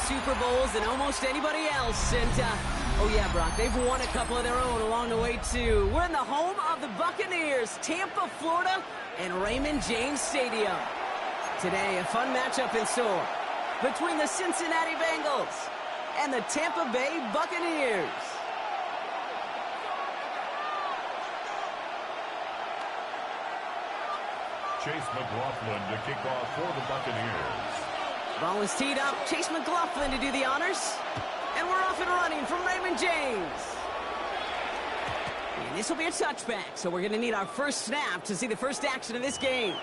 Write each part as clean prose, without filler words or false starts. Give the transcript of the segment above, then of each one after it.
Super Bowls than almost anybody else. And, oh yeah, Brock, they've won a couple of their own along the way, too. We're in the home of the Buccaneers, Tampa, Florida, and Raymond James Stadium. Today, a fun matchup in store between the Cincinnati Bengals and the Tampa Bay Buccaneers. Chase McLaughlin to kick off for the Buccaneers. Ball is teed up. Chase McLaughlin to do the honors. And we're off and running from Raymond James. And this will be a touchback, so we're going to need our first snap to see the first action of this game.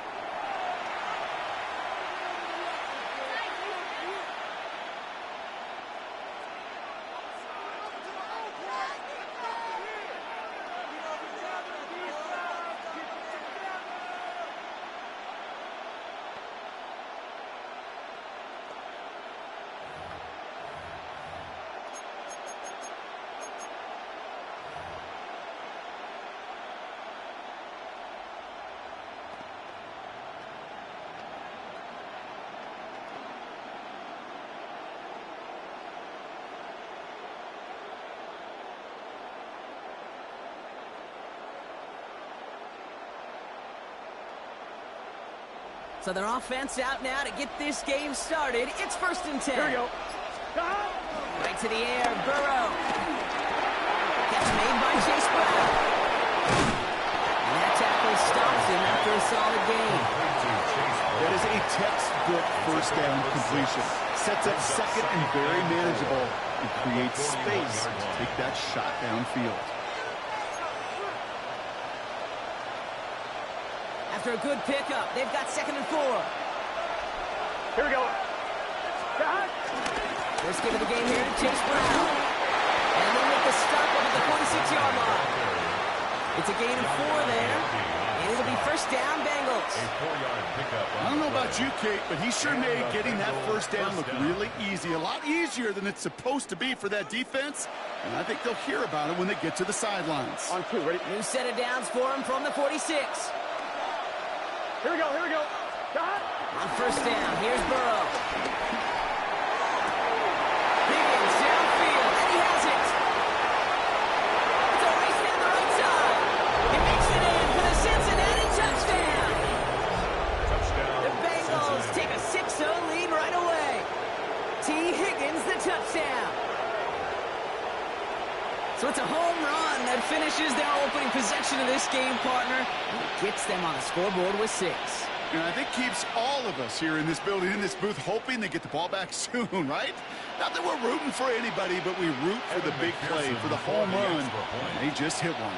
So their offense out now to get this game started. It's 1st and 10. Here we go. Right to the air, Burrow. Catch made by Chase Brown. And that tackle stops him after a solid gain. That is a textbook first down completion. Sets up second and very manageable and creates space to take that shot downfield. After a good pickup, they've got 2nd and 4. Here we go. First give of the game here to Chase Brown. And then with the stop up at the 46-yard line. It's a gain of 4 there. And it'll be first down, Bengals. I don't know about you, Kate, but he sure made getting that first down look really easy. A lot easier than it's supposed to be for that defense. And I think they'll hear about it when they get to the sidelines. On 2, ready? New set of downs for him from the 46. Here we go, here we go. On first down, here's Burrow. Higgins downfield, and he has it. It's a race down the right side. He makes it in for the Cincinnati touchdown. The Bengals take a 6-0 lead right away. T. Higgins, the touchdown. So it's a home run that finishes their opening possession of this game, partner. Gets them on the scoreboard with 6. And I think keeps all of us here in this building, in this booth, hoping they get the ball back soon, right? Not that we're rooting for anybody, but we root for the big play, for the home run. They just hit one.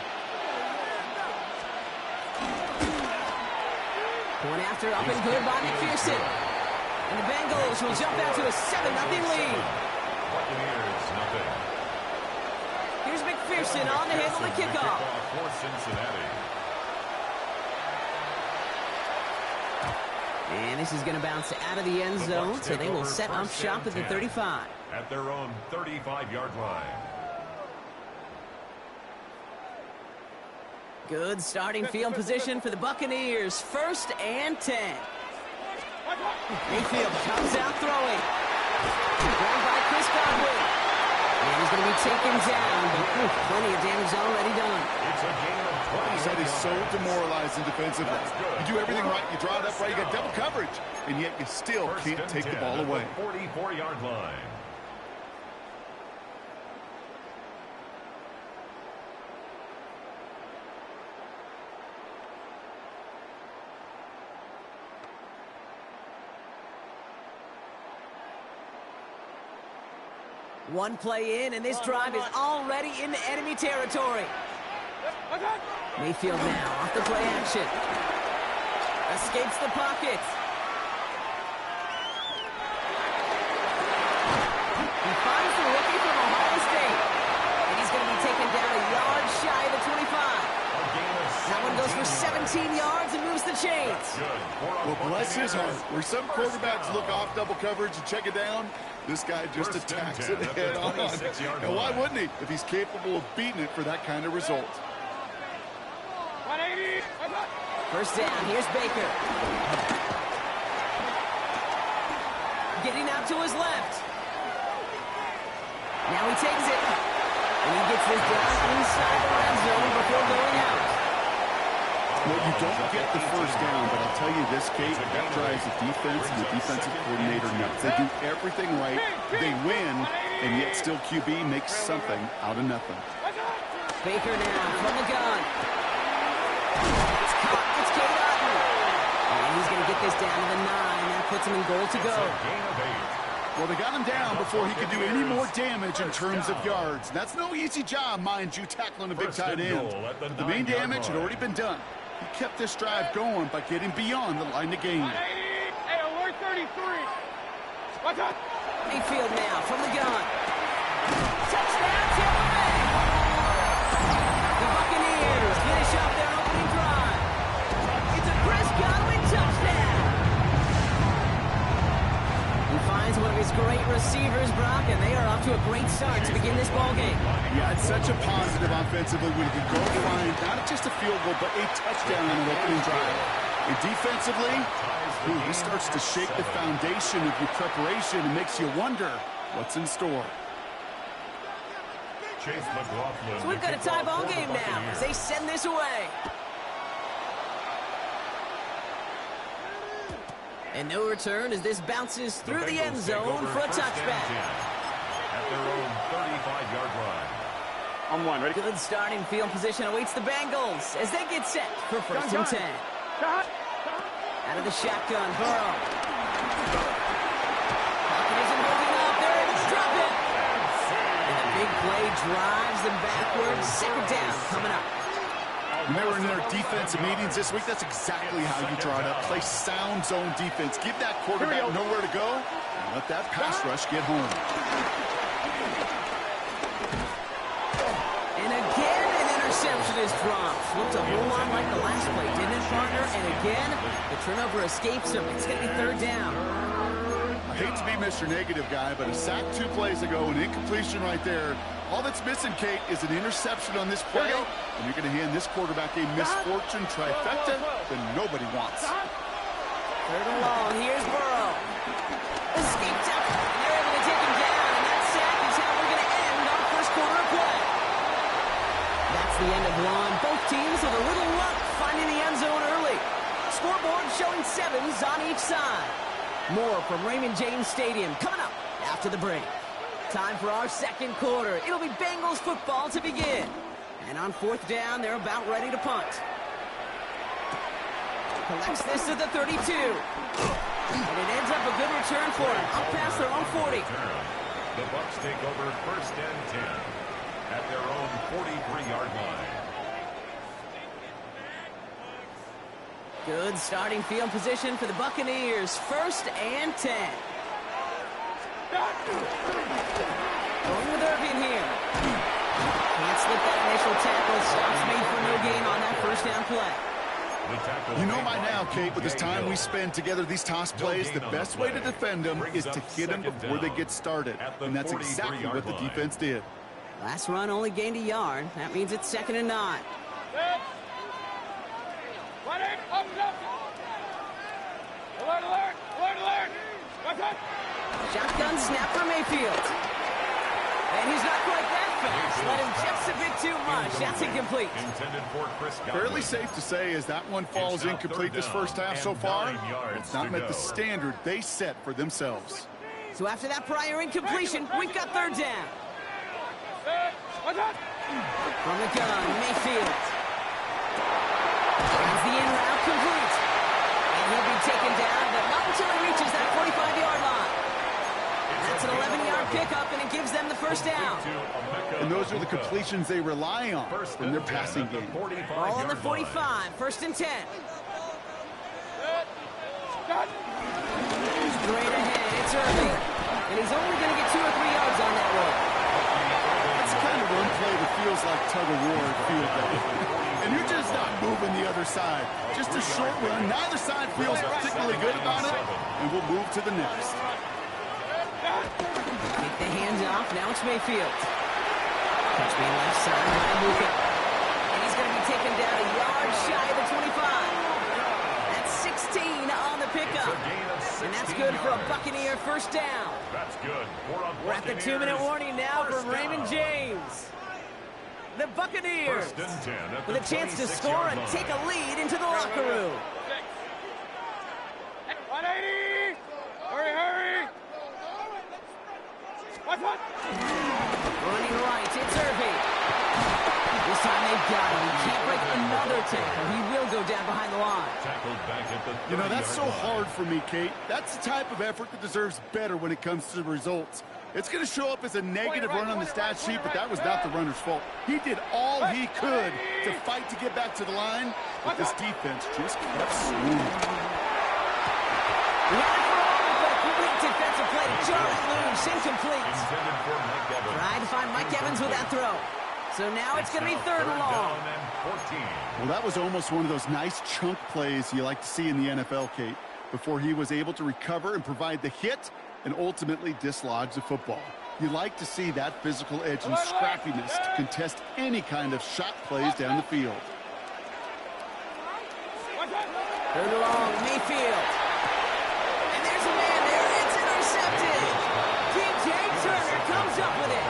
Going after up and good by McPherson. And the Bengals will jump out to a 7-0 lead. Buccaneers, nothing. Here's McPherson on to handle the kickoff. For Cincinnati. And this is going to bounce out of the end zone, so they will set up shop at the 35. At their own 35-yard line. Good starting field position for the Buccaneers. 1st and 10. Mayfield comes out throwing. Grabbed by Chris Godwin. And he's going to be taken down, but plenty of damage already done. It's a game of 20. That is so demoralizing defensively. You do everything right, you draw it up right, you got double coverage, and yet you still can't take the ball away. 44-yard line. One play in, and this drive is already into enemy territory. Mayfield now off the play action. Escapes the pocket. He finds the rookie from Ohio State. And he's going to be taken down a yard shy of the 25. That one goes for 17 yards and moves the chains. Well, bless his heart. Where some quarterbacks look off double coverage and check it down, this guy just attacks it head on. And why wouldn't he if he's capable of beating it for that kind of result? First down, here's Baker. Getting out to his left. Now he takes it. And he gets this down inside the red zone before going out. Well, you don't get the first down, but I'll tell you this, Kate, that drives the defense and the defensive coordinator nuts. They do everything right, they win, and yet still QB makes something out of nothing. Baker now from the gun. It's caught. It's Kate Otten. And he's going to get this down to the 9. That puts him in goal to go. Well, they got him down before he could do any more damage in terms of yards. That's no easy job, mind you, tackling a big tight end. But the main damage had already been done. He kept this drive going by getting beyond the line of game. Hey, alert 33. Watch out. Mayfield now from the gun. Touchdown, Tampa Bay. The Buccaneers finish up their opening drive. It's a Chris Godwin touchdown. He finds one of his great receivers, Brock, and they are off to a great start to begin this ballgame. Yeah, it's such a positive offensively when he can go find not just a field goal, but a touchdown on an opening drive. And defensively, he starts to shake the foundation of your preparation and makes you wonder what's in store. So we've got a tie ball game now as they send this away. And no return as this bounces through the end zone for a touchback. At their own 35-yard line. I'm one. Ready? Good starting field position awaits the Bengals as they get set for first and 10. Out of the shotgun, Burrow. Pocket isn't holding up. They're able to drop it. And the big play drives them backwards. Second down coming up. When they were in their defensive meetings this week, that's exactly how you draw it up. Play sound zone defense. Give that quarterback nowhere to go and let that pass rush get home. And again, an interception is dropped. Looked a whole lot like the last play, didn't it, partner? And again, the turnover escapes him. It's going to be third down. I hate to be Mr. Negative guy, but a sack 2 plays ago, an incompletion right there. All that's missing, Kate, is an interception on this play, and you're going to hand this quarterback a misfortune trifecta that nobody wants. Third and long. Here's Burrow. Escape tackle. And they're able to take him down, and that sack is how we're going to end our first quarter of play. That's the end of one. Both teams with a little luck finding the end zone early. Scoreboard showing 7s on each side. More from Raymond James Stadium coming up after the break. Time for our second quarter. It'll be Bengals football to begin. And on fourth down, they're about ready to punt. Collects this at the 32. And it ends up a good return for him. Up past their own 40. The Bucs take over first and 10 at their own 43-yard line. Good starting field position for the Buccaneers. First and 10. Going with Irving here. Can't slip that initial tackle. Stops made for no gain on that first down play. You know by now, Kate, with this time we spend together, these toss plays, the best way to defend them is to hit them before they get started. And that's exactly what the defense did. Last run only gained a yard. That means it's 2nd and 9. Alert, alert, alert, alert. Watch out. Shotgun snap for Mayfield. And he's not quite that fast. Let him just a bit too much. That's incomplete. Intended for Chris Godwin. Fairly safe to say as that one falls incomplete this first half so far, it's not met the standard they set for themselves. So after that prior incompletion, we've got third down. Watch out. From the gun, Mayfield. Has the in route complete. And he'll be taken down, but not until he reaches that 45-yard line. That's an 11-yard pickup, and it gives them the first down. And those are the completions they rely on in their passing game. Ball on the 45, first and 10. Straight ahead, it's Irving. And he's only going to get 2 or 3 yards on that one. It's the kind of run play that feels like tug-of-war at field day. And you're just not moving the other side. Just a short run. Neither side feels particularly good about it. And we'll move to the next. Take the hands off. Now it's Mayfield. Catch being left side by Luka. And he's going to be taken down a yard shy of the 25. That's 16 on the pickup. And that's good for a Buccaneer first down. That's good. We're at the 2-minute warning now from Raymond James. The Buccaneers with a chance to score and take a lead into the locker room. 180! Hurry! Watch. Running right, it's Irving. This time they've got him. He can't break another tackle. He will go down behind the line. You know, that's so hard for me, Kate. That's the type of effort that deserves better when it comes to the results. It's going to show up as a negative run on the stat sheet, but that was not the runner's fault. He did all he could to fight to get back to the line, but this defense just kept swinging. Defensive play to Charlie Loose, incomplete. Trying to find Mike Evans with that throw. So now it's going to be third and long. Well, that was almost one of those nice chunk plays you like to see in the NFL, Kate, before he was able to recover and provide the hit and ultimately dislodge the football. You like to see that physical edge and scrappiness to contest any kind of shot plays down the field. Third and long, Mayfield. And there's a man there. It's intercepted. DJ Turner comes up with it.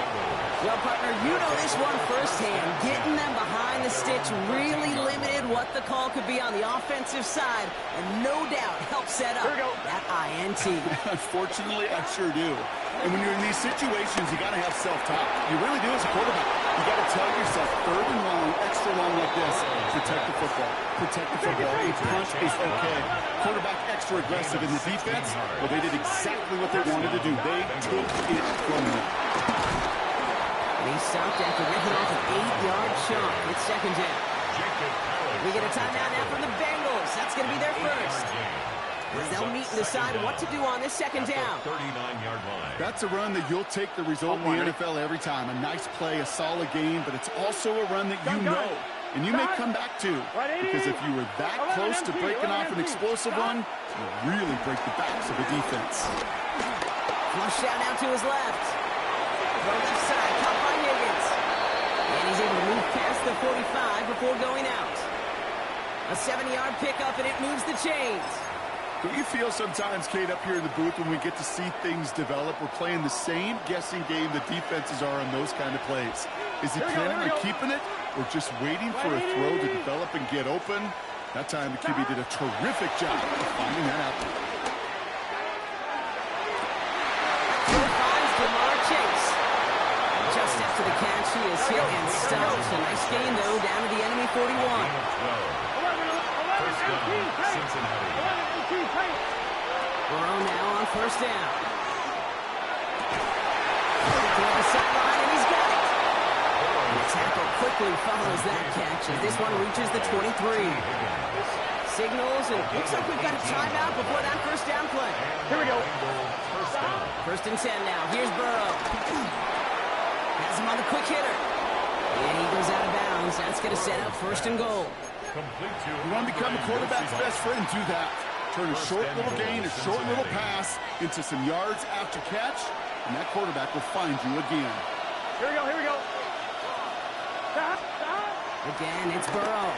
Well, partner, you know this one firsthand. Getting them behind the sticks really limited what the call could be on the offensive side, and no doubt helped set up that INT. Unfortunately, I sure do. And when you're in these situations, you got to have self-talk. You really do as a quarterback. You got to tell yourself, third and long, extra long like this, protect the football. Protect the football. A punt is okay. Quarterback extra aggressive in the defense. Well, they did exactly what they wanted to do. They took it from them. He stopped after ripping off an 8-yard chunk. It's second down. We get a timeout now from the Bengals. That's going to be their first. As they'll meet and decide what to do on this second down. 39-yard line. That's a run that you'll take the result in the NFL every time. A nice play, a solid game, but it's also a run that you know and you may come back to. Because if you were that close to breaking off an explosive run, you'll really break the backs of the defense. Flush out now to his left. From left side, caught by Higgins. And he's able to move past the 45 before going out. A 70-yard pickup, and it moves the chains. Don't you feel sometimes, Kate, up here in the booth when we get to see things develop, we're playing the same guessing game the defenses are on those kind of plays? Is he planning on keeping it or just waiting for a throw to develop and get open? That time the QB did a terrific job of finding that out. Just after the catch, he is hit and stopped. A nice gain, though, down to the enemy 41. First down, Cincinnati. Burrow now on first down. To the sideline, and he's got it. And the tackle quickly follows that catch as this one reaches the 23. Signals, and looks like we've got a timeout before that first down play. Here we go. First and 10 now. Here's Burrow. Has him on the quick hitter. And he goes out of bounds. That's going to set up first and goal. You want to become a quarterback's best friend, do that. Turn a short little gain, a short little pass into some yards after catch, and that quarterback will find you again. Here we go. Again, it's Burrow.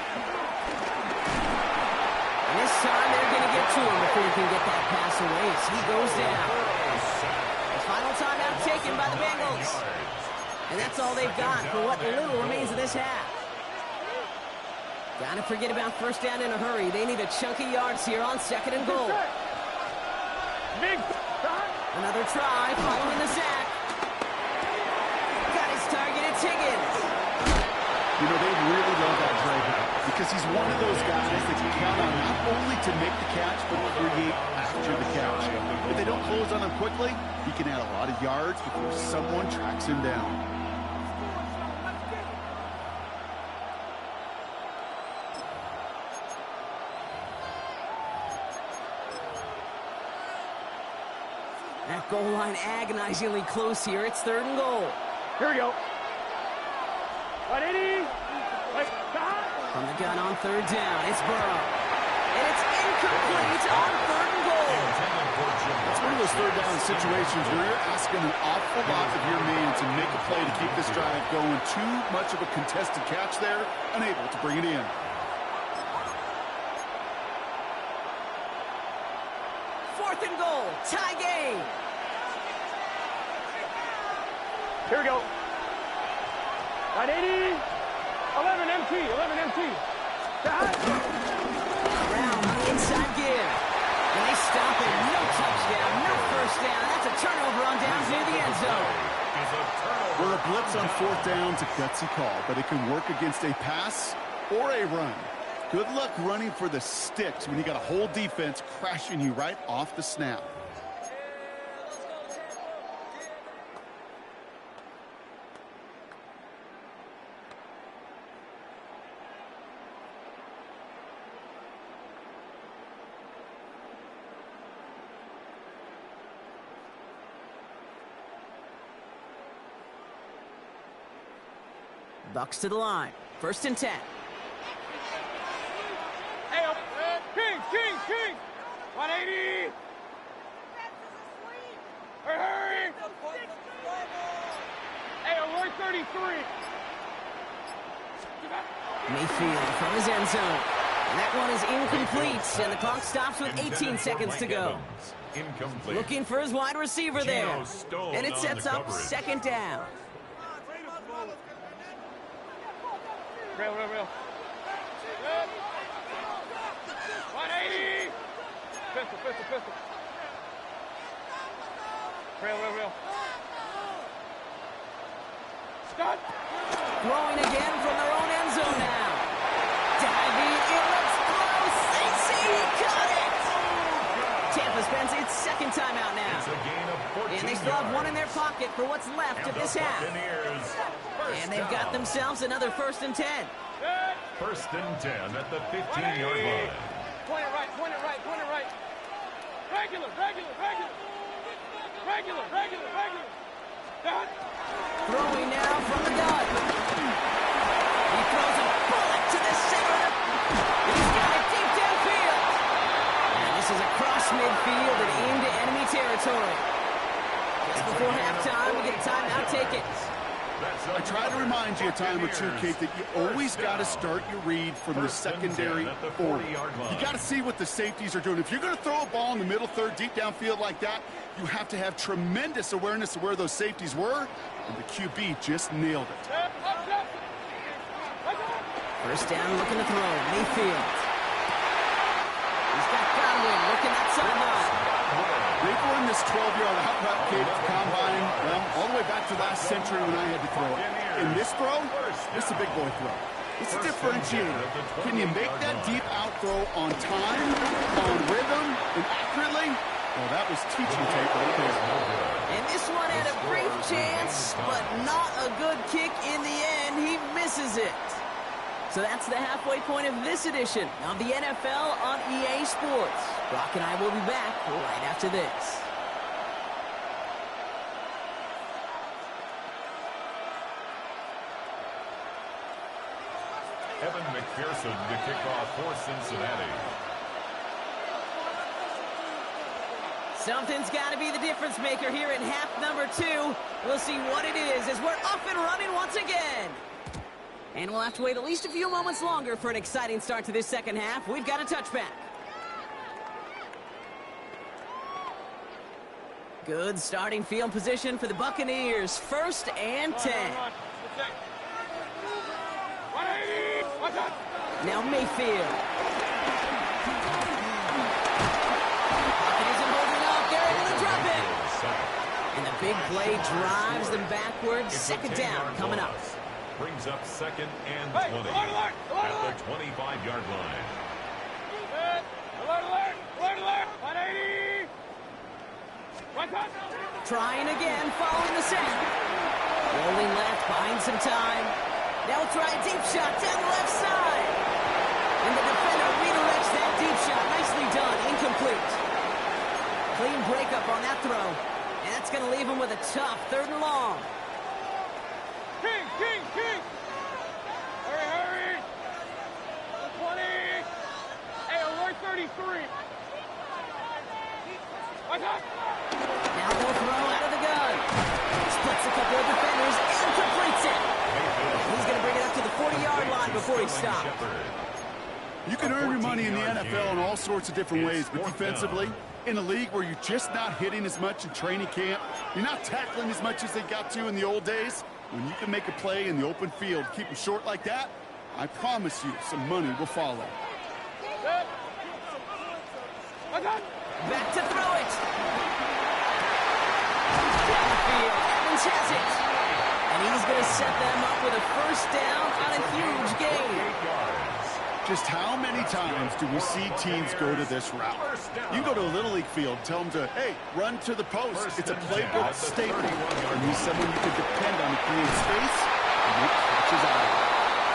And this time they're going to get to him before he can get that pass away as he goes down. The final timeout taken by the Bengals. And that's all they've got for what little remains of this half. Gotta forget about first down in a hurry. They need a chunk of yards here on second and goal. Another try following the sack. Got his target, it's Higgins. You know, they really love that drive out because he's one of those guys that you count on not only to make the catch, but create after the catch. If they don't close on him quickly, he can add a lot of yards before someone tracks him down. That goal line agonizingly close here. It's third and goal. Here we go. 180. From the gun on third down, it's Burrow. And it's incomplete on third and goal. It's one of those third down situations where you're asking an awful lot of your man to make a play to keep this drive going. Too much of a contested catch there, unable to bring it in. Here we go. 180. 11 MT. 11 MT. Around on the inside gear. And they stop it. No touchdown. No first down. That's a turnover on downs near the end zone. Well, a blitz on fourth down's a gutsy call, but it can work against a pass or a run. Good luck running for the sticks when you got a whole defense crashing you right off the snap. Bucks to the line. 1st and 10. Hey, King. 180. Hurry. Hey, alert 33. Mayfield from his end zone. And that one is incomplete, and the clock stops with 18 seconds to go. Incomplete. Looking for his wide receiver there. And it sets up coverage. 2nd down. Real. 180. Pistol. Real. Stop. Throwing again from their own end zone now. Diving in, it's close. They see he caught it. Tampa spends its 2nd timeout now. It's a gain of 14 And they still have one yards. in their pocket for what's left of And this the half. Buccaneers, first And they've got down. themselves another 1st and 10. 1st and 10 at the 15-yard line. Point it right. Regular. Done. Throwing now from the gun. He throws a bullet to the center. He's got it deep downfield. And this is across midfield and aimed at enemy territory. Just before halftime, we get a timeout. Take it. I try to remind you a time or two, Kate, that you always got to start your read from the secondary forward. You got to see what the safeties are doing. If you're going to throw a ball in the middle third, deep downfield like that, you have to have tremendous awareness of where those safeties were, and the QB just nailed it. 1st down, looking to throw. Mayfield. He's got Godwin looking that sideline. They were in this 12-yard out route, Kate, combine, well, all the way back to last century when I had to throw it. In this throw, it's a big boy throw. It's a differentiator. Can you make that deep out throw on time, on rhythm, and accurately? Well, that was teaching tape right there. And this one had a brief chance, but not a good kick in the end. He misses it. So that's the halfway point of this edition of the NFL on EA Sports. Brock and I will be back right after this. Evan McPherson to kick off for Cincinnati. Something's got to be the difference maker here in half number 2. We'll see what it is as we're up and running once again. And we'll have to wait at least a few moments longer for an exciting start to this 2nd half. We've got a touchback. Good starting field position for the Buccaneers. 1st and 10. Now Mayfield. Pocket isn't holding up. They're able to drop it. And the big play drives them backwards. 2nd down coming up. Brings up 2nd and 20 at the 25-yard line. Alert! 180! Trying again, following the sack. Rolling left, buying some time. Now we'll try a deep shot down the left side. And the defender redirects that deep shot. Nicely done, incomplete. Clean breakup on that throw. And that's going to leave him with a tough 3rd and long. King! Hurry! 20! Hey, alert 33! Now they'll throw out of the gun. Splits a couple of defenders and completes it. He's going to bring it up to the 40-yard line before he stops. You can earn your money in the NFL in all sorts of different ways, but defensively, In a league where you're just not hitting as much in training camp, you're not tackling as much as they got to in the old days, when you can make a play in the open field, keep them short like that, I promise you some money will follow. Back to throw it. Down the field, Evans has it. And he's going to set them up with a first down on a huge gain. Just how many times do we see teams go to this route? You go to a Little League field, tell them to, hey, run to the post. It's a playbook staple. And he's someone you can depend on to create space and make catches out of it.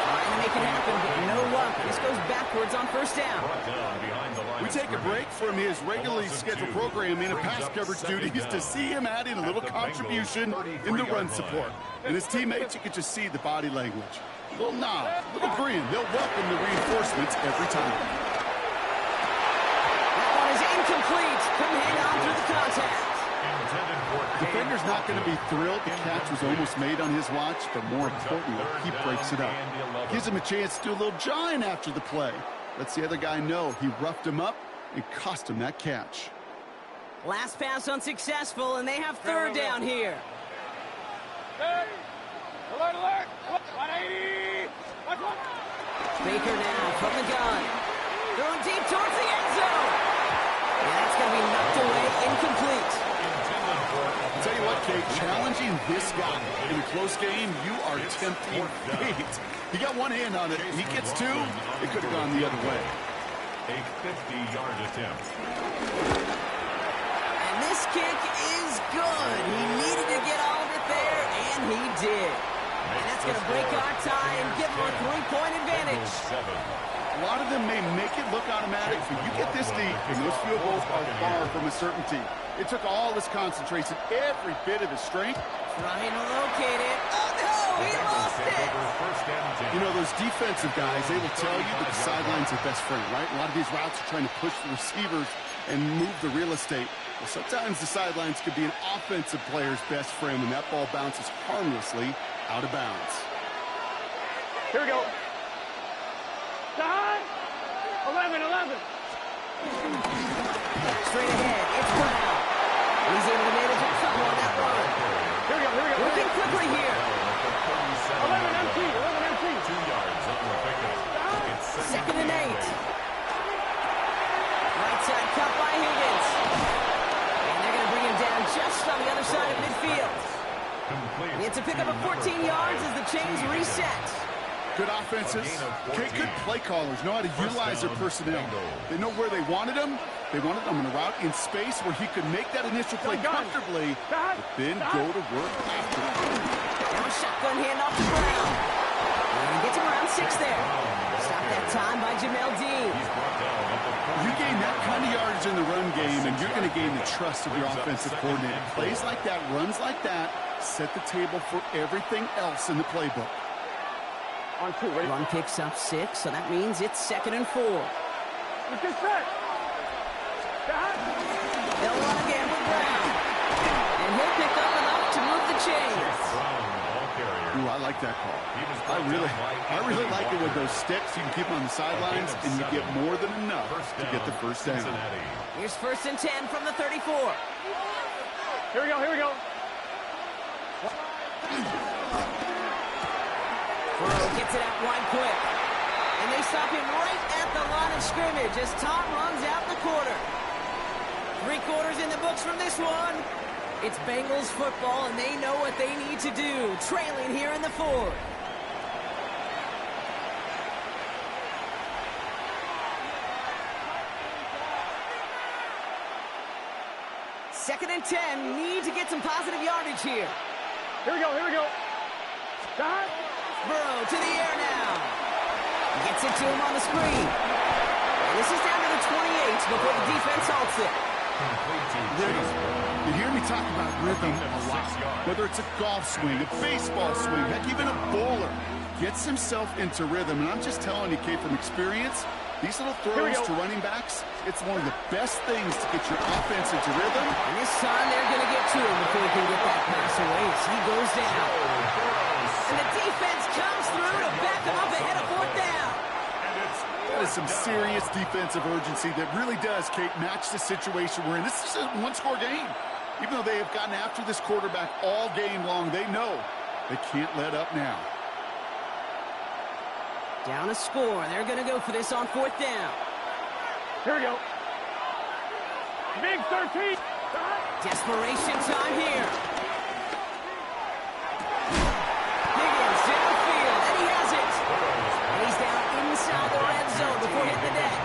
Trying to make it happen, but no luck. This goes backwards on first down. We take a break from his regularly scheduled programming and pass coverage duties to see him adding a little contribution in the run support. And his teammates, you can just see the body language. A little nod, a little grin. They'll welcome the reinforcements every time. That one is incomplete. Couldn't hang on through the contact. Defender's not going to be thrilled the catch was almost made on his watch, but more importantly, he breaks it up. Gives him a chance to do a little jawing after the play. Lets the other guy know he roughed him up and cost him that catch. Last pass unsuccessful, and they have third down here. Alert, alert! 180! Baker now from the gun. Throwing deep towards the end zone. And that's going to be knocked away, incomplete. I'll tell you what, Kate, challenging this guy in a close game, you are tempting fate. He got one hand on it. He gets two. It could have gone the other way. A 50-yard attempt. And this kick is good. He needed to get all of it there, and he did. And that's going to break our tie and give him a three-point advantage. A lot of them may make it look automatic, but you get this deep, and those field goals are far from a certainty. It took all his concentration, every bit of his strength. Trying to locate it. Oh, no! He lost it! You know, those defensive guys, they will tell you that the sideline's their best friend, right? A lot of these routes are trying to push the receivers and move the real estate. Well, sometimes the sidelines could be an offensive player's best friend when that ball bounces harmlessly out of bounds. Here we go. Time! 11. Straight ahead, it's Brown. He's able to manage a couple on that run. Here we go. Working quickly here. 11 MT. 2 yards on the pickup. It's 2nd and 8. Right side cut by Higgins. And they're going to bring him down just on the other side of midfield. It's a pickup of 14 yards as the chains reset. Good offenses, good play callers know how to utilize their personnel. They know where they wanted him. They wanted him in a route in space where he could make that initial play comfortably, but then go to work after. Now a shotgun handoff to Brown. And gets him around 6 there. Stop that time by Jamel Dean. You gain that kind of yardage in the run game, and you're going to gain the trust of your offensive coordinator. Plays like that, runs like that, set the table for everything else in the playbook. On 2, ready? Run picks up 6, so that means it's 2nd and 4. Let's get set. They'll run again with Brown. And he'll pick up enough to move the chains. Ooh, I like that call. I really like it with those sticks. You can keep them on the sidelines, and you get more than enough to get the first down. Here's 1st and 10 from the 34. Here we go. Burrow gets it out wide quick. And they stop him right at the line of scrimmage as Tom runs out the quarter. 3 quarters in the books from this one. It's Bengals football, and they know what they need to do, trailing here in the 4th. Second and 10, need to get some positive yardage here. Here we go. Time! Burrow to the air now. Gets it to him on the screen. And this is down to the 28 before the defense halts it. You hear me talk about rhythm a lot. Whether it's a golf swing, a baseball swing, heck, even a bowler gets himself into rhythm. And I'm just telling you, Kate, from experience, these little throws to running backs, it's one of the best things to get your offense into rhythm. And this time they're going to get to him before he can get that pass away as he goes down. And the defense comes through to back him up ahead of 4th down. That is some serious defensive urgency that really does, Kate, match the situation we're in. This is a one-score game. Even though they have gotten after this quarterback all game long, they know they can't let up now. Down a score. They're going to go for this on 4th down. Here we go. Big 13. Desperation time here. Higgins downfield, and he has it. And he's down inside the red zone before hitting the deck.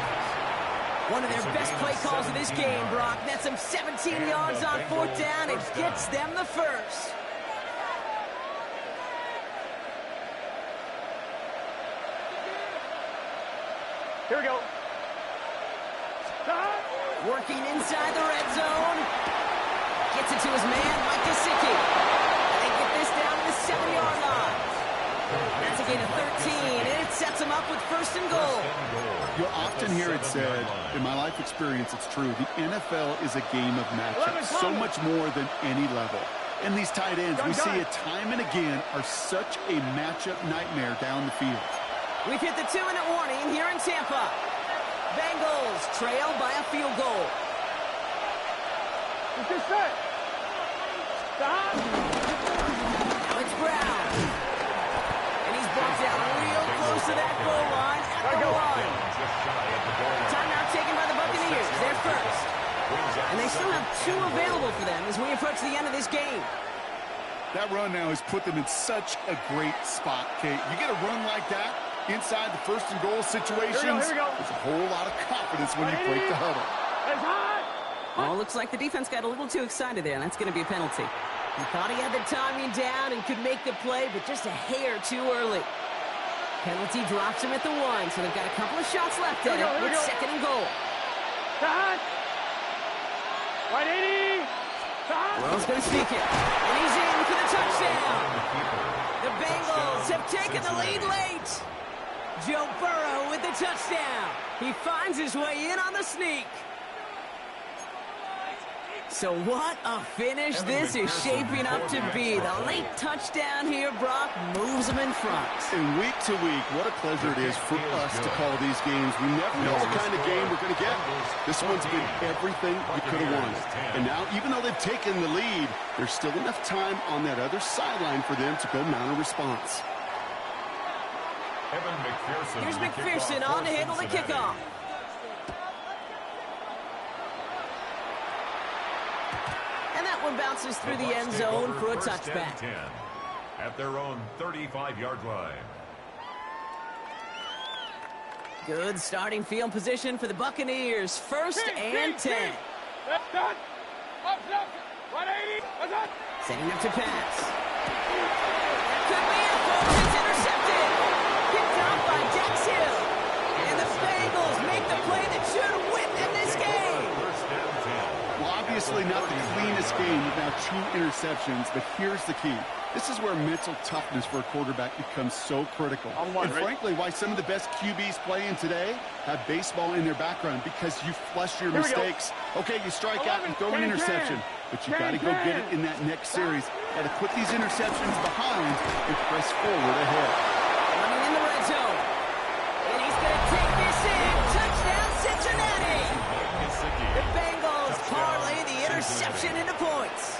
One of their best play calls of this game, Brock. That's them 17 yards on 4th down. It gets them the first. Here we go. Working inside the red zone. Gets it to his man, Mike Gesicki. And they get this down to the 7-yard line. That's a gain of 13, and it sets them up with 1st and goal. You'll often hear it said, in my life experience, it's true, the NFL is a game of matchups, so much more than any level. And these tight ends, we see it time and again, are such a matchup nightmare down the field. We've hit the 2-minute warning here in Tampa. Bengals trail by a field goal. It's set. Stop. Alex Brown. And he's brought down real close to that goal line at the 1. Timeout taken by the Buccaneers. They're first. And they still have 2 available for them as we approach the end of this game. That run now has put them in such a great spot, Kate. You get a run like that inside the 1st and goal situations, here we go. there's a whole lot of confidence when you break the huddle. It's hot. Well, looks like the defense got a little too excited there, and that's going to be a penalty. He thought he had the timing down and could make the play, but just a hair too early. Penalty drops him at the 1, so they've got a couple of shots left at it with 2nd and goal. Hot. Right 80. Wells going to sneak it, and he's in for the touchdown. The Bengals have taken the lead late. Joe Burrow with the touchdown. He finds his way in on the sneak. So what a finish this is shaping up to be. The late touchdown here, Brock, moves them in front. And week to week, what a pleasure it is for us to call these games. We never know what kind of game we're going to get. This one's been everything you could have wanted. And now, even though they've taken the lead, there's still enough time on that other sideline for them to go mount a response. Here's McPherson on to handle the kickoff. And that one bounces through the end zone for a touchback. At their own 35-yard line. Good starting field position for the Buccaneers. 1st and 10. Setting up to pass. That could be it, folks. It's intercepted. Picked off by Dex Hill. And the Bengals make the play that should win them this game. Well, obviously not the cleanest game with now 2 interceptions, but here's the key. This is where mental toughness for a quarterback becomes so critical. And frankly, why some of the best QBs playing today have baseball in their background, because you flush your mistakes. Okay, you strike out and throw an interception, but you got to go get it in that next series. Got to put these interceptions behind and press forward ahead. Running in the red zone. And he's going to take this in. Touchdown, Cincinnati. The Bengals parlay the interception into points.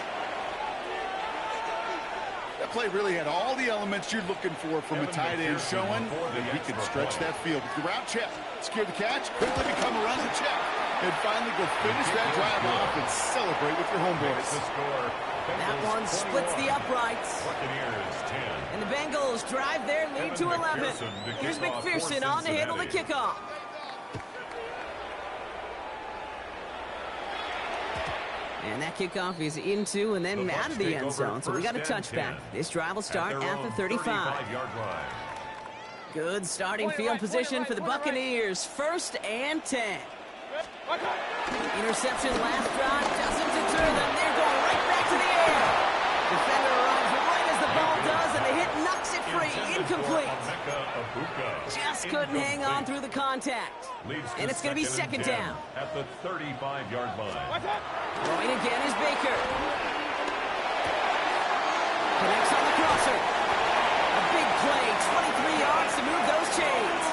That play really had all the elements you're looking for from a tight end, showing that he can stretch that field. With the route check, secure the catch, quickly become a running check, and finally go finish that drive off and celebrate with your homeboys. That one splits the uprights. And the Bengals drive their lead to 11. Here's McPherson on to handle the kickoff. And that kickoff is into and then out of the end zone. So we got a touchback. This drive will start at the 35. Good starting field position for the Buccaneers. 1st and 10. Interception last drive doesn't deter them. They're going right back to the air. Defender arrives right as the ball does, and the hit knocks it free. Incomplete. Just couldn't hang on through the contact. And it's going to be 2nd down. At the 35-yard line. Throwing again is Baker. Connects on the crosser. A big play, 23 yards to move those chains.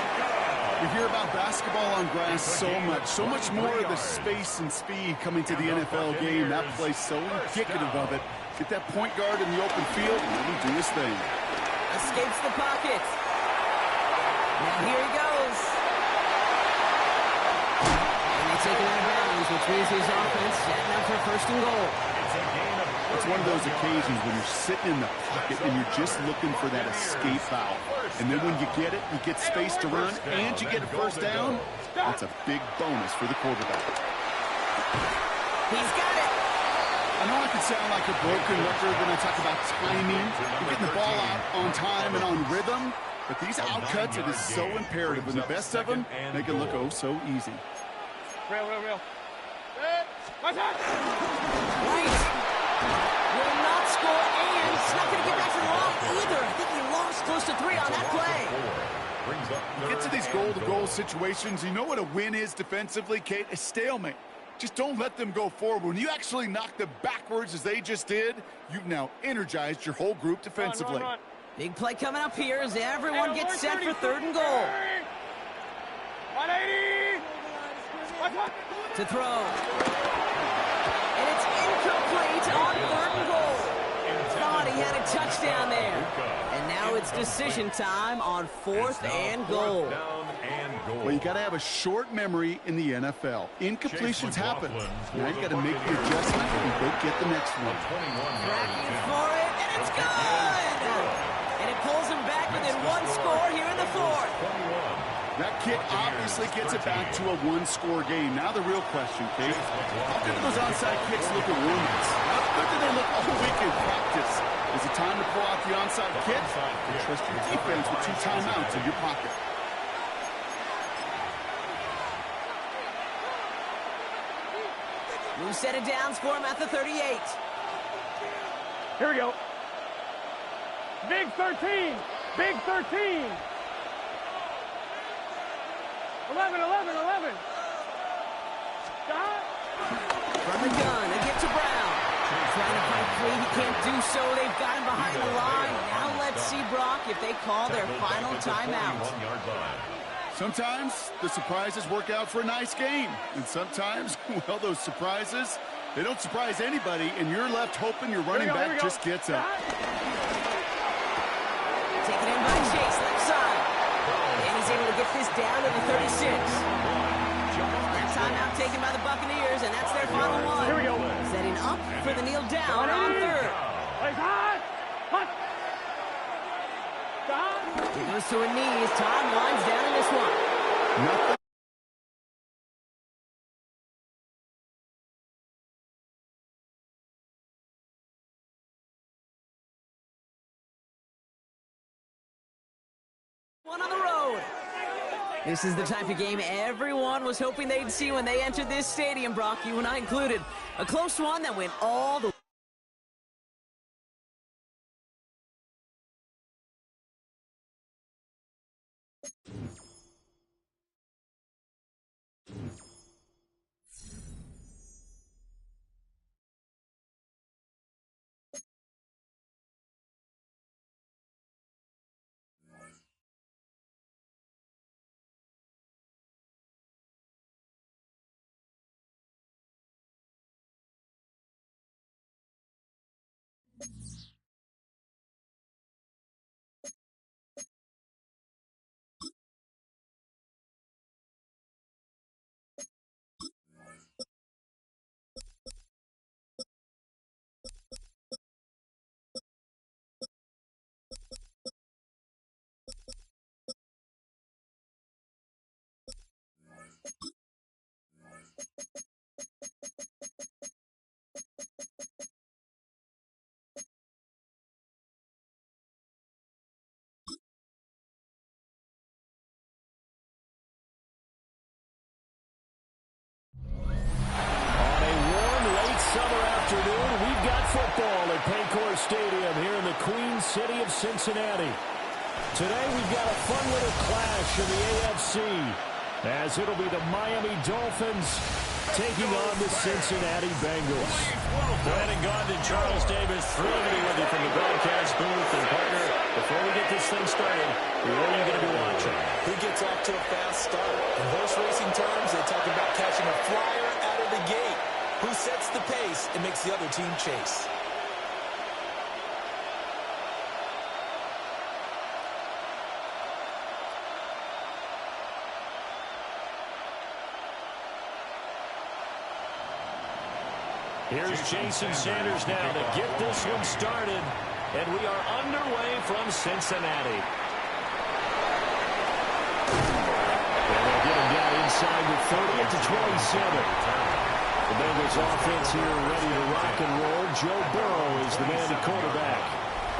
We hear about basketball on grass so much more of the space and speed coming to the NFL game. That play's so indicative of it. Get that point guard in the open field and let him do his thing. Escapes the pocket. Now here he goes. And they take him out of bounds, which means his offense setting up for first and goal. It's one of those occasions when you're sitting in the pocket and you're just looking for that escape valve. And then when you get it, you get space to run, and you get a first down. That's a big bonus for the quarterback. He's got it. I know I can sound like a broken record when I talk about timing and getting the ball out on time and on rhythm, but these outcuts, it is so imperative, and the best of them make it look oh so easy. Real. Right. Will not score, and he's not going to get back to the line either. I think he lost close to 3 on that play. You get to these goal-to-goal situations, you know what a win is defensively, Kate? A stalemate. Just don't let them go forward. When you actually knock them backwards as they just did, you've now energized your whole group defensively. Run. Big play coming up here as everyone gets set for 3rd and goal. 180. To throw. And it's incomplete on 3rd and goal. Thought he had a touchdown there. And now it's decision time on 4th and goal. Well, you got to have a short memory in the NFL. Incompletions happen. Now you got to make the adjustment and go get the next one. Tracking for it, and it's good! And it pulls him back within 1 score here in the 4th. That kick obviously gets it back to a 1-score game. Now the real question, Kate, how good do those onside kicks look at warm-ups? How good do they look all week in practice? Is it time to pull out the onside kick? Or trust your defense with 2 timeouts in your pocket? New set of downs for him at the 38. Here we go. Big 13. 11. Stop. From the gun, they get to Brown. Trying to fight free, he can't do so. They've got him behind the line. Now let's see, Brock, if they call their final timeout. Sometimes the surprises work out for a nice game. And sometimes, well, those surprises, they don't surprise anybody, and you're left hoping your running back just gets up. Taken in by Chase, left side. And he's able to get this down to the 36. That timeout taken by the Buccaneers, and that's their final one. Here we go. Setting up for the kneel down on 3rd. Hot. Stop. He goes to a knee as time winds down in this one. Nothing. One on the road. This is the type of game everyone was hoping they'd see when they entered this stadium, Brock, you and I included. A close one that went all the way. Stadium here in the Queen City of Cincinnati. Today we've got a fun little clash in the AFC as it'll be the Miami Dolphins taking on the Cincinnati Bengals. Brandon Gaudin and Charles Davis, thrilled to be with you from the broadcast booth. And partner, before we get this thing started, who are you going to be watching? Who gets off to a fast start? catching a flyer out of the gate. Who sets the pace and makes the other team chase? Here's Jason Sanders now to get this one started. And we are underway from Cincinnati. And they'll get him down inside the 30 to 27. The Bengals offense here ready to rock and roll. Joe Burrow is the man at quarterback.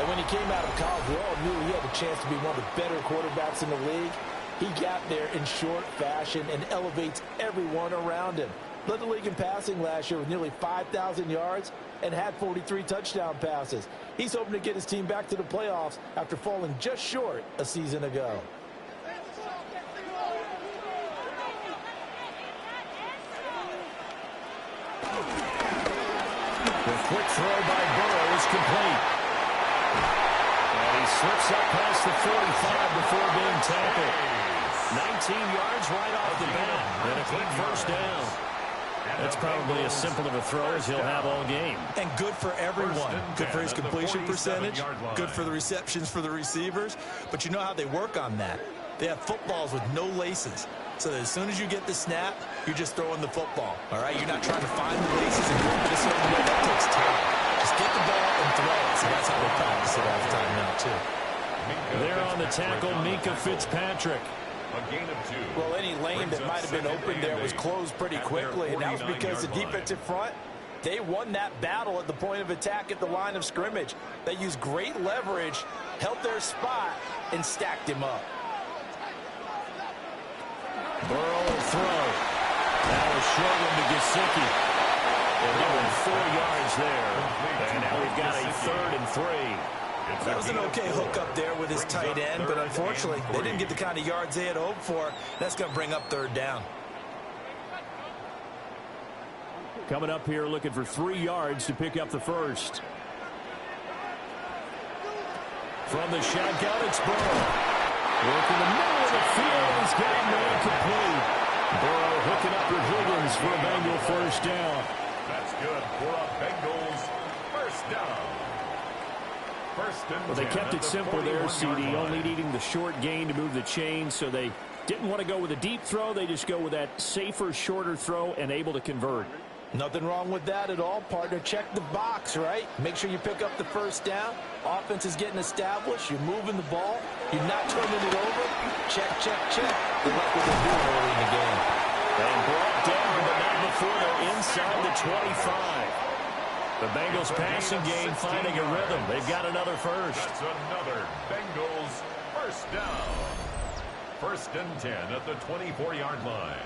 And when he came out of college, we all knew he had a chance to be one of the better quarterbacks in the league. He got there in short fashion and elevates everyone around him. Led the league in passing last year with nearly 5,000 yards and had 43 touchdown passes. He's hoping to get his team back to the playoffs after falling just short a season ago. The quick throw by Burrow is complete. And he slips up past the 45 before being tackled. 19 yards right off the bat. And a quick first down. That's probably as simple of a throw as he'll have all game. And good for everyone. Good for his completion percentage. Good for the receptions for the receivers. But you know how they work on that. They have footballs with no laces. So that as soon as you get the snap, you're just throwing the football. All right? You're not trying to find the laces and move it a certain way. That takes time. Just get the ball and throw it. So that's how they practice it all the time now, too. There on the tackle, Minka Fitzpatrick. A gain of 2. Well, any lane that might have been open there was closed pretty quickly, and that was because the defensive front, they won that battle at the point of attack at the line of scrimmage. They used great leverage, held their spot, and stacked him up. Burrow will throw. That was short one to Gesicki. And given 4 yards there. And now we've got a 3rd and 3. That was an okay hook up there with his tight end, but unfortunately, they didn't get the kind of yards they had hoped for. That's going to bring up 3rd down. Coming up here looking for 3 yards to pick up the first. From the shotgun, it's Burrow. Working the middle of the field. He's got a man complete. Burrow hooking up with Higgins for a Bengal first down. That's good for a Bengals first down. Well, they kept it simple there, CD, only needing the short gain to move the chains, so they didn't want to go with a deep throw. They just go with that safer, shorter throw and able to convert. Nothing wrong with that at all, partner. Check the box, right? Make sure you pick up the first down. Offense is getting established. You're moving the ball. You're not turning it over. Check, check, check. Good luck with what they're doing early in the game. And brought down, but not before they're inside the 25. The Bengals passing game finding a rhythm. They've got another first. That's another Bengals first down. 1st and 10 at the 24-yard line.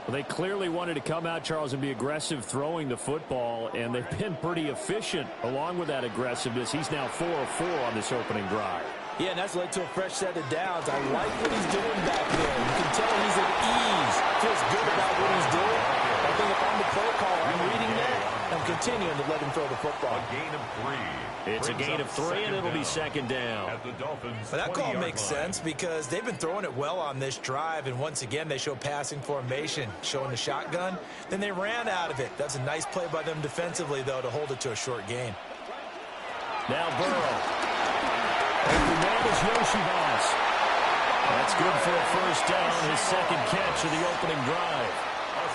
Well, they clearly wanted to come out, Charles, and be aggressive throwing the football, and they've been pretty efficient along with that aggressiveness. He's now 4 of 4 on this opening drive. Yeah, and that's led to a fresh set of downs. I like what he's doing back there. You can tell he's at ease. Feels good about what he's doing. I think if I'm the play caller, I'm reading that. I'm continuing to let him throw the football. A gain of 3. It's a gain of 3, and it'll be 2nd down. At the Dolphins' But that call 20-yard makes line. sense because they've been throwing it well on this drive, and once again, they show passing formation, showing the shotgun. Then they ran out of it. That's a nice play by them defensively, though, to hold it to a short gain. Now Burrow. And the man is Yoshibas. That's good for a first down, his 2nd catch of the opening drive.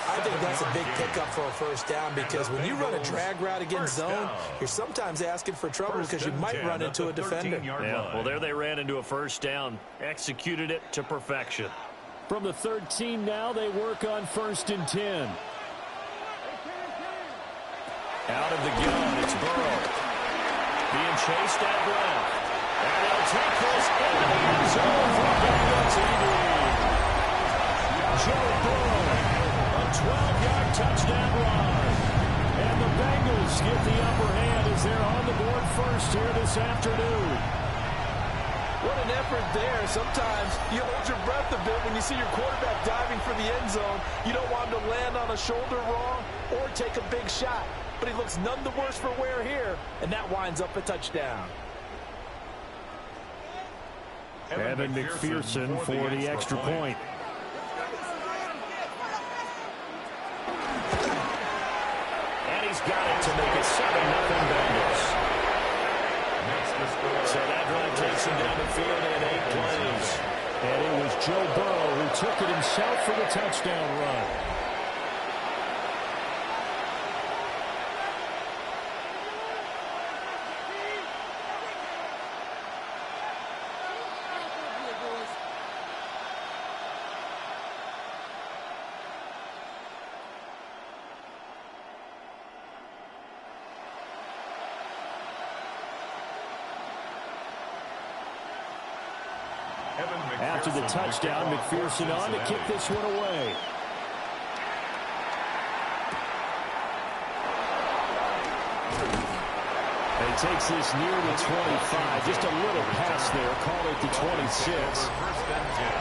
I think that's a big pickup for a first down because when you run a drag route against zone, you're sometimes asking for trouble because you might run into a defender. Yeah, well, there they ran into a first down, executed it to perfection. From the 13 now, they work on 1st and 10. Out of the gun, it's Burrow. Being chased out left. And they'll take this into the end zone for Bengal TD. Joe Burrow, a 12-yard touchdown run. And the Bengals get the upper hand as they're on the board first here this afternoon. What an effort there. Sometimes you hold your breath a bit when you see your quarterback diving for the end zone. You don't want him to land on a shoulder wrong or take a big shot. But he looks none the worse for wear here, and that winds up a touchdown. Evan McPherson for the extra point. And he's got it to make it 7-0 Bengals. So that drive takes him down the field in 8 plays. And it was Joe Burrow who took it himself for the touchdown run. After the touchdown, McPherson on to kick this one away. And he takes this near the 25. Just a little pass there. Call it the 26.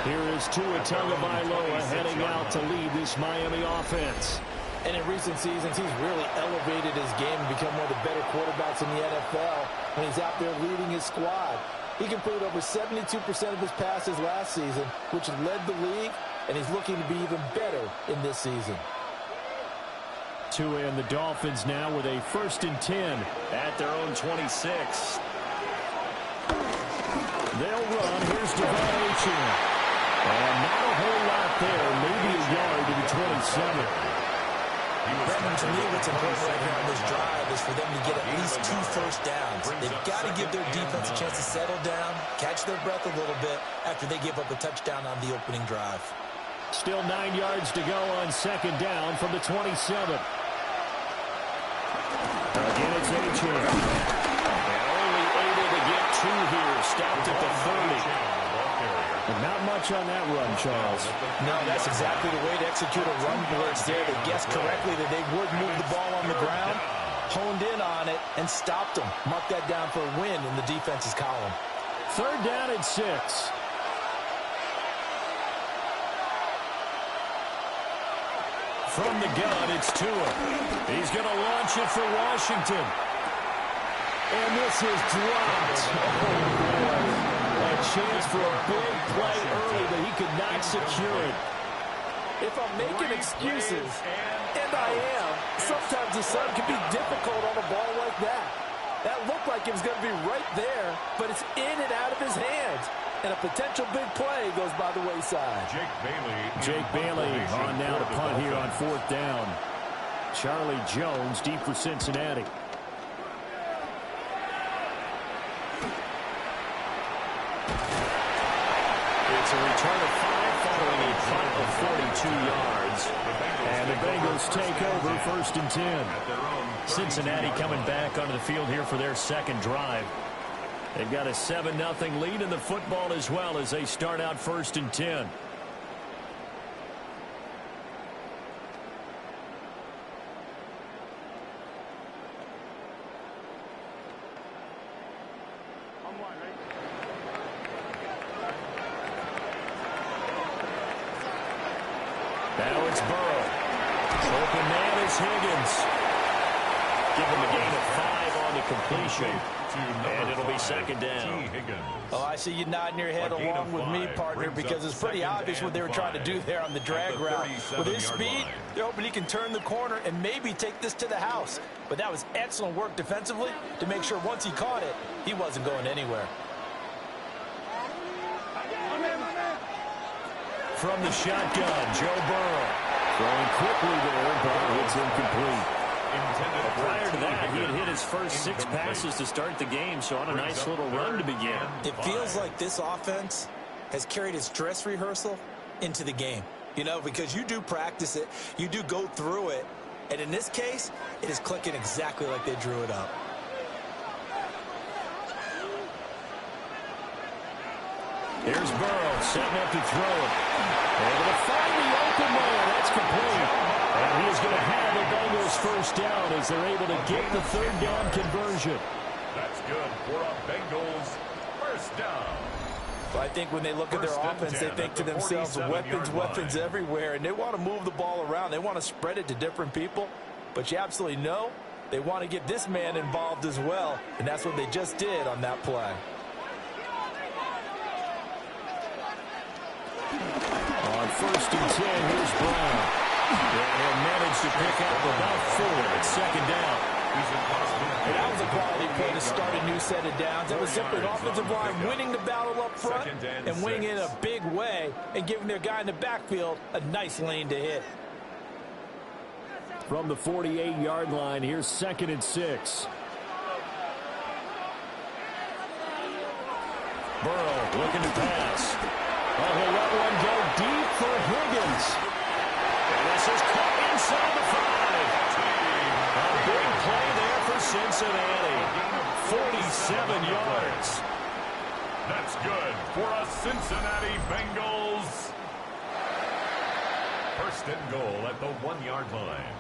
Here is Tua Tagovailoa heading out to lead this Miami offense. And in recent seasons, he's really elevated his game and become one of the better quarterbacks in the NFL when he's out there leading his squad. He completed over 72% of his passes last season, which led the league, and he's looking to be even better in this season. Tua and the Dolphins now with a 1st and 10 at their own 26. They'll run. Here's Devon Achane. And not a whole lot there, maybe a yard to the 27. Brendan, to me, what's important right here on this drive is for them to get at least 2 first downs. They've got to give their defense a chance to settle down, catch their breath a little bit after they give up a touchdown on the opening drive. Still 9 yards to go on 2nd down from the 27. Again, it's Achane. And only able to get 2 here. Stopped at the 30. But not much on that run, Charles. No, that's exactly the way to execute a run blitz there. They guessed correctly that they would move the ball on the ground, honed in on it, and stopped them. Mark that down for a win in the defense's column. 3rd down and 6. From the gun, it's Tua. He's going to launch it for Washington. And this is dropped. Oh, boy. A chance for a big play early, but he could not secure it. If I'm making excuses, and I am, sometimes the sun can be difficult on a ball like that. That looked like it was going to be right there, but it's in and out of his hands. And a potential big play goes by the wayside. Jake Bailey on now to punt here on 4th down. Charlie Jones deep for Cincinnati. It's a return of 5 following a punt of 42 yards. And the Bengals take over 1st and 10. Cincinnati coming back onto the field here for their 2nd drive. They've got a 7-0 lead in the football as well as they start out 1st and 10. Now it's Burrow. Open man is Higgins. Give him a gain of 5 on the completion. And it'll be 2nd down. Oh, I see you nodding your head along with me, partner, because it's pretty obvious what they were trying to do there on the drag route. With his speed, they're hoping he can turn the corner and maybe take this to the house. But that was excellent work defensively to make sure once he caught it, he wasn't going anywhere. From the shotgun, Joe Burrow. Throwing quickly there, but it's incomplete. Prior to that, he had hit his first 6 passes to start the game, so on a nice little run to begin. It feels like this offense has carried its dress rehearsal into the game. You know, because you do practice it, you do go through it, and in this case, it is clicking exactly like they drew it up. Here's Burrow setting up to throw it. Able to find the open man. That's complete. And he is going to have the Bengals 1st down as they're able to get the 3rd down conversion. That's good for a Bengals 1st down. But I think when they look at their offense, they think to themselves, weapons everywhere, and they want to move the ball around. They want to spread it to different people. But you absolutely know they want to get this man involved as well, and that's what they just did on that play. first and 10. Here's Brown. And he'll manage to pick up about 4 at second down. And that was a quality play to start a new set of downs. That was simply an offensive line winning the battle up front and winning it in a big way and giving their guy in the backfield a nice lane to hit. From the 48-yard line, here's second and 6. Burrow looking to pass. Oh, he'll let one go deep for Higgins. And this is caught inside the 5. A big play there for Cincinnati. 47 yards. That's good for a Cincinnati Bengals. First and goal at the 1-yard line.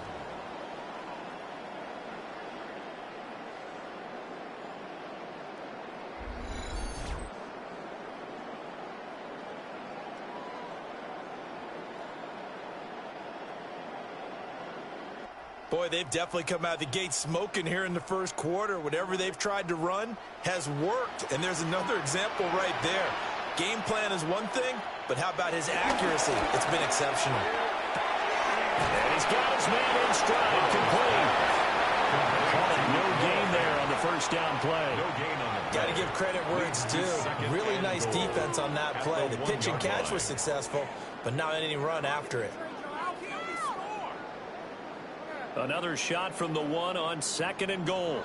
Boy, they've definitely come out of the gate smoking here in the first quarter. Whatever they've tried to run has worked, and there's another example right there. Game plan is one thing, but how about his accuracy? It's been exceptional. And he's got his man in stride, complete. Call it no gain there on the first down play. No gain on the play. Got to give credit where it's due. Really nice defense on that play. The pitch and catch was successful, but not any run after it. Another shot from the 1 on second and goal.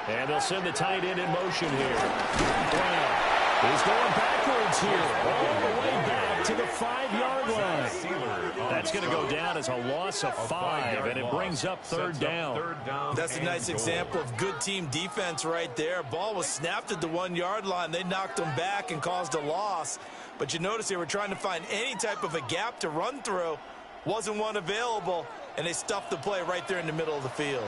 And they'll send the tight end in motion here. Brown is going backwards here, all the way back to the 5-yard line. That's going to go down as a loss of 5, and it brings up third down. That's a nice example of good team defense right there. Ball was snapped at the 1-yard line. They knocked them back and caused a loss. But you notice they were trying to find any type of a gap to run through. Wasn't one available, and they stuffed the play right there in the middle of the field.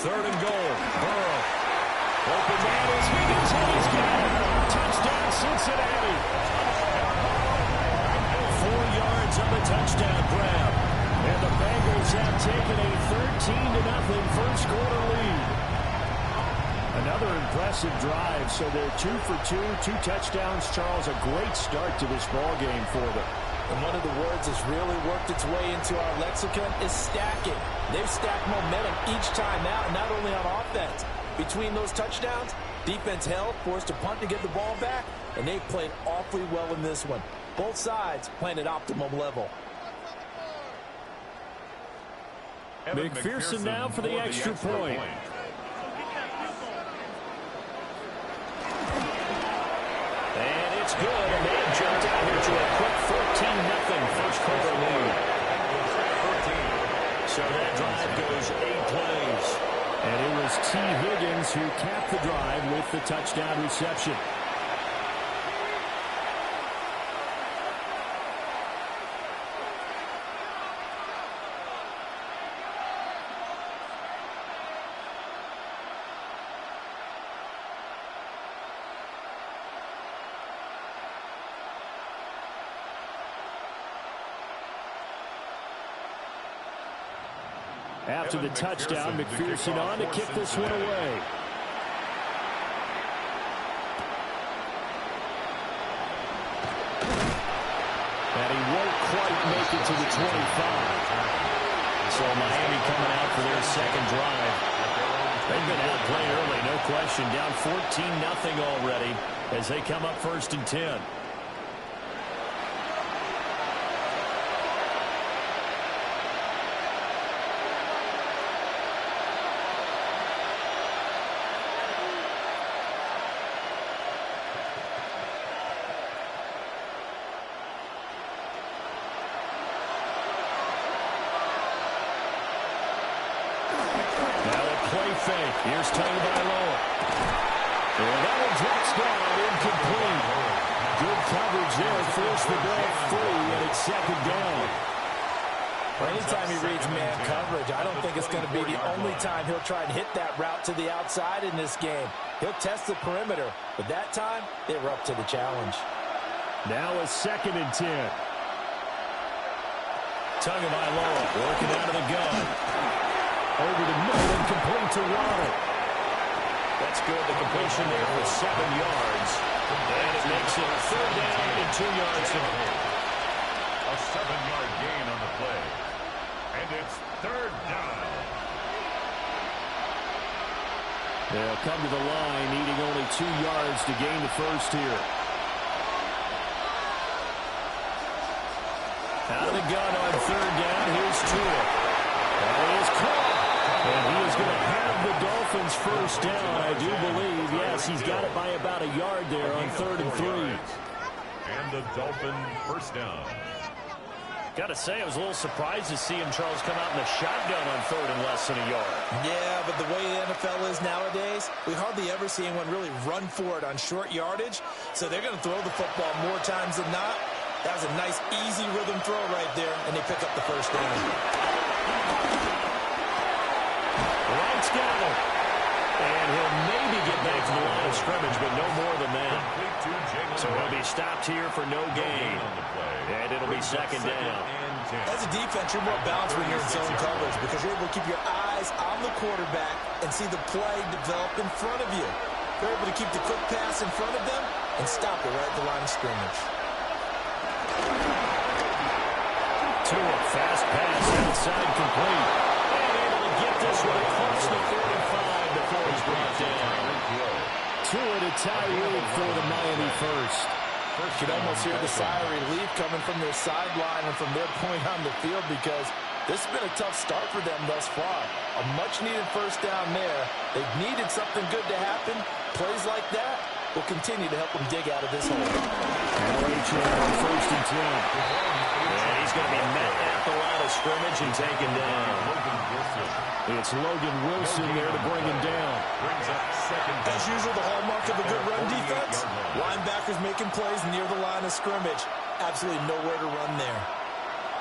Third and goal. Burrow. Open man is Higgins, and he's got it. Touchdown, Cincinnati. 4 yards on the touchdown grab. And the Bengals have taken a 13-0 first quarter lead. Another impressive drive, so they're 2 for 2, 2 touchdowns. Charles, a great start to this ball game for them. And one of the words that's really worked its way into our lexicon is stacking. They've stacked momentum each time out, not only on offense. Between those touchdowns, defense held, forced to punt to get the ball back, and they've played awfully well in this one. Both sides playing at optimum level. McPherson now for the extra point. And it's good, and they have jumped out here to a quick 14-0 first quarter lead. So that drive goes 8 plays. And it was T. Higgins who capped the drive with the touchdown reception. After the touchdown, McPherson on to kick this one away. And he won't quite make it to the 25. So Miami coming out for their second drive. They've been outplayed early, no question. Down 14-0 already as they come up first and 10. Fake. Here's Tagovailoa. And that one drops down, incomplete. Good coverage there, forced the ball free, and it's second down. Well, anytime he reads man coverage, I don't think it's going to be the only time he'll try and hit that route to the outside in this game. He'll test the perimeter, but that time, they were up to the challenge. Now a second and 10. Tagovailoa working out of the gun. Over the middle and complete to Waddle. That's good. The completion there for 7 yards. And it makes it 3rd down and 2 yards to go. A 7-yard gain on the play. And it's 3rd down. They'll come to the line, needing only 2 yards to gain the first here. Out of the gun on 3rd down. Here's Tua. That is caught. And he is going to have the Dolphins first down, I do believe. Yes, he's got it by about a yard there on 3rd and 3. And the Dolphin first down. Got to say, I was a little surprised to see him, Charles, come out in the shotgun on 3rd and less than a yard. Yeah, but the way the NFL is nowadays, we hardly ever see anyone really run for it on short yardage. So they're going to throw the football more times than not. That was a nice, easy rhythm throw right there, and they pick up the first down. Wright's got it. And he'll maybe get back to the line of scrimmage, but no more than that. So he'll be stopped here for no gain. And it'll be 2nd down. As a defense, you're more balanced when you're in zone coverage because you're able to keep your eyes on the quarterback and see the play develop in front of you. You're able to keep the quick pass in front of them and stop it right at the line of scrimmage. Tua, fast pass, outside complete. And able to get this one across the 45 before he's brought down. Tua to Tyreek for the Miami first. You can almost hear the sigh of relief coming from their sideline and from their point on the field because this has been a tough start for them thus far. A much-needed first down there. They've needed something good to happen. Plays like that will continue to help them dig out of this hole. Now on 1st and 10. And he's going to be met at the line of scrimmage and taken down. It's Logan Wilson there to bring him down. As usual, the hallmark of a good run defense. Linebackers making plays near the line of scrimmage. Absolutely nowhere to run there.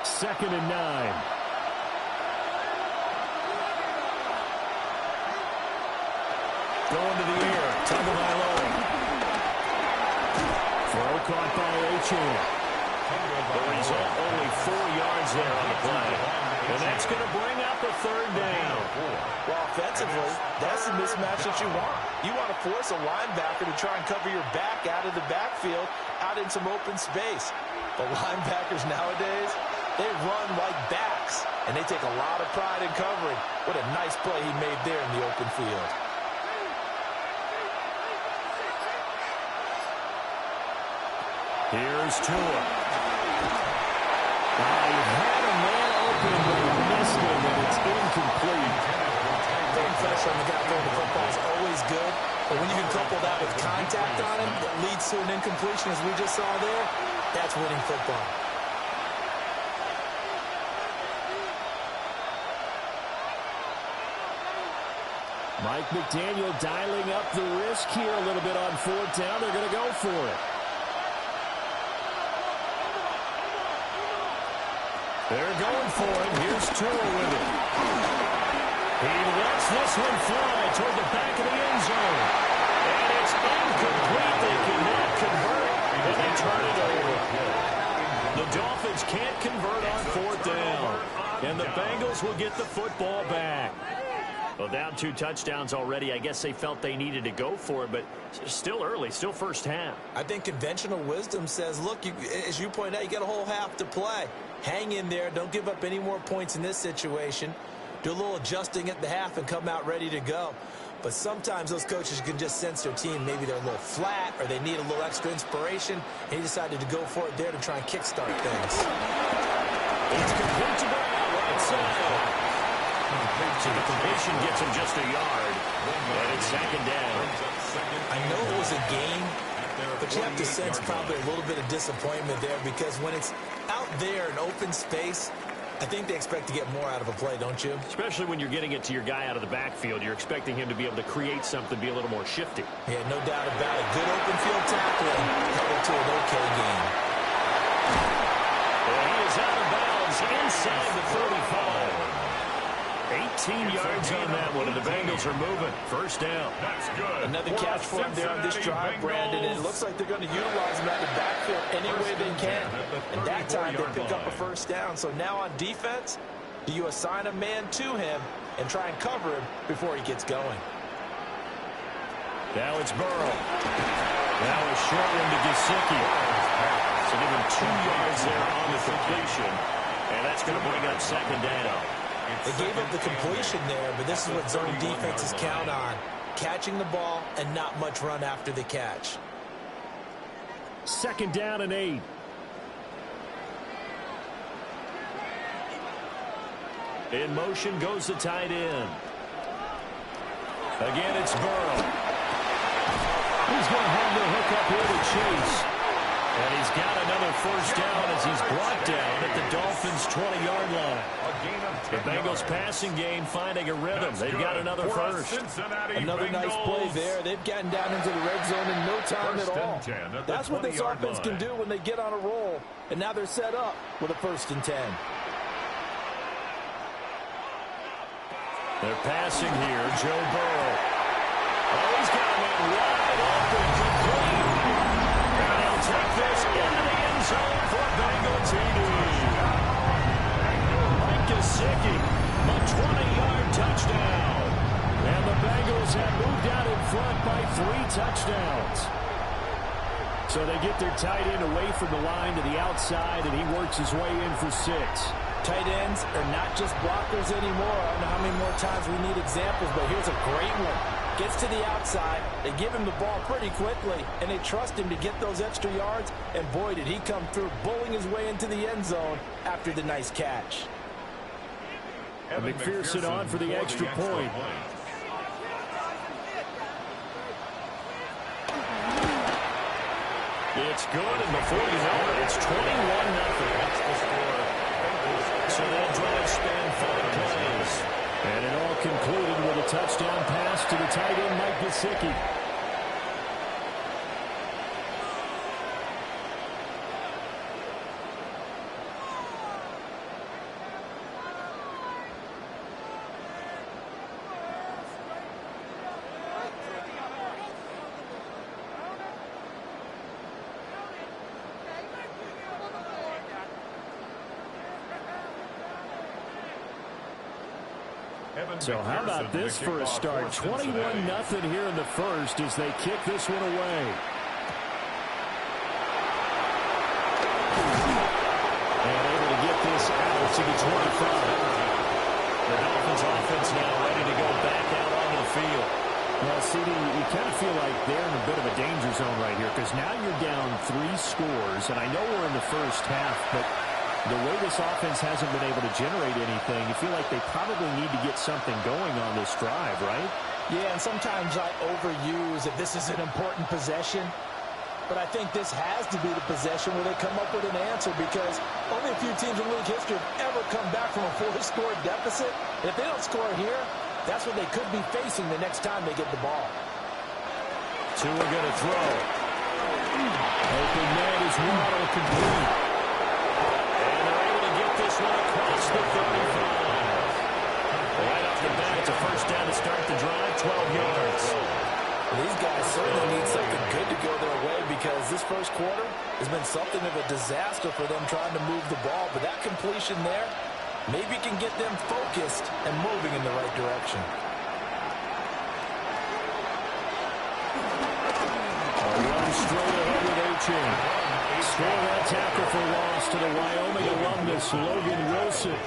2nd and 9. Going to the air. Tagovailoa. Throw caught by Achane. The result, only 4 yards there on the play. And that's going to bring up a 3rd down. Well, offensively, that's the mismatch that you want. You want to force a linebacker to try and cover your back out of the backfield, out in some open space. But linebackers nowadays, they run like backs, and they take a lot of pride in covering. What a nice play he made there in the open field. Here's Tua. He had a man open, but he missed him, and it's incomplete. Getting pressure on the guy throwing the football is always good, but when you can couple that with contact on him that leads to an incompletion, as we just saw there, that's winning football. Mike McDaniel dialing up the risk here a little bit on 4th down. They're going to go for it. They're going for it. Here's Tua with it. He lets this one fly toward the back of the end zone. And it's incomplete. They cannot convert, and they turn it over. The Dolphins can't convert on 4th down. And the Bengals will get the football back. Well, down 2 touchdowns already. I guess they felt they needed to go for it, but still early, still first half. I think conventional wisdom says, look, as you point out, you got a whole half to play. Hang in there. Don't give up any more points in this situation. Do a little adjusting at the half and come out ready to go. But sometimes those coaches can just sense their team. Maybe they're a little flat or they need a little extra inspiration. And he decided to go for it there to try and kickstart things. It's complete to Brown. Right side. So the completion gets him just a yard. And it's 2nd down. I know it was a game, but you have to sense probably a little bit of disappointment there because when it's out there in open space, I think they expect to get more out of a play, don't you? Especially when you're getting it to your guy out of the backfield. You're expecting him to be able to create something, be a little more shifty. Yeah, no doubt about it. Good open field tackling. Headed to an okay game. And he is out of bounds inside the 35. 18 yards on that one, and the Bengals are moving. First down. That's good. Another catch for him there on this drive, Brandon. And it looks like they're going to utilize him out of the backfield any way they can. And that time they pick up a first down. So now on defense, do you assign a man to him and try and cover him before he gets going? Now it's Burrow. Now a short one to Gesicki. So give him 2 yards there on the completion. And that's going to bring up second down. They gave up the completion there, but this is what zone defenses count on. Catching the ball and not much run after the catch. Second down and 8. In motion goes the tight end. Again, it's Burrow. He's going to have the hook up here to Chase. And he's got another first down as he's brought down at the Dolphins' 20-yard line. The Bengals passing game finding a rhythm. They've got another first. Another nice play there. They've gotten down into the red zone in no time at all. That's what this offense can do when they get on a roll. And now they're set up with a 1st and 10. They're passing here. Joe Burrow. Oh, he's got a man wide open, complete. And he'll take this into the end zone for Bengal TD. Mike Gesicki, a 20-yard touchdown. And the Bengals have moved out in front by 3 touchdowns. So they get their tight end away from the line to the outside, and he works his way in for 6. Tight ends are not just blockers anymore. I don't know how many more times we need examples, but here's a great one. Gets to the outside, they give him the ball pretty quickly, and they trust him to get those extra yards, and boy, did he come through, bowling his way into the end zone after the nice catch. And McPherson on for the extra point. It's good, and before you know it, it's 21-0. That's the score. So that drive span 5 plays. And it all concluded with a touchdown pass to the tight end, Mike Gesicki. So how about this for a start? 21-0 here in the first as they kick this one away. And able to get this out to the 25. The Dolphins offense now ready to go back out onto the field. Well, CD, you kind of feel like they're in a bit of a danger zone right here because now you're down 3 scores, and I know we're in the first half, but the way this offense hasn't been able to generate anything, you feel like they probably need to get something going on this drive, right? Yeah, and sometimes I overuse if this is an important possession, but I think this has to be the possession where they come up with an answer because only a few teams in league history have ever come back from a 4-score deficit. And if they don't score here, that's what they could be facing the next time they get the ball. Tua going to throw. Open man is Waddle complete. This one across the 35. Right off the bat, it's a first down to start the drive, 12 yards. These guys certainly need something good to go their way because this first quarter has been something of a disaster for them trying to move the ball. But that completion there maybe can get them focused and moving in the right direction. A run straight ahead with A-Chain. Score that tackle for loss to the Wyoming alumnus, Logan Wilson.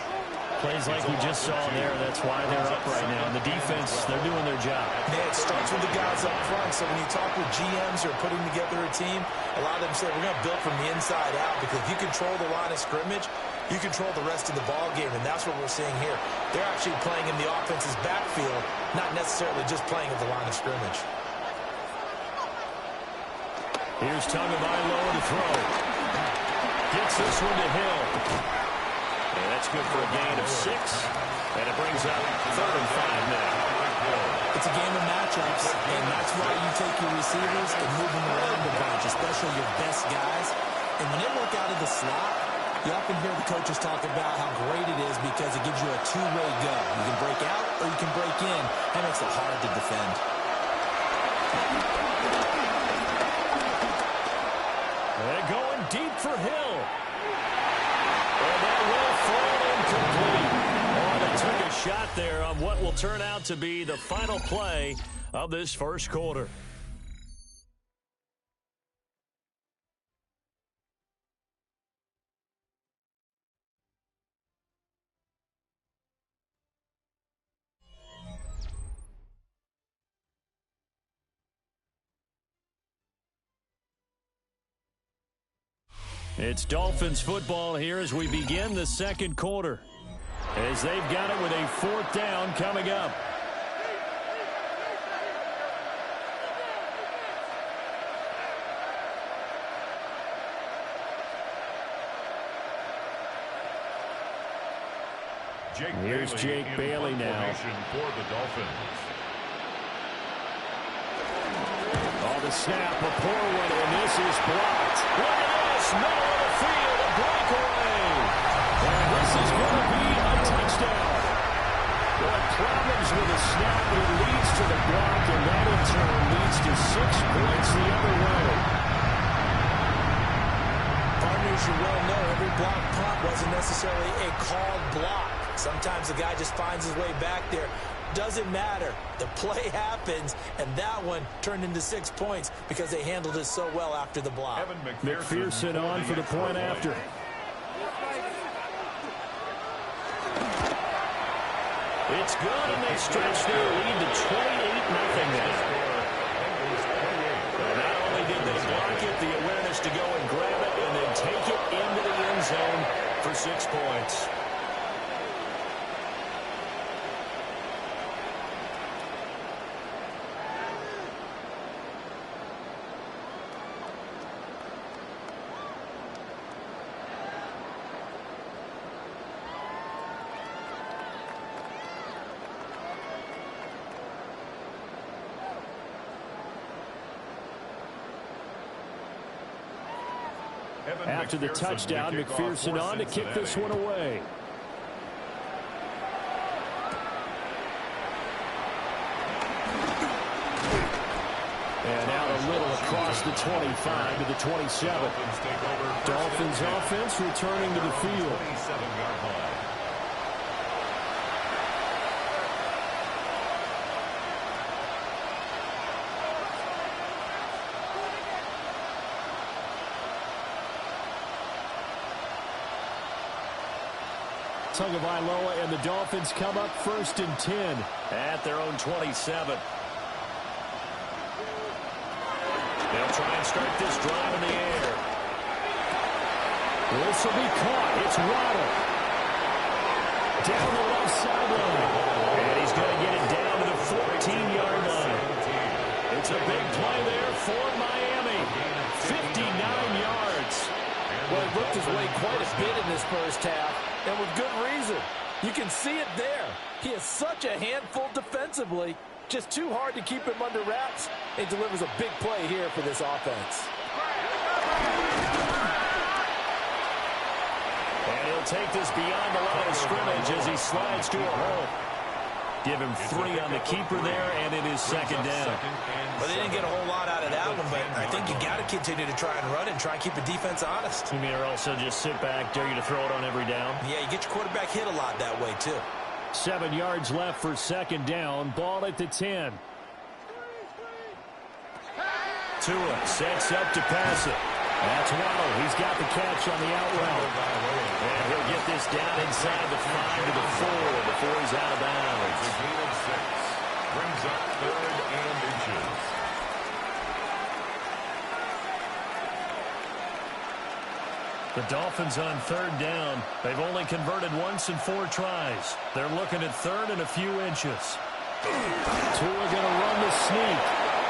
Plays like we just saw there. That's why they're up right now. And the defense, they're doing their job. Yeah, it starts with the guys up front. So when you talk with GMs who are putting together a team, a lot of them say, we're going to build from the inside out because if you control the line of scrimmage, you control the rest of the ball game, and that's what we're seeing here. They're actually playing in the offense's backfield, not necessarily just playing at the line of scrimmage. Here's Tagovailoa to throw. Gets this one to Hill. And that's good for a gain of 6. And it brings up 3rd and 5 now. It's a game of matchups, and that's why you take your receivers and move them around a bunch, especially your best guys. And when they work out of the slot, you often hear the coaches talk about how great it is because it gives you a two-way go. You can break out or you can break in. That makes it hard to defend. They're going deep for Hill. And that will fall incomplete. Oh, they took a shot there on what will turn out to be the final play of this first quarter. It's Dolphins football here as we begin the second quarter. As they've got it with a 4th down coming up. Here's Jake Bailey now. For the Dolphins. On the snap, a poor one, and this is blocked. Look at this, middle of the field, a breakaway. And this is going to be a touchdown. Boy, problems with the snap, but it leads to the block, and that in turn leads to 6 points the other way. Partners, you well know every block punt wasn't necessarily a called block. Sometimes the guy just finds his way back there. Doesn't matter. The play happens, and that one turned into 6 points because they handled it so well after the block. McPherson on for the point after. It's good, and they stretch their lead to 28-0 now. Not only did they block it, the awareness to go and grab it and then take it into the end zone for 6 points. After the touchdown, McPherson on to kick this one away. And out a little across the 25 to the 27. Dolphins offense returning to the field. Tagovailoa and the Dolphins come up 1st and 10 at their own 27. They'll try and start this drive in the air. This will be caught. It's Waddle. Down the left sideline. And he's going to get it down to the 14-yard line. It's a big play there for Miami. 59 yards. Well, he worked his way quite a bit in this first half, and with good reason. You can see it there. He is such a handful defensively. Just too hard to keep him under wraps. He delivers a big play here for this offense. And he'll take this beyond the line of scrimmage as he slides to a hole. Give him 3 on the keeper there, and it is 2nd down. Well, they didn't get a whole lot out of that one, but I think you got to continue to try and run and try and keep the defense honest. You mean or also just sit back, dare you to throw it on every down? Yeah, you get your quarterback hit a lot that way, too. 7 yards left for 2nd down. Ball at the 10. Tua sets up to pass it. That's Waddle. He's got the catch on the out route. And he'll get this down inside the 5 to the 4 before he's out of bounds. The gain of 6 brings up 3rd and inches. The Dolphins on 3rd down. They've only converted once in 4 tries. They're looking at 3rd and a few inches. Tua going to run the sneak.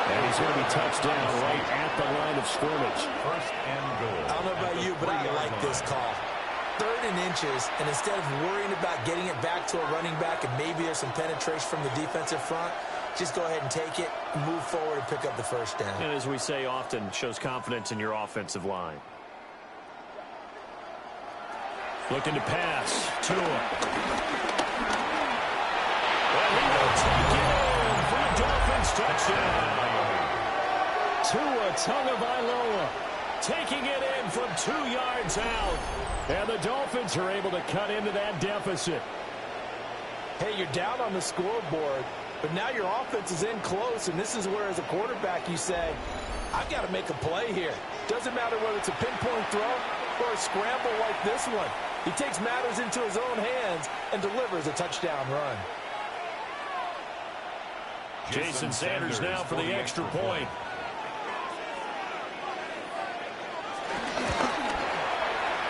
And he's going to be touched down right at the line of scrimmage. 1st and goal. I don't know about you, but I like this call. 3rd and inches, and instead of worrying about getting it back to a running back and maybe there's some penetration from the defensive front, just go ahead and take it, move forward, and pick up the 1st down. And as we say often, shows confidence in your offensive line. Looking to pass. Tua. Well, he will take it in for a Dolphins touchdown. Tua Tagovailoa taking it in from 2 yards out. And the Dolphins are able to cut into that deficit. Hey, you're down on the scoreboard, but now your offense is in close, and this is where, as a quarterback, you say, I've got to make a play here. Doesn't matter whether it's a pinpoint throw or a scramble like this one. He takes matters into his own hands and delivers a touchdown run. Jason Sanders now for the extra point.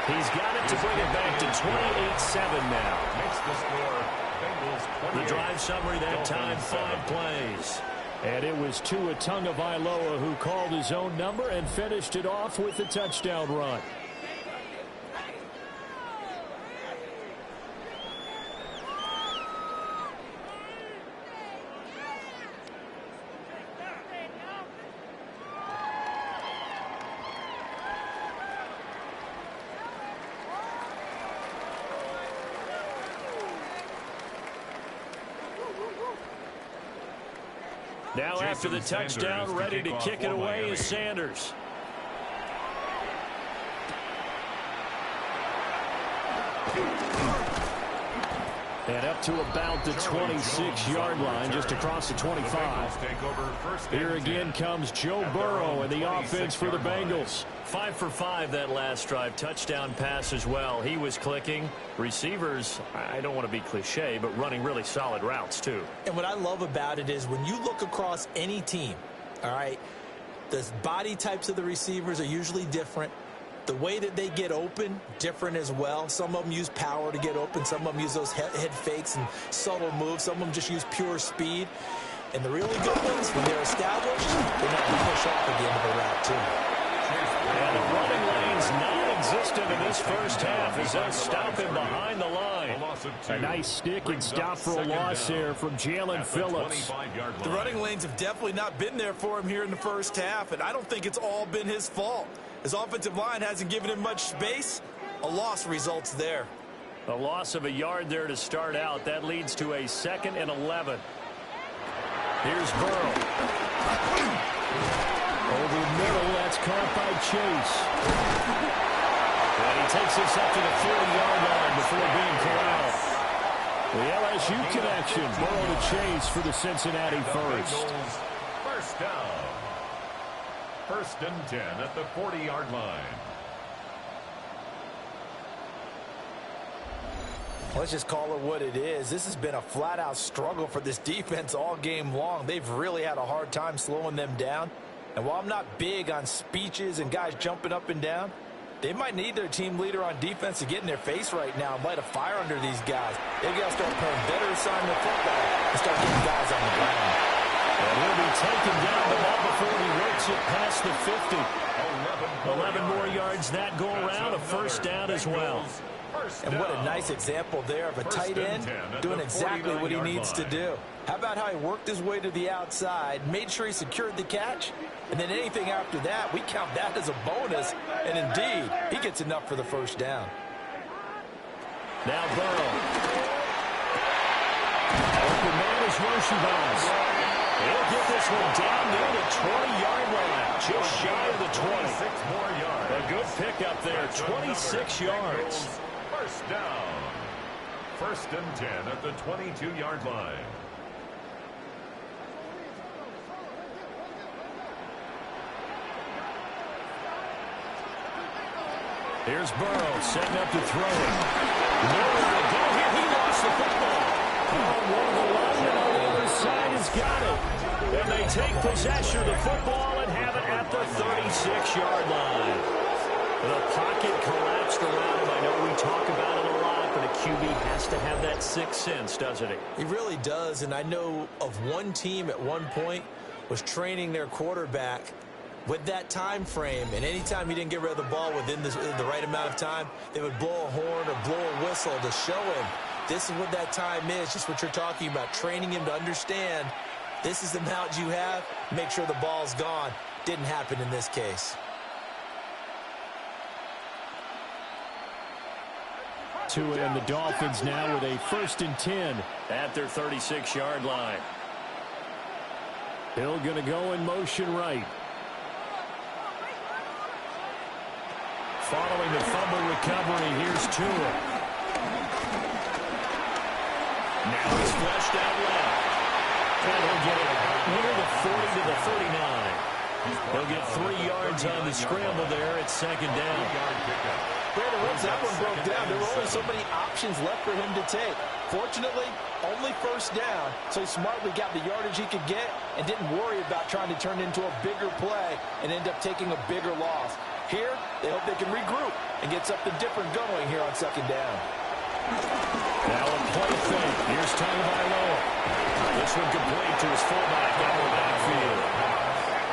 He's got it to bring it back to 28-7 now. Makes the score Bengals 28. The drive summary that time, 5 plays. And it was Tua Tagovailoa who called his own number and finished it off with a touchdown run. Now after the touchdown, ready to kick it away is Sanders. And up to about the 26-yard line, just across the 25. Here again comes Joe Burrow and the offense for the Bengals. 5 for 5 that last drive. Touchdown pass as well. He was clicking. Receivers, I don't want to be cliche, but running really solid routes too. And what I love about it is when you look across any team, all right, the body types of the receivers are usually different. The way that they get open, different as well. Some of them use power to get open. Some of them use those head fakes and subtle moves. Some of them just use pure speed. And the really good ones, when they're established, they know to push off at the end of the route, too. And the running lane's non-existent in this first half as they'll stop him behind the line. A nice stick and stop for a loss there from Jalen Phillips. The running lanes have definitely not been there for him here in the first half, and I don't think it's all been his fault. His offensive line hasn't given him much space. A loss results there. A loss of a yard there to start out. That leads to a 2nd and 11. Here's Burrow. Over the middle, that's caught by Chase. And he takes this up to the 40-yard line before being corralled. The LSU connection. Burrow to Chase for the Cincinnati first. First down. 1st and 10 at the 40-yard line. Let's just call it what it is. This has been a flat-out struggle for this defense all game long. They've really had a hard time slowing them down. And while I'm not big on speeches and guys jumping up and down, they might need their team leader on defense to get in their face right now and light a fire under these guys. They've got to start playing better assignment football and start getting guys on the ground. And he'll be taken down the ball before he works it past the 50. 11 more yards that go around, a first down as well. And what a nice example there of a tight end doing exactly what he needs to do. How about how he worked his way to the outside, made sure he secured the catch, and then anything after that, we count that as a bonus. And indeed, he gets enough for the first down. Now Burrow. Open man is Roshibaz. He'll get this one down near the 20-yard line, just shy of the 20. 6 more yards. A good pickup there, 26 yards. First down. 1st and 10 at the 22-yard line. Here's Burrow setting up to throw it. Nowhere to go here. He lost the football. One of the linemen on the other side has got it. And they take possession of the football and have it at the 36-yard line. The pocket collapsed around him. I know we talk about it a lot, but a QB has to have that sixth sense, doesn't he? He really does, and I know of one team at one point was training their quarterback with that time frame, and anytime he didn't get rid of the ball within the right amount of time, they would blow a horn or blow a whistle to show him this is what that time is, just what you're talking about, training him to understand this is the amount you have, make sure the ball's gone. Didn't happen in this case. Tua and the Dolphins now with a 1st and 10 at their 36-yard line. Hill going to go in motion right. Following the fumble recovery, here's Tua. Now he's flushed out left. And he'll get it near the 40 to the 39. He'll get 3 yards on the scramble there at 2nd down. Brandon, once that one broke down, there were only so many options left for him to take. Fortunately, only 1st down, so he smartly got the yardage he could get and didn't worry about trying to turn it into a bigger play and end up taking a bigger loss. Here, they hope they can regroup and get something different going here on second down. Now a play fake. Here's Tagovailoa. This one complete to his fullback out of the backfield.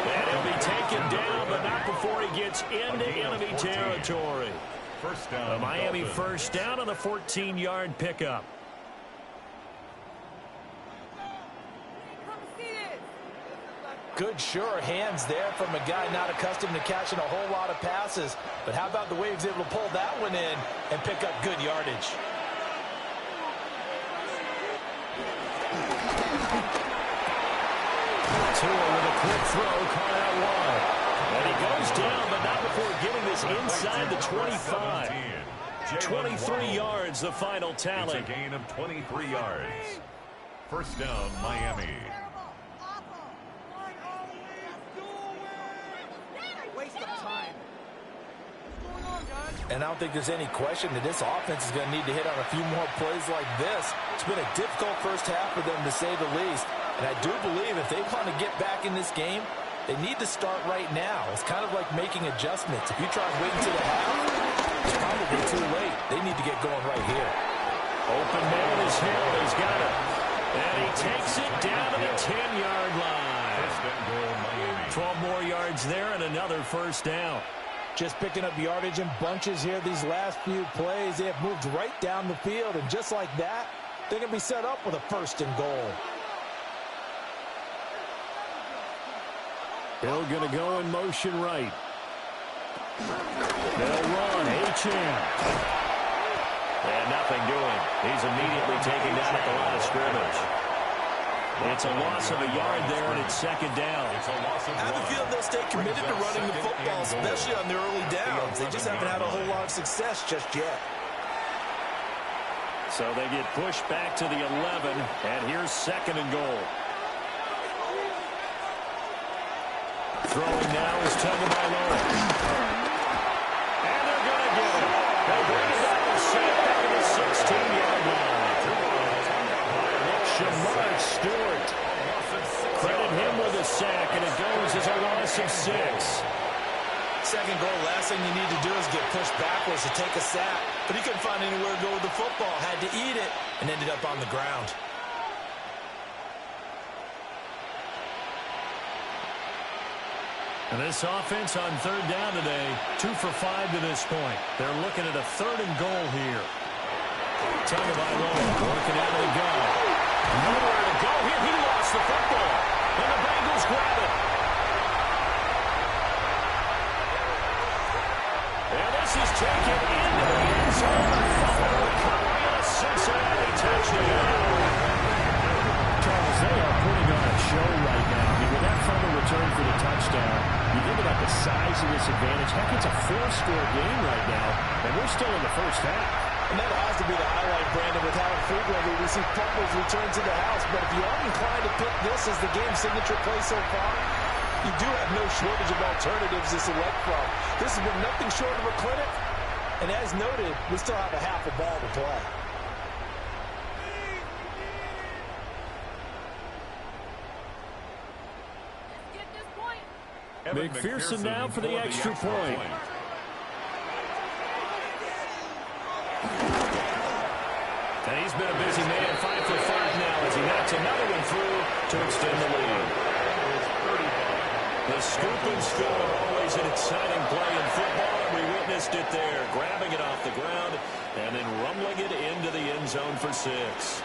And he'll be taken down, but not before he gets into enemy territory. First down. A Miami first down on a 14-yard pickup. Good, sure hands there from a guy not accustomed to catching a whole lot of passes. But how about the way he was able to pull that one in and pick up good yardage? Tua with a quick throw, caught out wide. And he goes down, but not before getting this inside the 25. 23 yards, the final tally. It's a gain of 23 yards. First down, Miami. And I don't think there's any question that this offense is going to need to hit on a few more plays like this. It's been a difficult first half for them, to say the least. And I do believe if they want to get back in this game, they need to start right now. It's kind of like making adjustments. If you try and wait until the half, it's probably too late. They need to get going right here. Open man is Hill. He's got it. And he takes it down to the 10-yard line. First and goal, Miami. 12 more yards there and another first down. Just picking up yardage in bunches here these last few plays. They have moved right down the field, and just like that, they're going to be set up with a first and goal. Hill going to go in motion right. They'll run. H.M. And nothing doing. He's immediately taken down at the line of scrimmage. It's a loss of a yard there, and it's second down. I have a feeling they'll stay committed to running the football, especially on their early downs. They just haven't had a whole lot of success just yet. So they get pushed back to the 11, and here's second and goal. Throwing now is Tagovailoa. And they're going to get it. They bring it down to set back at the 16-yard line. Shamar Stewart. Credit him with a sack, and it goes as a loss of 6. Second goal, last thing you need to do is get pushed backwards to take a sack. But he couldn't find anywhere to go with the football, had to eat it, and ended up on the ground. And this offense on third down today, 2 for 5 to this point. They're looking at a third and goal here. Tagovailoa working out of the gun. Nowhere to go here. He lost the football. And the Bengals grab it. And this is taken into the end zone. Fumble recovery and a Cincinnati touchdown. Charles, they are putting on a show right now. I mean, with that fumble return for the touchdown, you think about the size of this advantage. Heck, it's a 4-score game right now, and we're still in the first half. And that has to be the highlight, Brandon, with how frequently we see fumbles return to the house. But if you are inclined to pick this as the game signature play so far, you do have no shortage of alternatives to select from. This has been nothing short of a clinic. And as noted, we still have a half a ball to play. McPherson now for the extra point. And he's been a busy man, 5 for 5 now as he knocks another one through to extend the lead. The scoop and score are always an exciting play in football, and we witnessed it there, grabbing it off the ground and then rumbling it into the end zone for 6.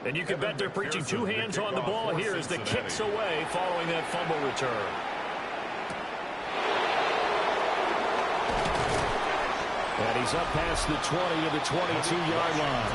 And you can bet they're preaching 2 hands on the ball here as the kick's away following that fumble return. And he's up past the 20 of the 22-yard line.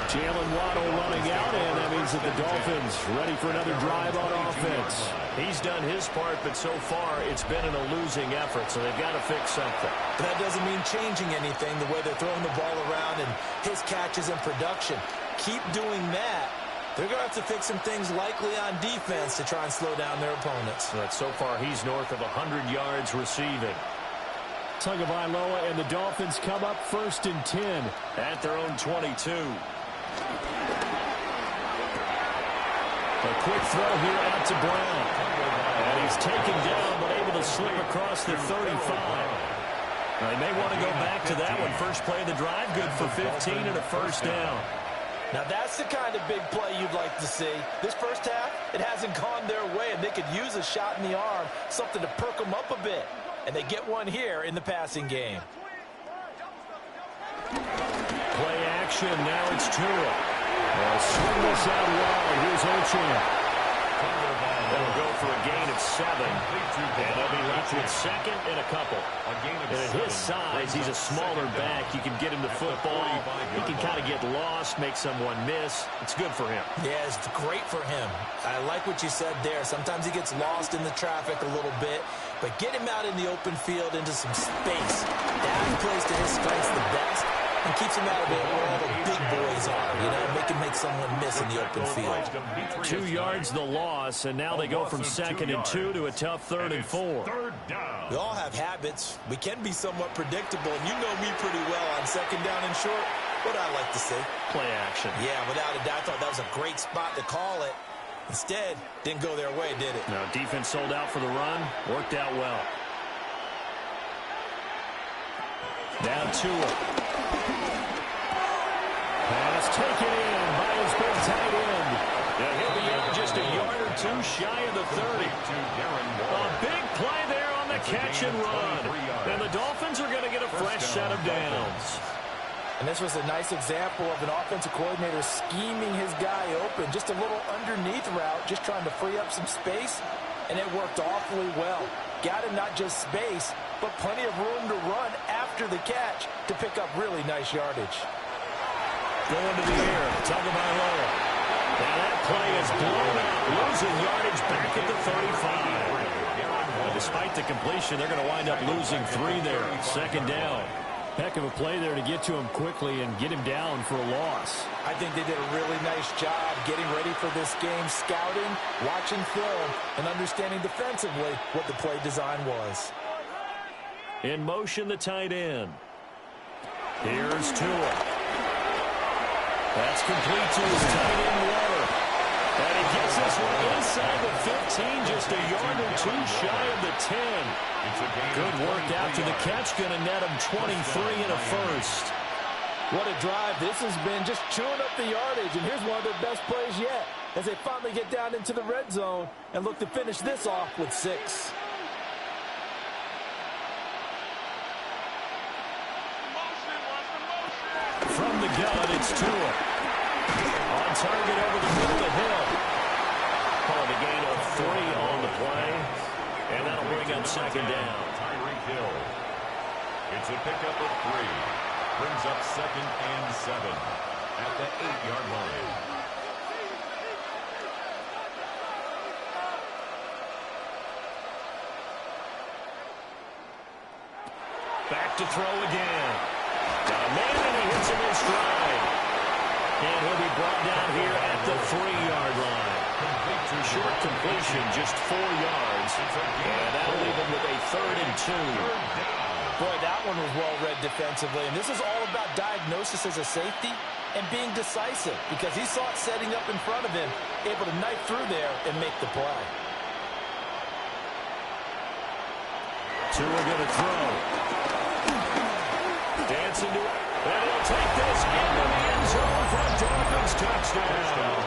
Jalen Waddle running out, and that means that the Dolphins ready for another drive on offense. He's done his part, but so far it's been in a losing effort, so they've got to fix something. But that doesn't mean changing anything, the way they're throwing the ball around and his catches and production. Keep doing that, They're going to have to fix some things likely on defense to try and slow down their opponents. But so far, he's north of 100 yards receiving. Tagovailoa and the Dolphins come up 1st and 10 at their own 22. A quick throw here out to Brown. And he's taken down, but able to slip across the 35. Now, they may want to go back to that one. First play of the drive, good for 15 and a first down. Now, that's the kind of big play you'd like to see. This first half, it hasn't gone their way, and they could use a shot in the arm, something to perk them up a bit. And they get one here in the passing game. Play action, now it's Tua. Swing this out wide. Here's Ochane. They'll go for a gain of 7. And they'll be left with second and a couple. And at his size, he's a smaller back. You can get him the football. He can kind of get lost, make someone miss. It's good for him. Yeah, it's great for him. I like what you said there. Sometimes he gets lost in the traffic a little bit. But get him out in the open field into some space. That plays to his strengths the best. And keeps him out of it where all the big boys are, you know, make someone miss in the open field. 2 yards the loss, and now they go from 2nd and 2 to a tough 3rd and 4. We all have habits. We can be somewhat predictable, and you know me pretty well on 2nd down and short. What I like to see. Play action. Yeah, without a doubt, I thought that was a great spot to call it. Instead, didn't go their way, did it? No, defense sold out for the run. Worked out well. Down Tua. Pass taken in by his big tight end. And he'll be out just a yard or 2 shy of the 30. A big play there on the catch and run. And the Dolphins are going to get a fresh set of downs. And this was a nice example of an offensive coordinator scheming his guy open. Just a little underneath route, just trying to free up some space. And it worked awfully well. Got him not just space, but plenty of room to run after the catch to pick up really nice yardage. Going to the air, Tagovailoa. Now that play is blown out, losing yardage back at the 35. Well, despite the completion, they're going to wind up losing 3 there. 2nd down. Heck of a play there to get to him quickly and get him down for a loss. I think they did a really nice job getting ready for this game, scouting, watching film, and understanding defensively what the play design was. In motion, the tight end. Here's Tua. That's complete to his tight end, Water. And he gets this one inside the 15, just a yard or 2 shy of the 10. Good work out to the catch, going to net him 23 and a first. What a drive this has been, just chewing up the yardage. And here's one of their best plays yet as they finally get down into the red zone and look to finish this off with 6. From the gun, it's Tua. On target over the middle of the hill. Calling a gain of 3 on the play. And that'll bring up 2nd down. Tyreek Hill. It's a pickup of 3. Brings up 2nd and 7 at the 8-yard line. Back to throw again. Got a man and he hits him in stride. And he'll be brought down here at the 3-yard line. Short completion, just 4 yards. And that'll leave him with a 3rd and 2. Boy, that one was well read defensively. And this is all about diagnosis as a safety and being decisive because he saw it setting up in front of him, able to knife through there and make the play. Tua going to throw. Dancing to it. And he'll take this into the end zone for a Dolphins touchdown.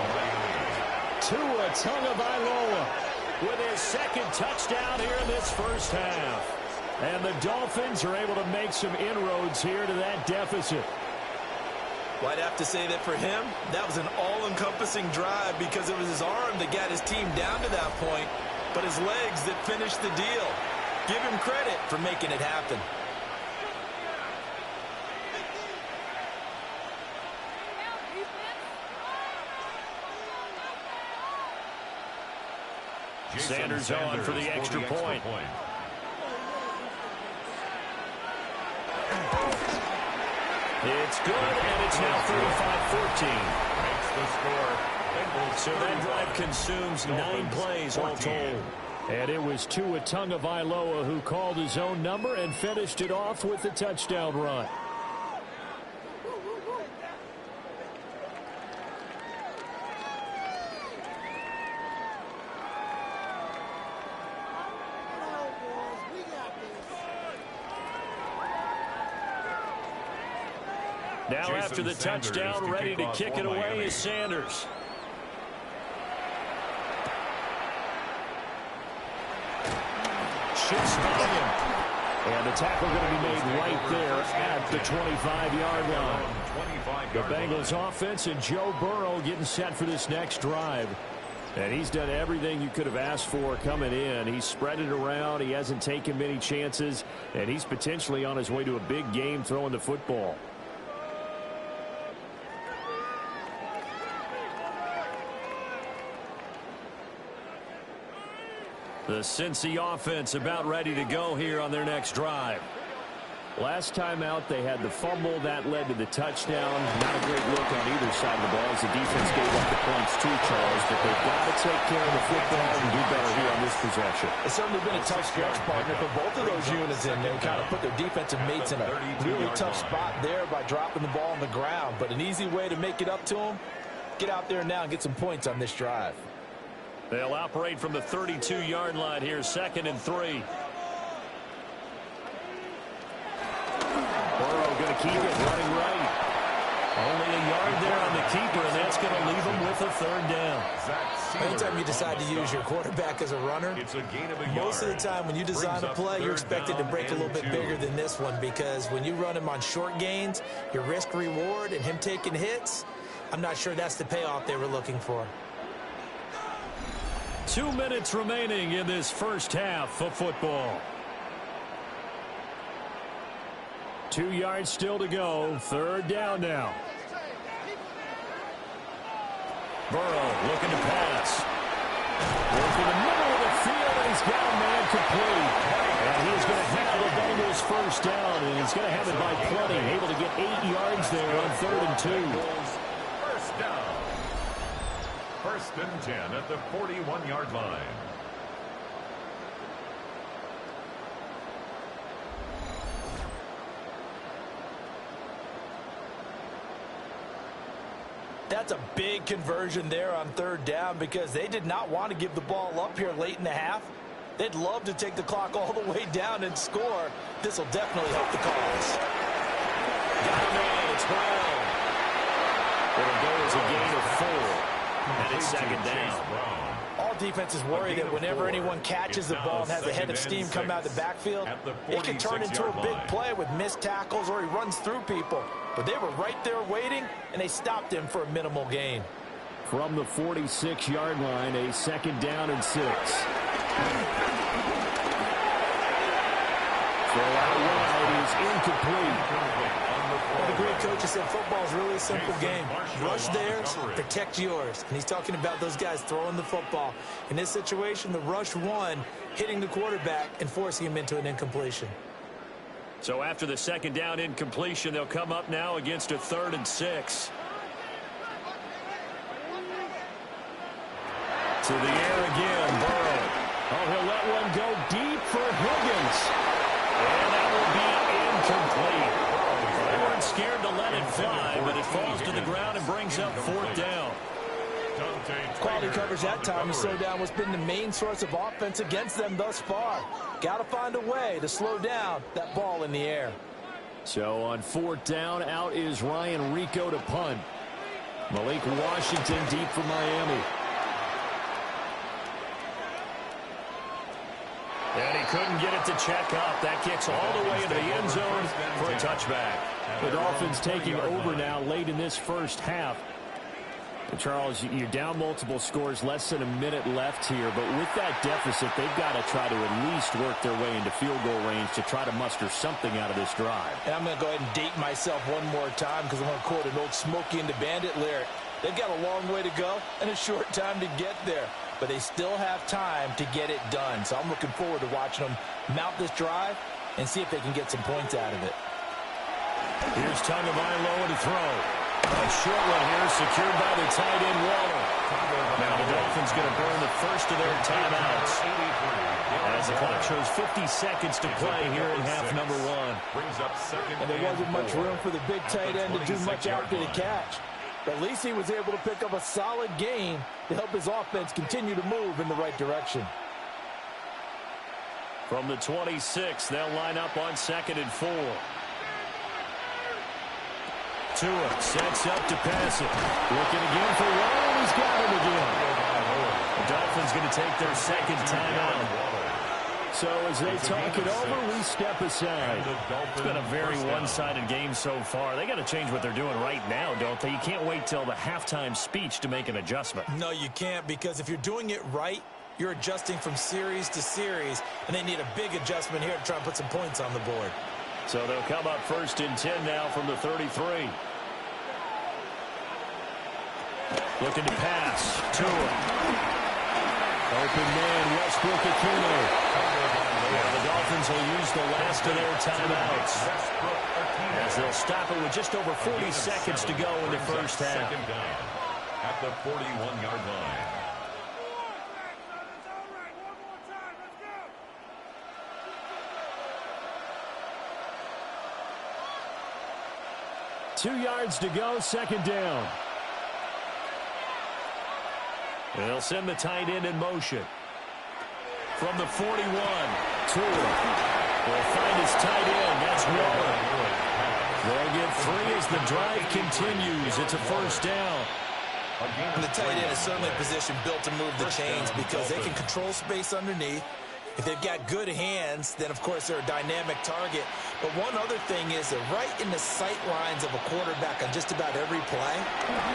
Tua Tagovailoa with his 2nd touchdown here in this first half. And the Dolphins are able to make some inroads here to that deficit. Well, I'd have to say that for him, that was an all-encompassing drive because it was his arm that got his team down to that point, but his legs that finished the deal. Give him credit for making it happen. Sanders on for the extra point. It's good, and it's now 35-14. Makes the score So that drive consumes 9 plays all told. And it was Tua Tagovailoa who called his own number and finished it off with a touchdown run. Now after the touchdown, ready to kick it away is Sanders. Shifts by him. And the tackle going to be made right there at the 25-yard line. The Bengals offense and Joe Burrow getting set for this next drive. And he's done everything you could have asked for coming in. He's spread it around. He hasn't taken many chances. And he's potentially on his way to a big game throwing the football. The Cincy offense about ready to go here on their next drive. Last time out, they had the fumble. That led to the touchdown. Not a great look on either side of the ball as the defense gave up the points too, Charles. But they've got to take care of the football and do better here on this possession. It's certainly been a tough stretch, partner, for both of those units in there. Kind of put their defensive mates in a really tough spot there by dropping the ball on the ground. But an easy way to make it up to them, get out there now and get some points on this drive. They'll operate from the 32-yard line here, 2nd and 3. Burrow going to keep it running right. Only a yard there on the keeper, and that's going to leave him with a 3rd down. Anytime you decide to use your quarterback as a runner, most of the time when you design a play, you're expected to break a little bit bigger than this one, because when you run him on short gains, your risk-reward and him taking hits, I'm not sure that's the payoff they were looking for. 2 minutes remaining in this first half of football. 2 yards still to go. 3rd down now. Burrow looking to pass. Working the middle of the field, and he's got a man complete. And he's going to have the Bengals 1st down, and he's going to have it by plenty. Able to get 8 yards there on 3rd and 2. 1st down. 1st and 10 at the 41-yard line. That's a big conversion there on 3rd down, because they did not want to give the ball up here late in the half. They'd love to take the clock all the way down and score. This will definitely help the cause. Got him in. It's Brown. It'll go as a gain of 4. And it's 2nd down. All defenses worry that whenever anyone catches the ball and has a head of steam come out of the backfield, it can turn into a big play with missed tackles or he runs through people. But they were right there waiting, and they stopped him for a minimal gain. From the 46-yard line, a 2nd down and 6. Throw out wide is incomplete. Well, the great coach has said football is really a simple game. Rush theirs, protect yours. And he's talking about those guys throwing the football. In this situation, the rush one, hitting the quarterback and forcing him into an incompletion. So after the 2nd down incompletion, they'll come up now against a 3rd and 6. To the air again, Burrow. Oh, he'll let one go deep for Higgins. And that will be incomplete. They weren't scared to let it fly, but it falls to the ground and brings up 4th down. Quality coverage that time to slow down what's been the main source of offense against them thus far. Got to find a way to slow down that ball in the air. So on 4th down, out is Ryan Rico to punt. Malik Washington deep for Miami. And he couldn't get it to check up. That kicks all the way into the end zone for a touchback. The Dolphins taking over now late in this first half. Charles, you're down multiple scores, less than a minute left here. But with that deficit, they've got to try to at least work their way into field goal range to try to muster something out of this drive. And I'm going to go ahead and date myself one more time, because I'm going to quote an old Smokey and the Bandit lyric. They've got a long way to go and a short time to get there. But they still have time to get it done. So I'm looking forward to watching them mount this drive and see if they can get some points out of it. Here's Tagovailoa to throw. A short one here, secured by the tight end Waller. Now the Dolphins going to burn the first of their timeouts as the clock shows 50 seconds to play here in half number one. And there wasn't much room for the big tight end to do much after the catch. But at least he was able to pick up a solid gain to help his offense continue to move in the right direction. From the 26, they'll line up on 2nd and 4. Tua sets up to pass it. Looking again for one. He's got him again. The Dolphins going to take their second timeout. So as they talk it over, we step aside. It's been a very one-sided game so far. They got to change what they're doing right now, don't they? You can't wait till the halftime speech to make an adjustment. No, you can't, because if you're doing it right, you're adjusting from series to series, and they need a big adjustment here to try and put some points on the board. So they'll come up 1st and 10 now from the 33. Looking to pass. Tua. Open man, Westbrook-Ikhine. The Dolphins will use the last of their timeouts as they'll stop it with just over 40 seconds to go in the first half. At the 41-yard line. Two yards to go, 2nd down. They'll send the tight end in motion. From the 41, Tua will find his tight end. That's Waller. They'll get 3 as the drive continues. It's a 1st down. And the tight end is certainly a position built to move the chains because they can control space underneath. If they've got good hands, then, of course, they're a dynamic target. But one other thing is they're right in the sight lines of a quarterback on just about every play.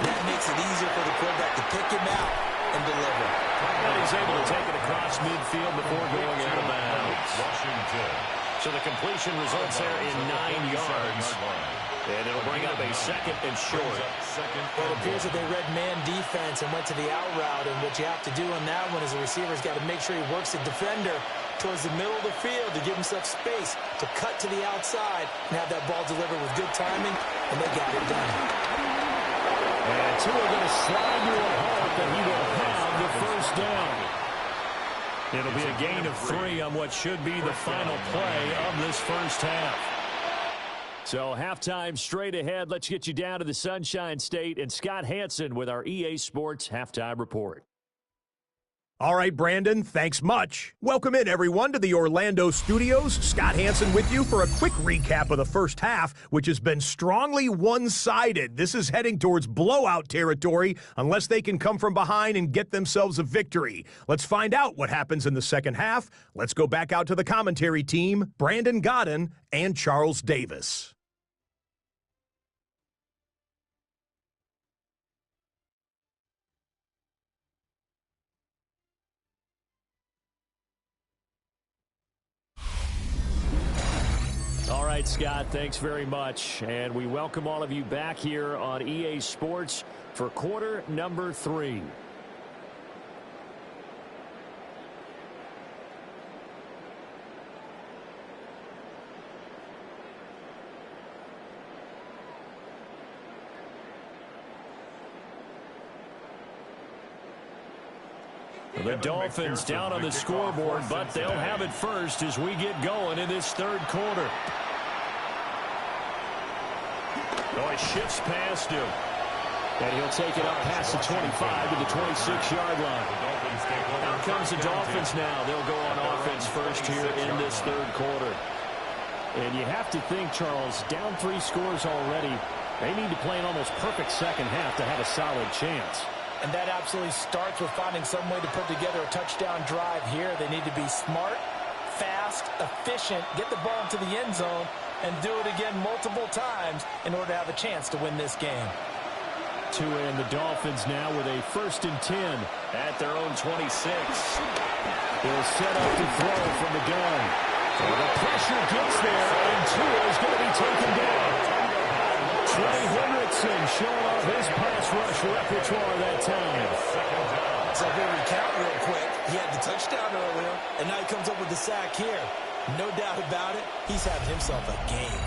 That makes it easier for the quarterback to pick him out and deliver. And he's able to take it across midfield before going out of bounds. So the completion results there in 9 yards. And it'll bring up a 2nd and short. Well, it appears that they read man defense and went to the out route. And what you have to do on that one is the receiver's got to make sure he works the defender towards the middle of the field to give himself space to cut to the outside and have that ball delivered with good timing, and they got it done. And Tua going to slide to a halt, and he will have the 1st down. It'll be a gain of 3 on what should be the final play of this first half. So halftime straight ahead. Let's get you down to the Sunshine State and Scott Hansen with our EA Sports Halftime Report. All right, Brandon, thanks much. Welcome in, everyone, to the Orlando studios. Scott Hansen with you for a quick recap of the first half, which has been strongly one-sided. This is heading towards blowout territory unless they can come from behind and get themselves a victory. Let's find out what happens in the second half. Let's go back out to the commentary team, Brandon Godden and Charles Davis. All right, Scott, thanks very much. And we welcome all of you back here on EA Sports for quarter number 3. The Dolphins down on the scoreboard, but they'll have it first as we get going in this third quarter. Oh, he shifts past him. And he'll take it up past the 25 to the 26-yard line. Out comes the Dolphins now. They'll go on offense first here in this third quarter. And you have to think, Charles, down 3 scores already. They need to play an almost perfect second half to have a solid chance. And that absolutely starts with finding some way to put together a touchdown drive here. They need to be smart, fast, efficient, get the ball into the end zone, and do it again multiple times in order to have a chance to win this game. Tua and the Dolphins now with a 1st and 10 at their own 26. They'll set up to throw from the gun. And the pressure gets there, and Tua is going to be taken down. Trey Hendrickson showing off his pass rush repertoire that time. So if we recount real quick, he had the touchdown earlier, and now he comes up with the sack here. No doubt about it, he's having himself a game.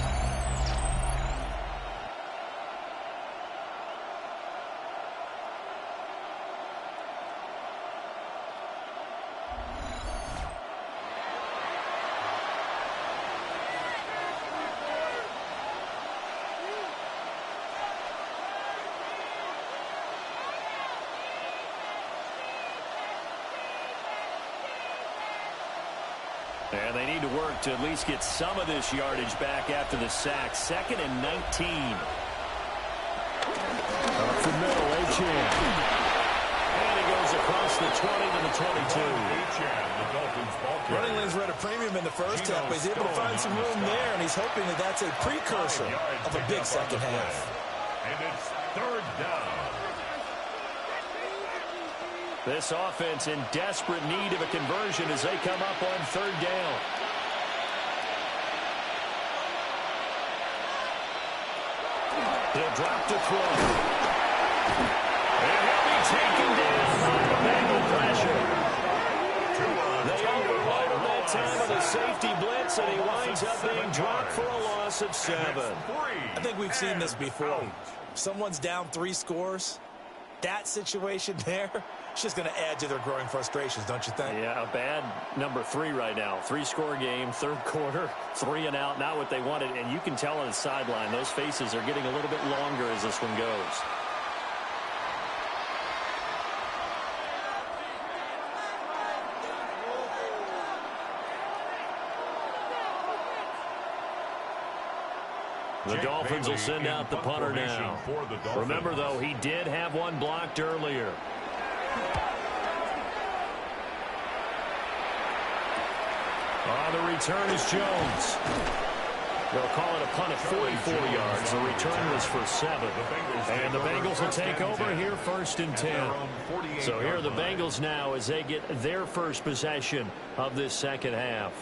And they need to work to at least get some of this yardage back after the sack. 2nd and 19. Up the middle, Achane. And he goes across the 20 to the 22. Running lanes were at a premium in the first half, but he's able to find some room there, and he's hoping that that's a precursor of a big second half. And it's 3rd down. This offense in desperate need of a conversion as they come up on 3rd down. He'll drop to throw. And he'll be taken down by the Bengal pressure. They overload him that time with a safety blitz, and he winds up being dropped for a loss of 7. I think we've seen this before. Someone's down 3 scores. That situation there, it's just going to add to their growing frustrations, don't you think? Yeah, a bad number 3 right now. 3-score game, 3rd quarter, 3 and out, not what they wanted. And you can tell on the sideline, those faces are getting a little bit longer as this one goes. The Dolphins will send out the punter now. Remember, though, he did have one blocked earlier. The return is Jones. They'll call it a punt of 44 yards. The return was for 7. And the Bengals will take over here 1st and 10. So here are the Bengals now as they get their first possession of this second half.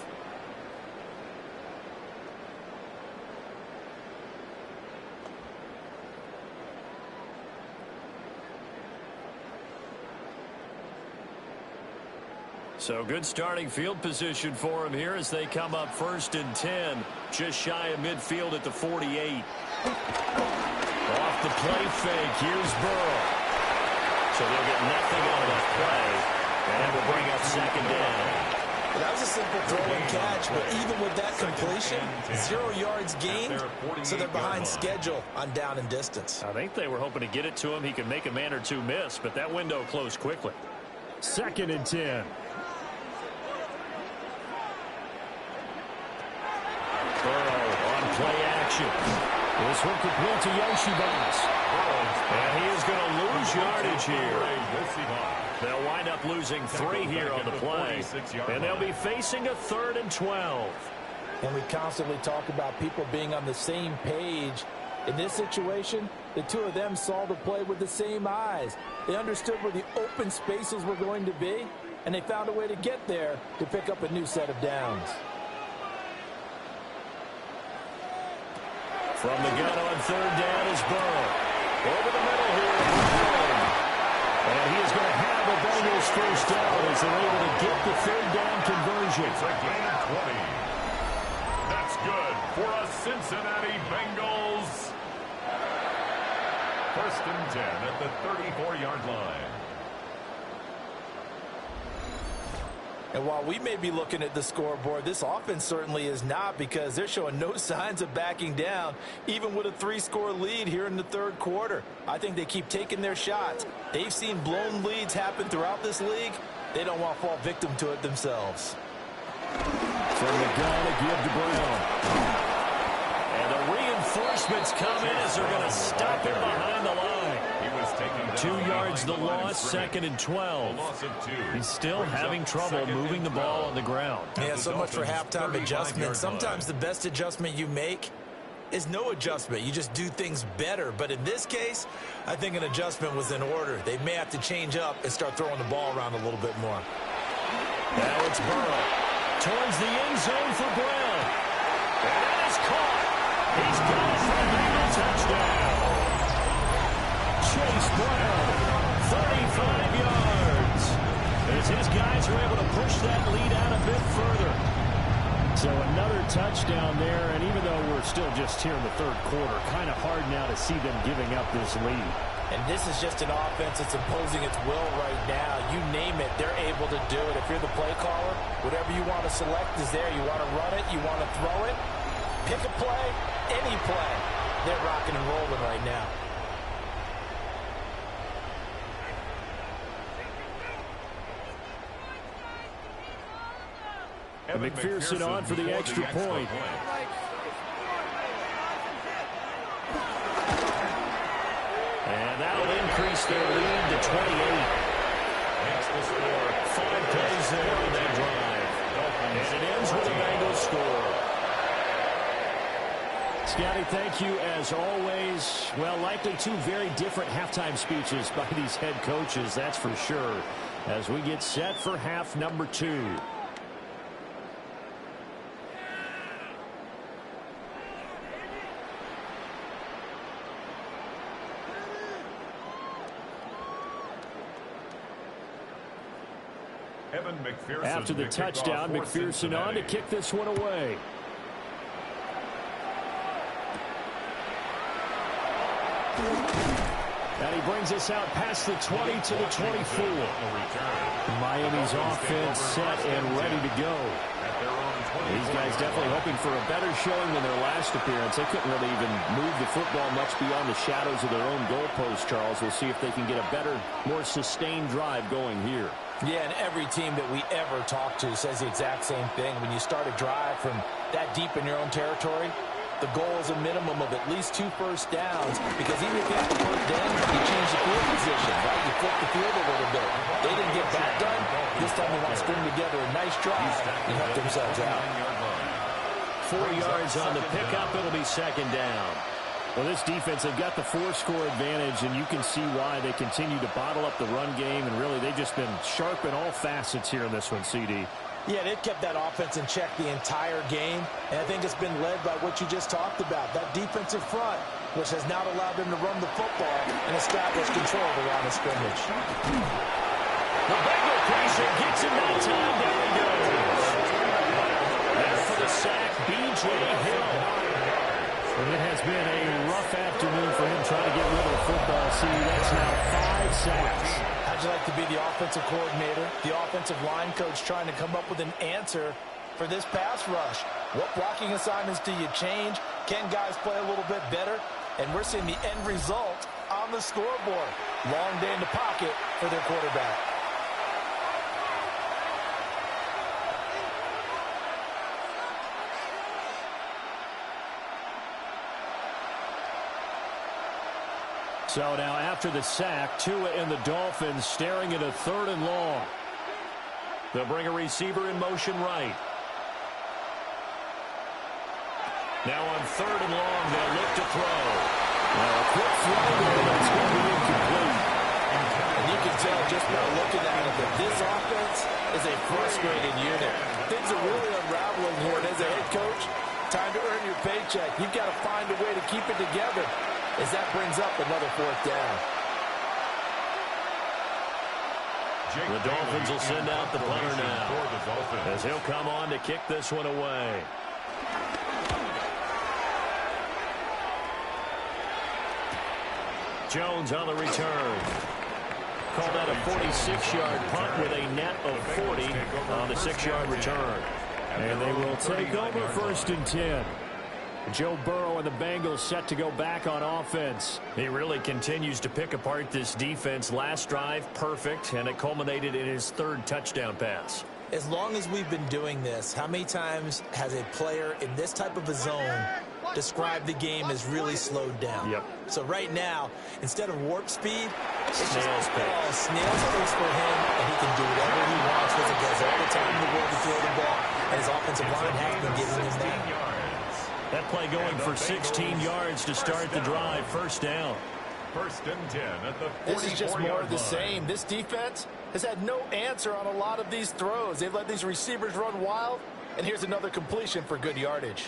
So good starting field position for him here as they come up 1st and 10. Just shy of midfield at the 48. Off the play fake. Here's Burrow. So they'll get nothing out of that play. And will bring up 2nd down. That was a simple throw and catch, but even with that completion, 0 yards gained, so they're behind schedule on down and distance. I think they were hoping to get it to him. He could make a man or two miss, but that window closed quickly. 2nd and 10. Burrow on play action. This one complete to Yoshibas. And he is going to lose yardage here. They'll wind up losing 3 here on the play. And they'll be facing a 3rd and 12. And we constantly talk about people being on the same page. In this situation, the two of them saw the play with the same eyes. They understood where the open spaces were going to be, and they found a way to get there to pick up a new set of downs. From the gun on 3rd down is Burrow. Over the middle here. And he is going to have a Bengals first down as they're able to get the 3rd down conversion. It's a gain of 20. That's good for a Cincinnati Bengals. 1st and 10 at the 34-yard line. And while we may be looking at the scoreboard, this offense certainly is not, because they're showing no signs of backing down, even with a 3-score lead here in the 3rd quarter. I think they keep taking their shots. They've seen blown leads happen throughout this league. They don't want to fall victim to it themselves. From the gun, a give to Brown. And the reinforcements come in as they're going to stop him behind the line. 2 yards the loss, 2nd and 12. He's still having trouble moving the ball on the ground. Yeah, so much for halftime adjustment. Sometimes the best adjustment you make is no adjustment. You just do things better. But in this case, I think an adjustment was in order. They may have to change up and start throwing the ball around a little bit more. Now it's Burrow. Towards the end zone for Brown. And that is caught. He's got it for a Bengal touchdown. Chase Brown, 35 yards. As his guys are able to push that lead out a bit further. So another touchdown there, and even though we're still just here in the 3rd quarter, kind of hard now to see them giving up this lead. And this is just an offense that's imposing its will right now. You name it, they're able to do it. If you're the play caller, whatever you want to select is there. You want to run it, you want to throw it, pick a play, any play. They're rocking and rolling right now. And McPherson on for the extra point. And that'll increase their lead to 28. Makes the score. 5 plays there on that drive. And it ends with a Bengals score. Scotty, thank you as always. Well, likely 2 very different halftime speeches by these head coaches, that's for sure, as we get set for half number 2. After the touchdown, McPherson on to kick this one away. And he brings us out past the 20 to the 24. Miami's offense set and ready to go. These guys definitely hoping for a better showing than their last appearance. They couldn't really even move the football much beyond the shadows of their own goalpost, Charles. We'll see if they can get a better, more sustained drive going here. Yeah, and every team that we ever talk to says the exact same thing. When you start a drive from that deep in your own territory, the goal is a minimum of at least 2 first downs, because even if you have to put it down, you change the field position, right? You flip the field a little bit. They didn't get that done. This time they want to string together a nice drive and help themselves out. 4 yards on the pickup. It'll be second down. Well, this defense, they've got the 4-score advantage, and you can see why they continue to bottle up the run game, and really they've just been sharp in all facets here in this one, CD. Yeah, they've kept that offense in check the entire game, and I think it's been led by what you just talked about, that defensive front, which has not allowed them to run the football and establish control of the line of scrimmage. The Bengal pressure gets him that time. Down he goes. There for the sack, B.J. Hill. And it has been a rough afternoon for him trying to get rid of the football. See, that's now 5 sacks. How'd you like to be the offensive coordinator, the offensive line coach, trying to come up with an answer for this pass rush? What blocking assignments do you change? Can guys play a little bit better? And we're seeing the end result on the scoreboard. Long day in the pocket for their quarterback. So now after the sack, Tua and the Dolphins staring at a 3rd and long. They'll bring a receiver in motion right. Now on 3rd and long, they'll look to throw. A quick throw there, that's going to be incomplete. And you can tell just by looking at it that this offense is a frustrated unit. Things are really unraveling here, and as a head coach, time to earn your paycheck. You've got to find a way to keep it together, as that brings up another 4th down. The Dolphins will send out the punter now, as he'll come on to kick this one away. Jones on the return. Call that a 46-yard punt with a net of 40 on the 6-yard return. And they will take over 1st and 10. Joe Burrow and the Bengals set to go back on offense. He really continues to pick apart this defense. Last drive, perfect, and it culminated in his 3rd touchdown pass. As long as we've been doing this, how many times has a player in this type of a zone described the game as really slowed down? Yep. So right now, instead of warp speed, it's snail's pace. Snail's pace for him, and he can do whatever he wants with it. He has all the time in the world to throw the ball, and his offensive line has been giving him that. That play going for 16 yards to start the drive. 1st down. 1st and 10 at the 44-yard line. This is just more of the same. This defense has had no answer on a lot of these throws. They've let these receivers run wild, and here's another completion for good yardage.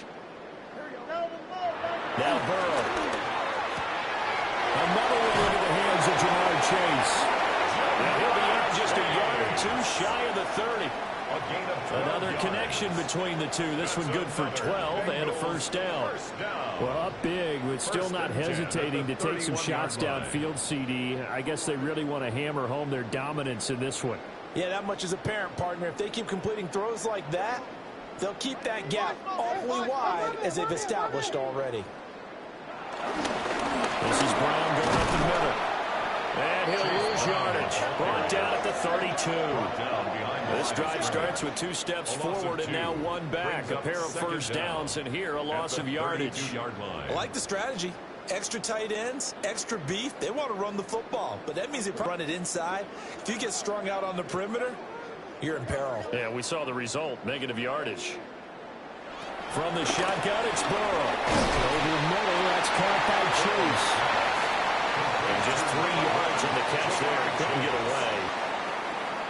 Now Burrow. Another one into the hands of Jamar Chase. And he'll be out just a yard or 2 shy of the 30. Another connection between the two. This one good for 12 and a 1st down. Well, up big, but still not hesitating to take some shots downfield, CD. I guess they really want to hammer home their dominance in this one. Yeah, that much is apparent, partner. If they keep completing throws like that, they'll keep that gap awfully wide as they've established already. This is Brown going up the middle. And he'll lose yardage. Brought down at the 32. This drive starts with 2 steps forward and now 1 back. A pair of first downs, and here a loss of yardage. I like the strategy. Extra tight ends, extra beef. They want to run the football, but that means they run it inside. If you get strung out on the perimeter, you're in peril. Yeah, we saw the result, negative yardage. From the shotgun, it's Burrow. Over the middle, that's caught by Chase. And just 3 yards on the catch there. He couldn't get away.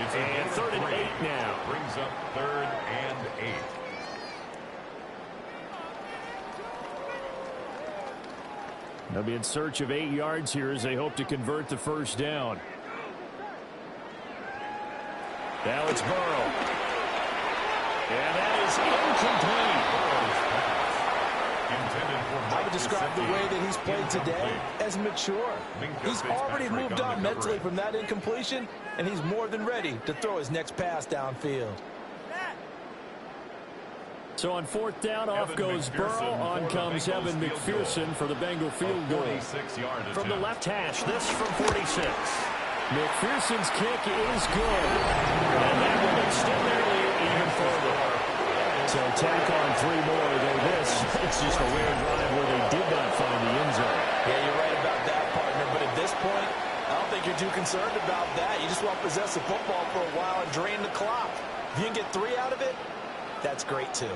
And 3rd and 8 now. Brings up 3rd and 8. They'll be in search of 8 yards here as they hope to convert the first down. Now it's Burrow. And that is incomplete. I would describe the way that he's played today as mature. He's already moved on mentally from that incompletion, and he's more than ready to throw his next pass downfield. So on 4th down, off goes Burrow. On comes Evan McPherson for the Bengal field goal. From the left hash, this from 46. McPherson's kick is good. And that will extend their lead even further. So tack on 3 more, though this, it's just a rare drive where they did not find the end zone. Yeah, you're right about that, partner. But at this point, I don't think you're too concerned about that. You just want to possess the football for a while and drain the clock. If you can get 3 out of it, that's great, too.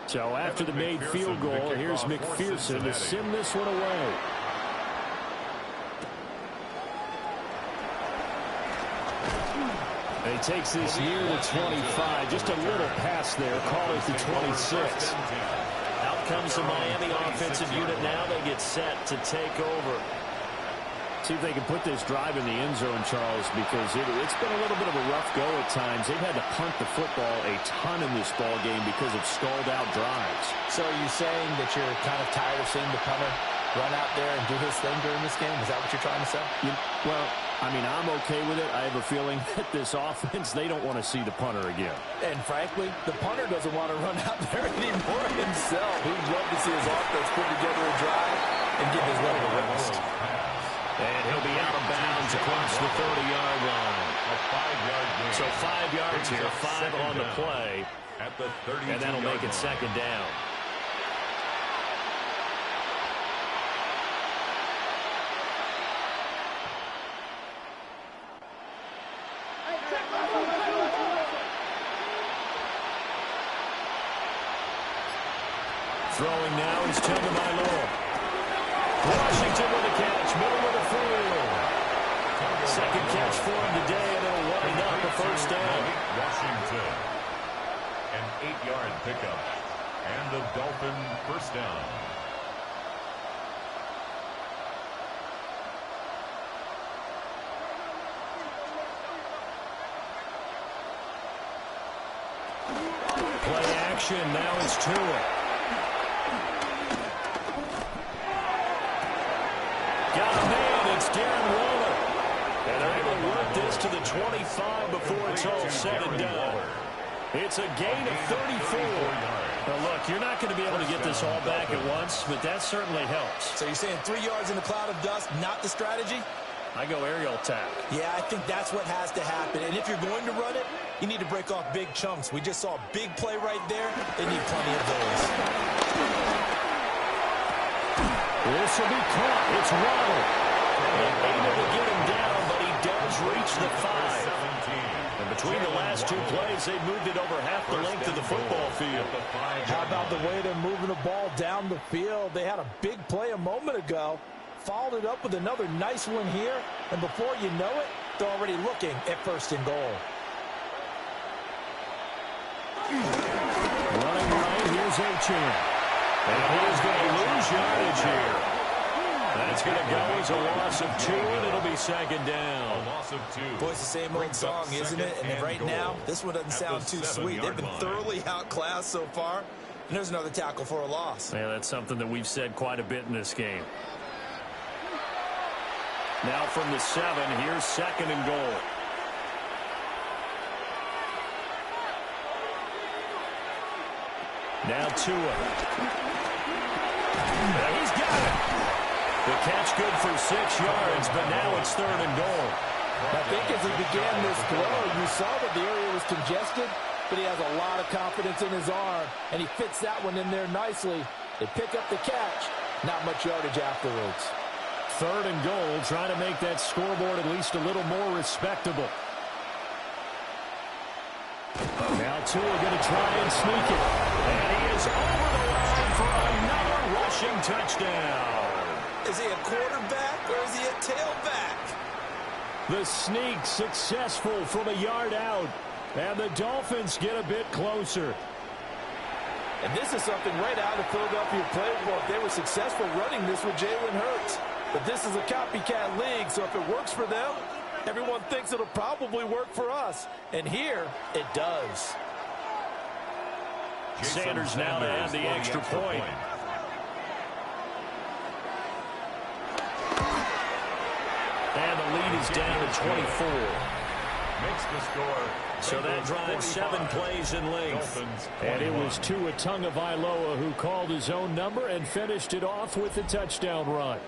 So after the made field goal, here's McPherson to sim this one away. And he takes this near the 25. Just a little pass there. Call it the 26. Out comes the Miami offensive unit now. They get set to take over. See if they can put this drive in the end zone, Charles, because it's been a little bit of a rough go at times. They've had to punt the football a ton in this ball game because of stalled-out drives. So are you saying that you're kind of tired of seeing the punter run out there and do his thing during this game? Is that what you're trying to say? Well, I mean, I'm okay with it. I have a feeling that this offense, they don't want to see the punter again. And frankly, the punter doesn't want to run out there anymore himself. He'd love to see his offense put together a drive and give his level a rest. And he'll be out of bounds across the 30-yard line. A 5-yard gain. So 5 yards here, 5 on the play. At the 32-yard and that'll make it 2nd down. Throwing now is Tagovailoa. Washington with a catch, middle of the field. 2nd catch for him today, and it'll wind up a first down. Washington. An 8-yard pickup. And a Dolphin first down. Play action, now it's Tua. Got a man, it's Darren Waller. And they're able to work this to the 25 before it's all said and done. It's a gain of 34. Now look, you're not going to be able to get this all back at once, but that certainly helps. So you're saying 3 yards in a cloud of dust, not the strategy? I go aerial attack. Yeah, I think that's what has to happen. And if you're going to run it, you need to break off big chunks. We just saw a big play right there. They need plenty of those. This will be caught. It's Waddle. Able to get him down, but he does reach the 5. And between the last 2 plays, they moved it over half the length of the football field. How about the way they're moving the ball down the field? They had a big play a moment ago. Followed it up with another nice one here. And before you know it, they're already looking at 1st and goal. Running right, here's Achane. And he's going to lose yardage here. That's going to go as a loss of 2, and it'll be 2nd down. A loss of 2. Boy, it's the same old song, isn't it? And right now, this one doesn't sound too sweet. They've been thoroughly outclassed so far. And there's another tackle for a loss. Yeah, that's something that we've said quite a bit in this game. Now from the 7, here's 2nd and goal. Now Tua. He's got it. The catch good for 6 yards, but now it's 3rd and goal. I think as he began this throw, you saw that the area was congested, but he has a lot of confidence in his arm, and he fits that one in there nicely. They pick up the catch. Not much yardage afterwards. 3rd and goal, trying to make that scoreboard at least a little more respectable. Now Tua going to try and sneak it. And he is over the line for another rushing touchdown. Is he a quarterback or is he a tailback? The sneak successful from a yard out. And the Dolphins get a bit closer. And this is something right out of Philadelphia playbook. They were successful running this with Jalen Hurts. But this is a copycat league, so if it works for them, everyone thinks it'll probably work for us. And here, it does. Sanders now to add the extra point. And the lead is down to 24. Makes the score. So that drives 7 plays in length. And it was Tua Tagovailoa who called his own number and finished it off with a touchdown run.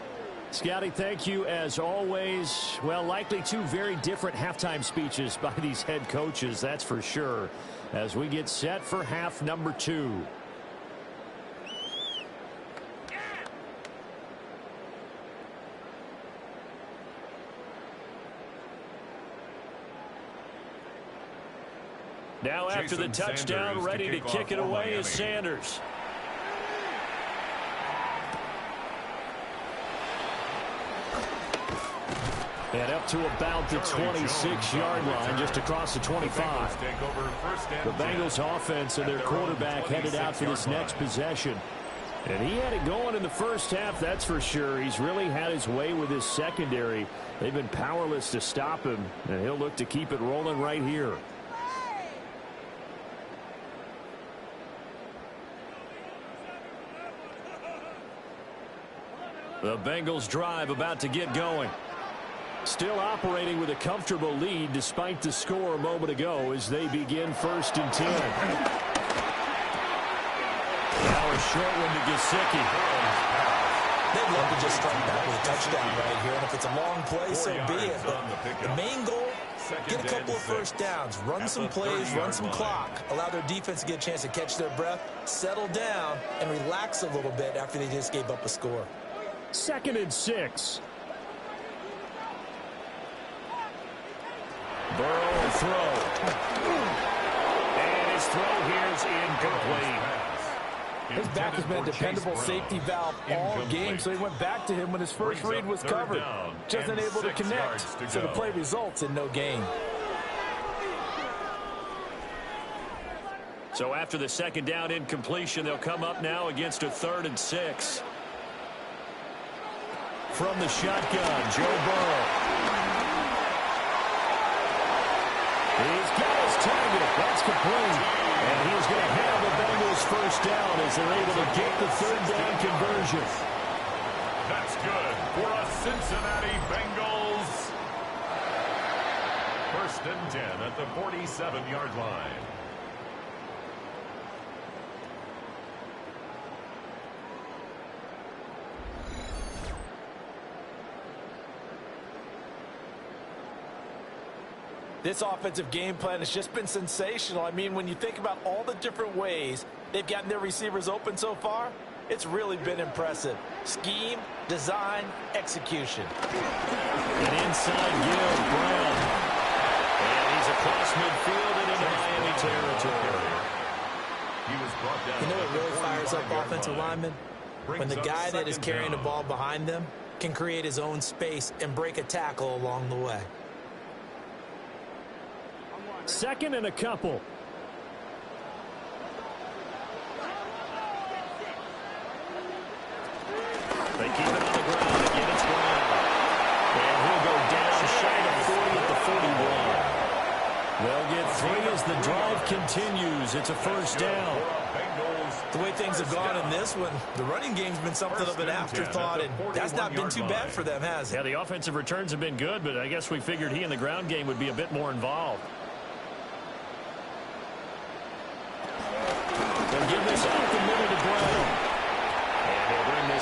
Scotty, thank you as always. Well, likely 2 very different halftime speeches by these head coaches, that's for sure, as we get set for half number 2. Now after the touchdown, ready to kick it away is Sanders. And up to about the 26-yard line, just across the 25. The Bengals offense and their quarterback headed out for this next possession. And he had it going in the first half, that's for sure. He's really had his way with his secondary. They've been powerless to stop him, and he'll look to keep it rolling right here. The Bengals drive about to get going. Still operating with a comfortable lead despite the score a moment ago as they begin 1st and 10. Now a short one to Gesicki. They'd love to just strike back with a touchdown right here, and if it's a long play, so be it. But the main goal, get a couple of first downs, run some plays, run some clock, allow their defense to get a chance to catch their breath, settle down, and relax a little bit after they just gave up a score. 2nd and 6. Burrow will throw. And his throw here is incomplete. His back has been a dependable safety valve all game, so he went back to him when his first read was covered. Just unable to connect, so the play results in no gain. So after the 2nd down incompletion, they'll come up now against a 3rd and 6. From the shotgun, Joe Burrow. He's got his target. That's complete. And he's going to have the Bengals 1st down as they're able to get the 3rd down conversion. That's good for a Cincinnati Bengals. 1st and 10 at the 47-yard line. This offensive game plan has just been sensational. I mean, when you think about all the different ways they've gotten their receivers open so far, it's really been impressive. Scheme, design, execution. An inside give, Brown. And he's across midfield and into Miami territory. He was brought down. You know what really fires up offensive linemen? When the guy that is carrying the ball behind them can create his own space and break a tackle along the way. 2nd and a couple. They keep it on the ground. Again, it's Brown. And he'll go down shy of 40 at the 41. They'll get 3 as the drive continues. It's a 1st down. The way things have gone in this one, the running game's been something of an afterthought, and that's not been too bad for them, has it? Yeah, the offensive returns have been good, but I guess we figured he in the ground game would be a bit more involved. They'll give this up.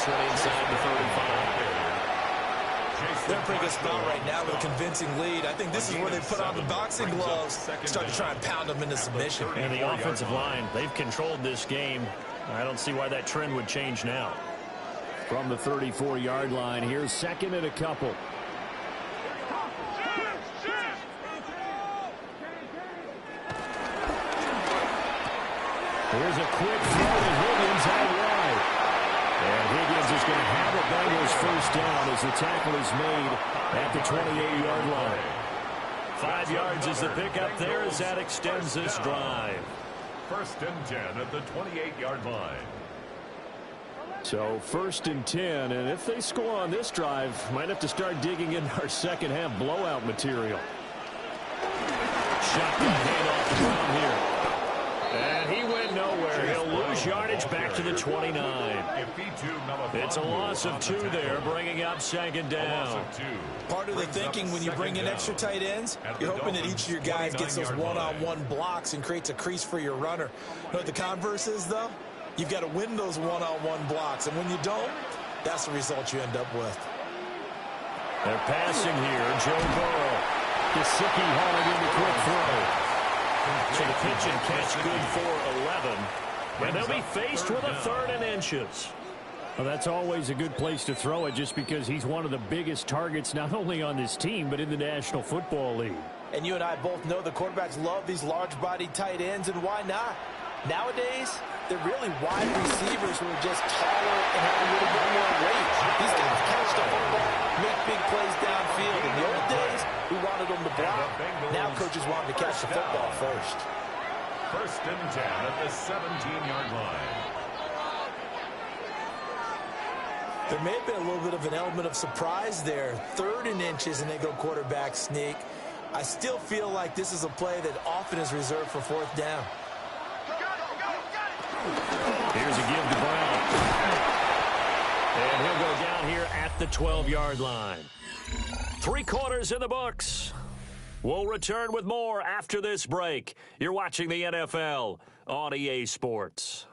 this one inside the 35. They're in a pretty good spot right now with a convincing lead. I think this is where they put on the boxing gloves, start to try and pound them into submission. And the offensive line, they've controlled this game. I don't see why that trend would change now. From the 34-yard line, here's second and a couple. Here's a quick throw to Higgins out wide. And Higgins is going to have a Bengals first down as the tackle is made at the 28-yard line. 5 yards is the pickup there as that extends this drive. First and 10 at the 28-yard line. So first and 10, and if they score on this drive, might have to start digging in our second half blowout material. Shotgun handoff to Brown here. And he went nowhere. He'll lose yardage back to the 29. It's a loss of 2 there, bringing up second down. Part of the thinking when you bring in extra tight ends, you're hoping that each of your guys gets those one-on-one blocks and creates a crease for your runner. You know what the converse is, though? You've got to win those one-on-one blocks, and when you don't, that's the result you end up with. They're passing here. Joe Burrow. Gesicki hauling in the quick throw. So the pitch and catch good for 11. And they'll be faced with a 3rd and inches. Well, that's always a good place to throw it just because he's one of the biggest targets not only on this team but in the National Football League. And you and I both know the quarterbacks love these large-bodied tight ends, and why not? Nowadays, they're really wide receivers who are just taller and have a little bit more weight. These guys catch the football, make big plays downfield. In the old days, we wanted them to block. Now coaches want them to catch the football first. First and 10 at the 17-yard line. There may have been a little bit of an element of surprise there. 3rd and inches, and they go quarterback sneak. I still feel like this is a play that often is reserved for 4th down. Here's a give to Brown. And he'll go down here at the 12-yard line. 3 quarters in the books. We'll return with more after this break. You're watching the NFL on EA Sports.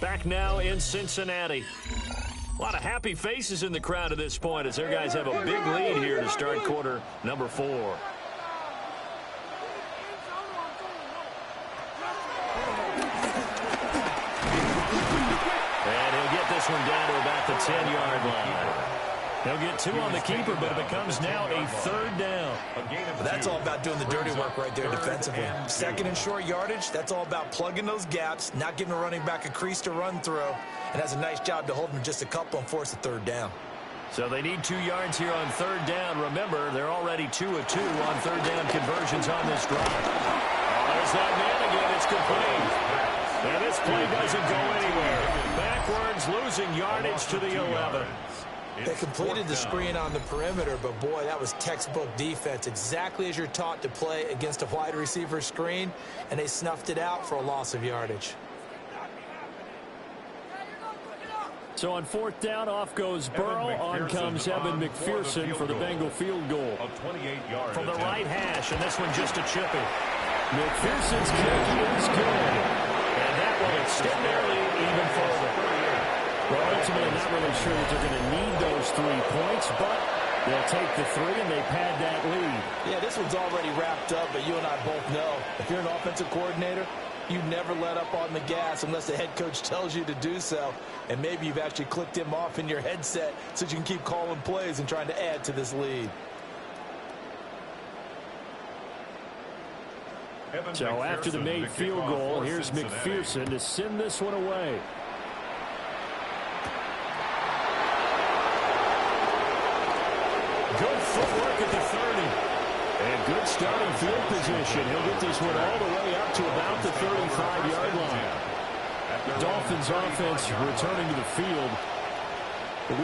Back now in Cincinnati. A lot of happy faces in the crowd at this point as their guys have a big lead here to start quarter number 4. And he'll get this one down to about the 10-yard line. He'll get 2 on the keeper, but it becomes now a 3rd down. But that's all about doing the dirty work right there defensively. Second and short yardage, that's all about plugging those gaps, not giving a running back a crease to run through, and has a nice job to hold him just a couple and force a 3rd down. So they need 2 yards here on 3rd down. Remember, they're already 2 of 2 on 3rd down conversions on this drive. There's that man again. It's complete. And this play doesn't go anywhere. Backwards, losing yardage to the 11. They completed the screen on the perimeter, but boy, that was textbook defense. Exactly as you're taught to play against a wide receiver screen, and they snuffed it out for a loss of yardage. So on 4th down, off goes Burrow. On comes Evan McPherson for the Bengal field goal. From the right hash, and this one just a chippy. McPherson's kick is good. And that will extend their lead even further. Well, ultimately, I'm not really sure that they're going to need those 3 points, but they'll take the 3 and they pad that lead. Yeah, this one's already wrapped up, but you and I both know if you're an offensive coordinator, you never let up on the gas unless the head coach tells you to do so. And maybe you've actually clicked him off in your headset so you can keep calling plays and trying to add to this lead. So after the made field goal, here's McPherson to send this one away. Good footwork at the 30. And good starting field position. He'll get this one all the way up to about the 35-yard line. Dolphins offense returning to the field.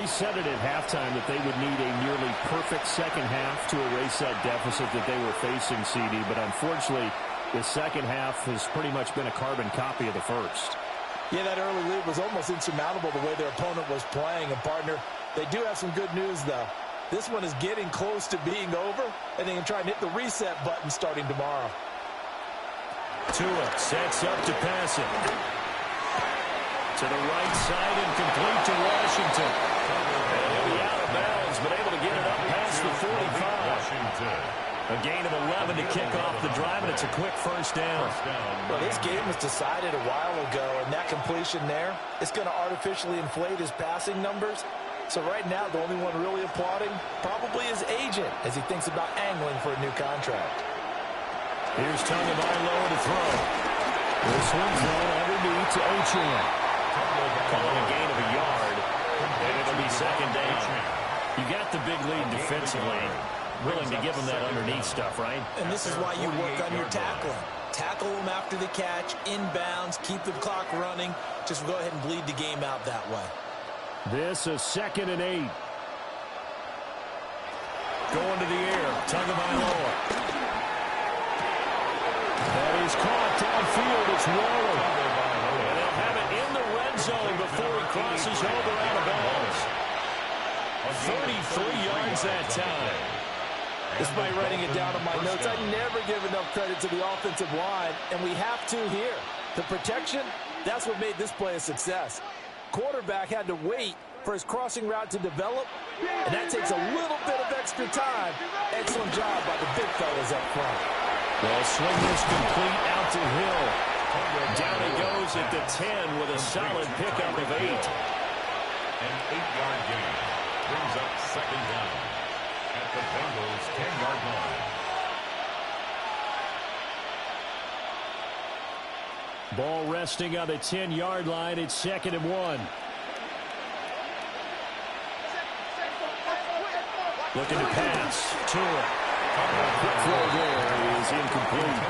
We said it at halftime that they would need a nearly perfect second half to erase that deficit that they were facing, CD. But unfortunately, the second half has pretty much been a carbon copy of the first. Yeah, that early lead was almost insurmountable the way their opponent was playing. And, partner, they do have some good news, though. This one is getting close to being over, and they can try and hit the reset button starting tomorrow. Tua sets up to pass it. To the right side and complete to Washington. And he'll be out of bounds, but able to get it up past the 45. Washington. A gain of 11 to kick off the drive, and it's a quick first down. Well, this game was decided a while ago, and that completion there is going to artificially inflate his passing numbers. So right now, the only one really applauding probably his agent as he thinks about angling for a new contract. Here's Tagovailoa to throw. The swing zone underneath to Ochan. Calling a gain of a yard, and it'll be second down. You got the big lead defensively. Willing to give them that underneath stuff, right? And this is why you work on your tackling. Tackle them after the catch, inbounds, keep the clock running. Just go ahead and bleed the game out that way. This is 2nd and 8. Going to the air. Tagovailoa. That is caught downfield. It's Waller. And they'll have it in the red zone before he crosses over out of bounds. 33 yards that time. Despite writing it down on my notes, I never give enough credit to the offensive line, and we have to here. The protection, that's what made this play a success. Quarterback had to wait for his crossing route to develop, and that takes a little bit of extra time. Excellent job by the big fellas up front. Well, swing is complete out to Hill. Down he goes at the 10 with a solid pickup of 8. An 8-yard gain brings up second down at the Bengals' 10-yard line. Ball resting on the 10-yard line. It's 2nd and 1. Looking to pass. Tua. Quick throw there is incomplete.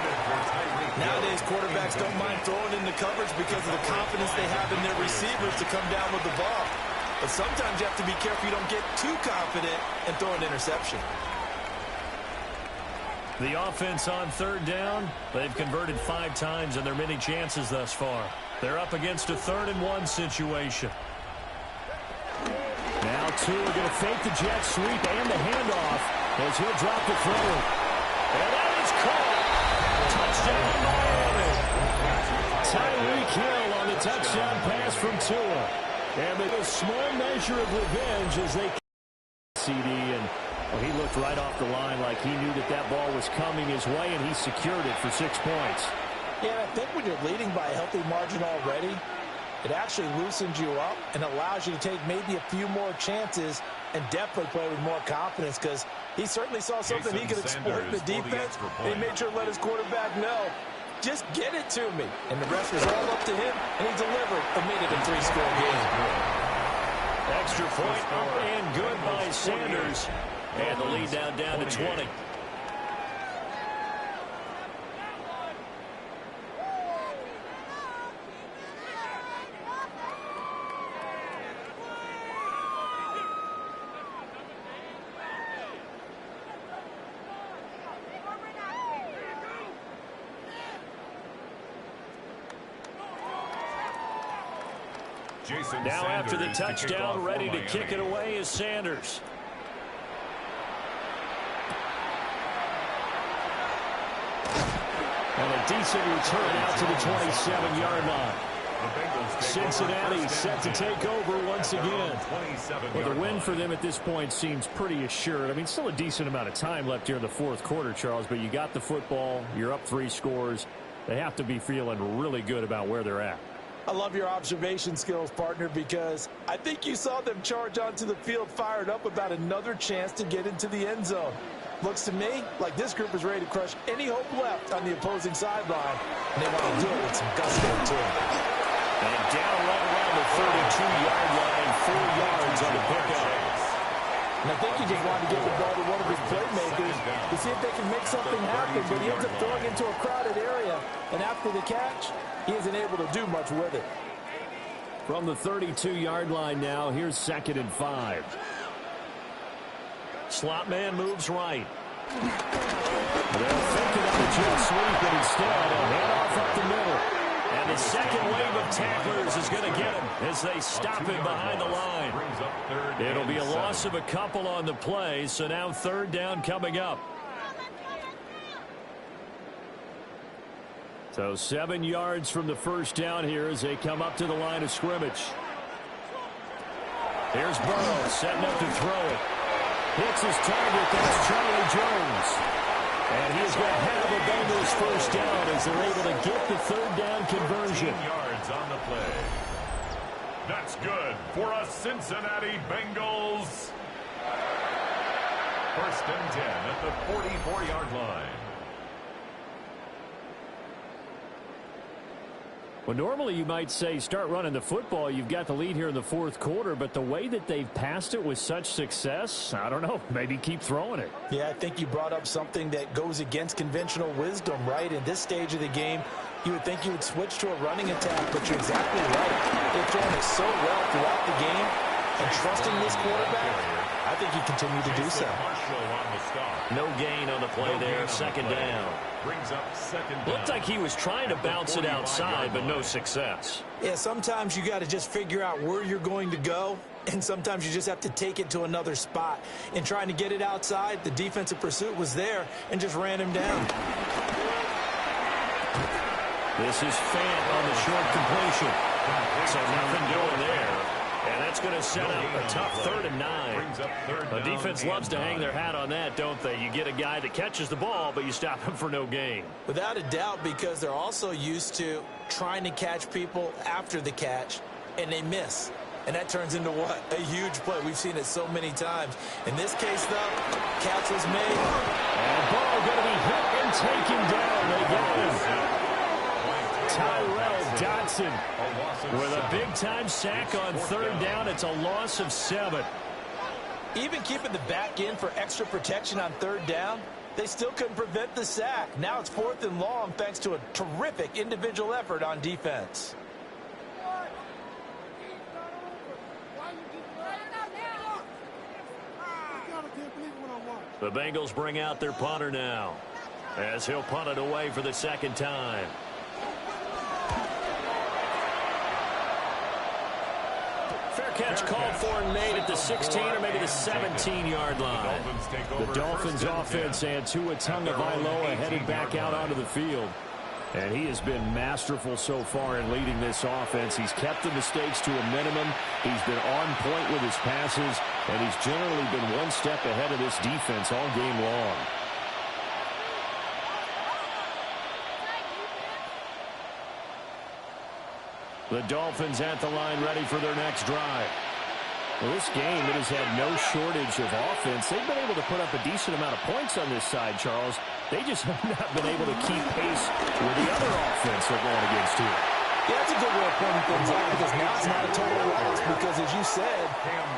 Nowadays, quarterbacks don't mind throwing into coverage because of the confidence they have in their receivers to come down with the ball. But sometimes you have to be careful you don't get too confident and throw an interception. The offense on 3rd down. They've converted 5 times in their many chances thus far. They're up against a 3rd and 1 situation. Now Tua going to fake the jet sweep and the handoff as he'll drop the throw. And that is caught. Touchdown Miami. Tyreek Hill on the touchdown pass from Tua. And with a small measure of revenge as they CD, and he looked right off the line like he knew that ball was coming his way, and he secured it for 6 points. Yeah, I think when you're leading by a healthy margin already, it actually loosens you up and allows you to take maybe a few more chances and definitely play with more confidence because he certainly saw something he could exploit in the defense. And he made sure to let his quarterback know, just get it to me. And the rest was all up to him, and he delivered and made it a 3-score game. Extra point up and good by Sanders. And the lead down to 20. Now after the touchdown, ready to kick it away is Sanders. And a decent return out to the 27-yard line. Cincinnati set to take over once again. Well, the win for them at this point seems pretty assured. I mean, still a decent amount of time left here in the 4th quarter, Charles, but you got the football. You're up 3 scores. They have to be feeling really good about where they're at. I love your observation skills, partner, because I think you saw them charge onto the field fired up about another chance to get into the end zone. Looks to me like this group is ready to crush any hope left on the opposing sideline, and they want to do it with some gusto, too. And down right around the 32-yard line, 4 yards on the pickup. And I think he just wanted to get the ball to one of his playmakers to see if they can make something happen, but he ends up throwing into a crowded area, and after the catch, he isn't able to do much with it. From the 32-yard line now, here's 2nd and 5. Slot man moves right. They'll fake it on the jet sweep, but instead a handoff up the middle. And the The second wave of tacklers is going to get him as they stop him behind the line. It'll be a loss of a couple on the play, so now third down coming up. So 7 yards from the first down here as they come up to the line of scrimmage. Here's Burrow setting up to throw it. Hits his target. That's Charlie Jones. And he's going to have a Bengals first down as they're able to get the third down conversion. 14 yards on the play. That's good for a Cincinnati Bengals. First and 10 at the 44-yard line. Well, normally you might say start running the football. You've got the lead here in the fourth quarter, but the way that they've passed it with such success, I don't know, maybe keep throwing it. Yeah, I think you brought up something that goes against conventional wisdom, right? In this stage of the game, you would think you would switch to a running attack, but you're exactly right. They've thrown it so well throughout the game, and trusting this quarterback, I think you continue to do so. No gain on the play there, second down. Brings up second down. Looked like he was trying to bounce it outside, but no success. Yeah, sometimes you got to just figure out where you're going to go, and sometimes you just have to take it to another spot. In trying to get it outside, the defensive pursuit was there and just ran him down. This is Fant on the short completion. So nothing doing there. And that's going to set up a tough 3rd and 9. The defense loves to hang their hat on that, don't they? You get a guy that catches the ball, but you stop him for no gain. Without a doubt, because they're also used to trying to catch people after the catch, and they miss. And that turns into what? A huge play. We've seen it so many times. In this case, though, catch was made. And the ball going to be hit and taken down. They get him. Tyrell Dodson with a big-time sack on 3rd down. It's a loss of 7. Even keeping the back in for extra protection on 3rd down, they still couldn't prevent the sack. Now it's 4th and long thanks to a terrific individual effort on defense. The Bengals bring out their punter now as he'll punt it away for the second time. Fair catch called for and made at the 16 or maybe the 17-yard line. The Dolphins offense and Tua Tagovailoa headed back out onto the field. And he has been masterful so far in leading this offense. He's kept the mistakes to a minimum. He's been on point with his passes. And he's generally been one step ahead of this defense all game long. The Dolphins at the line ready for their next drive. Well, this game, it has had no shortage of offense. They've been able to put up a decent amount of points on this side, Charles. They just have not been able to keep pace with the other offense they're going against here. Yeah, that's a good way of pointing things out because now it's not a total loss because, as you said,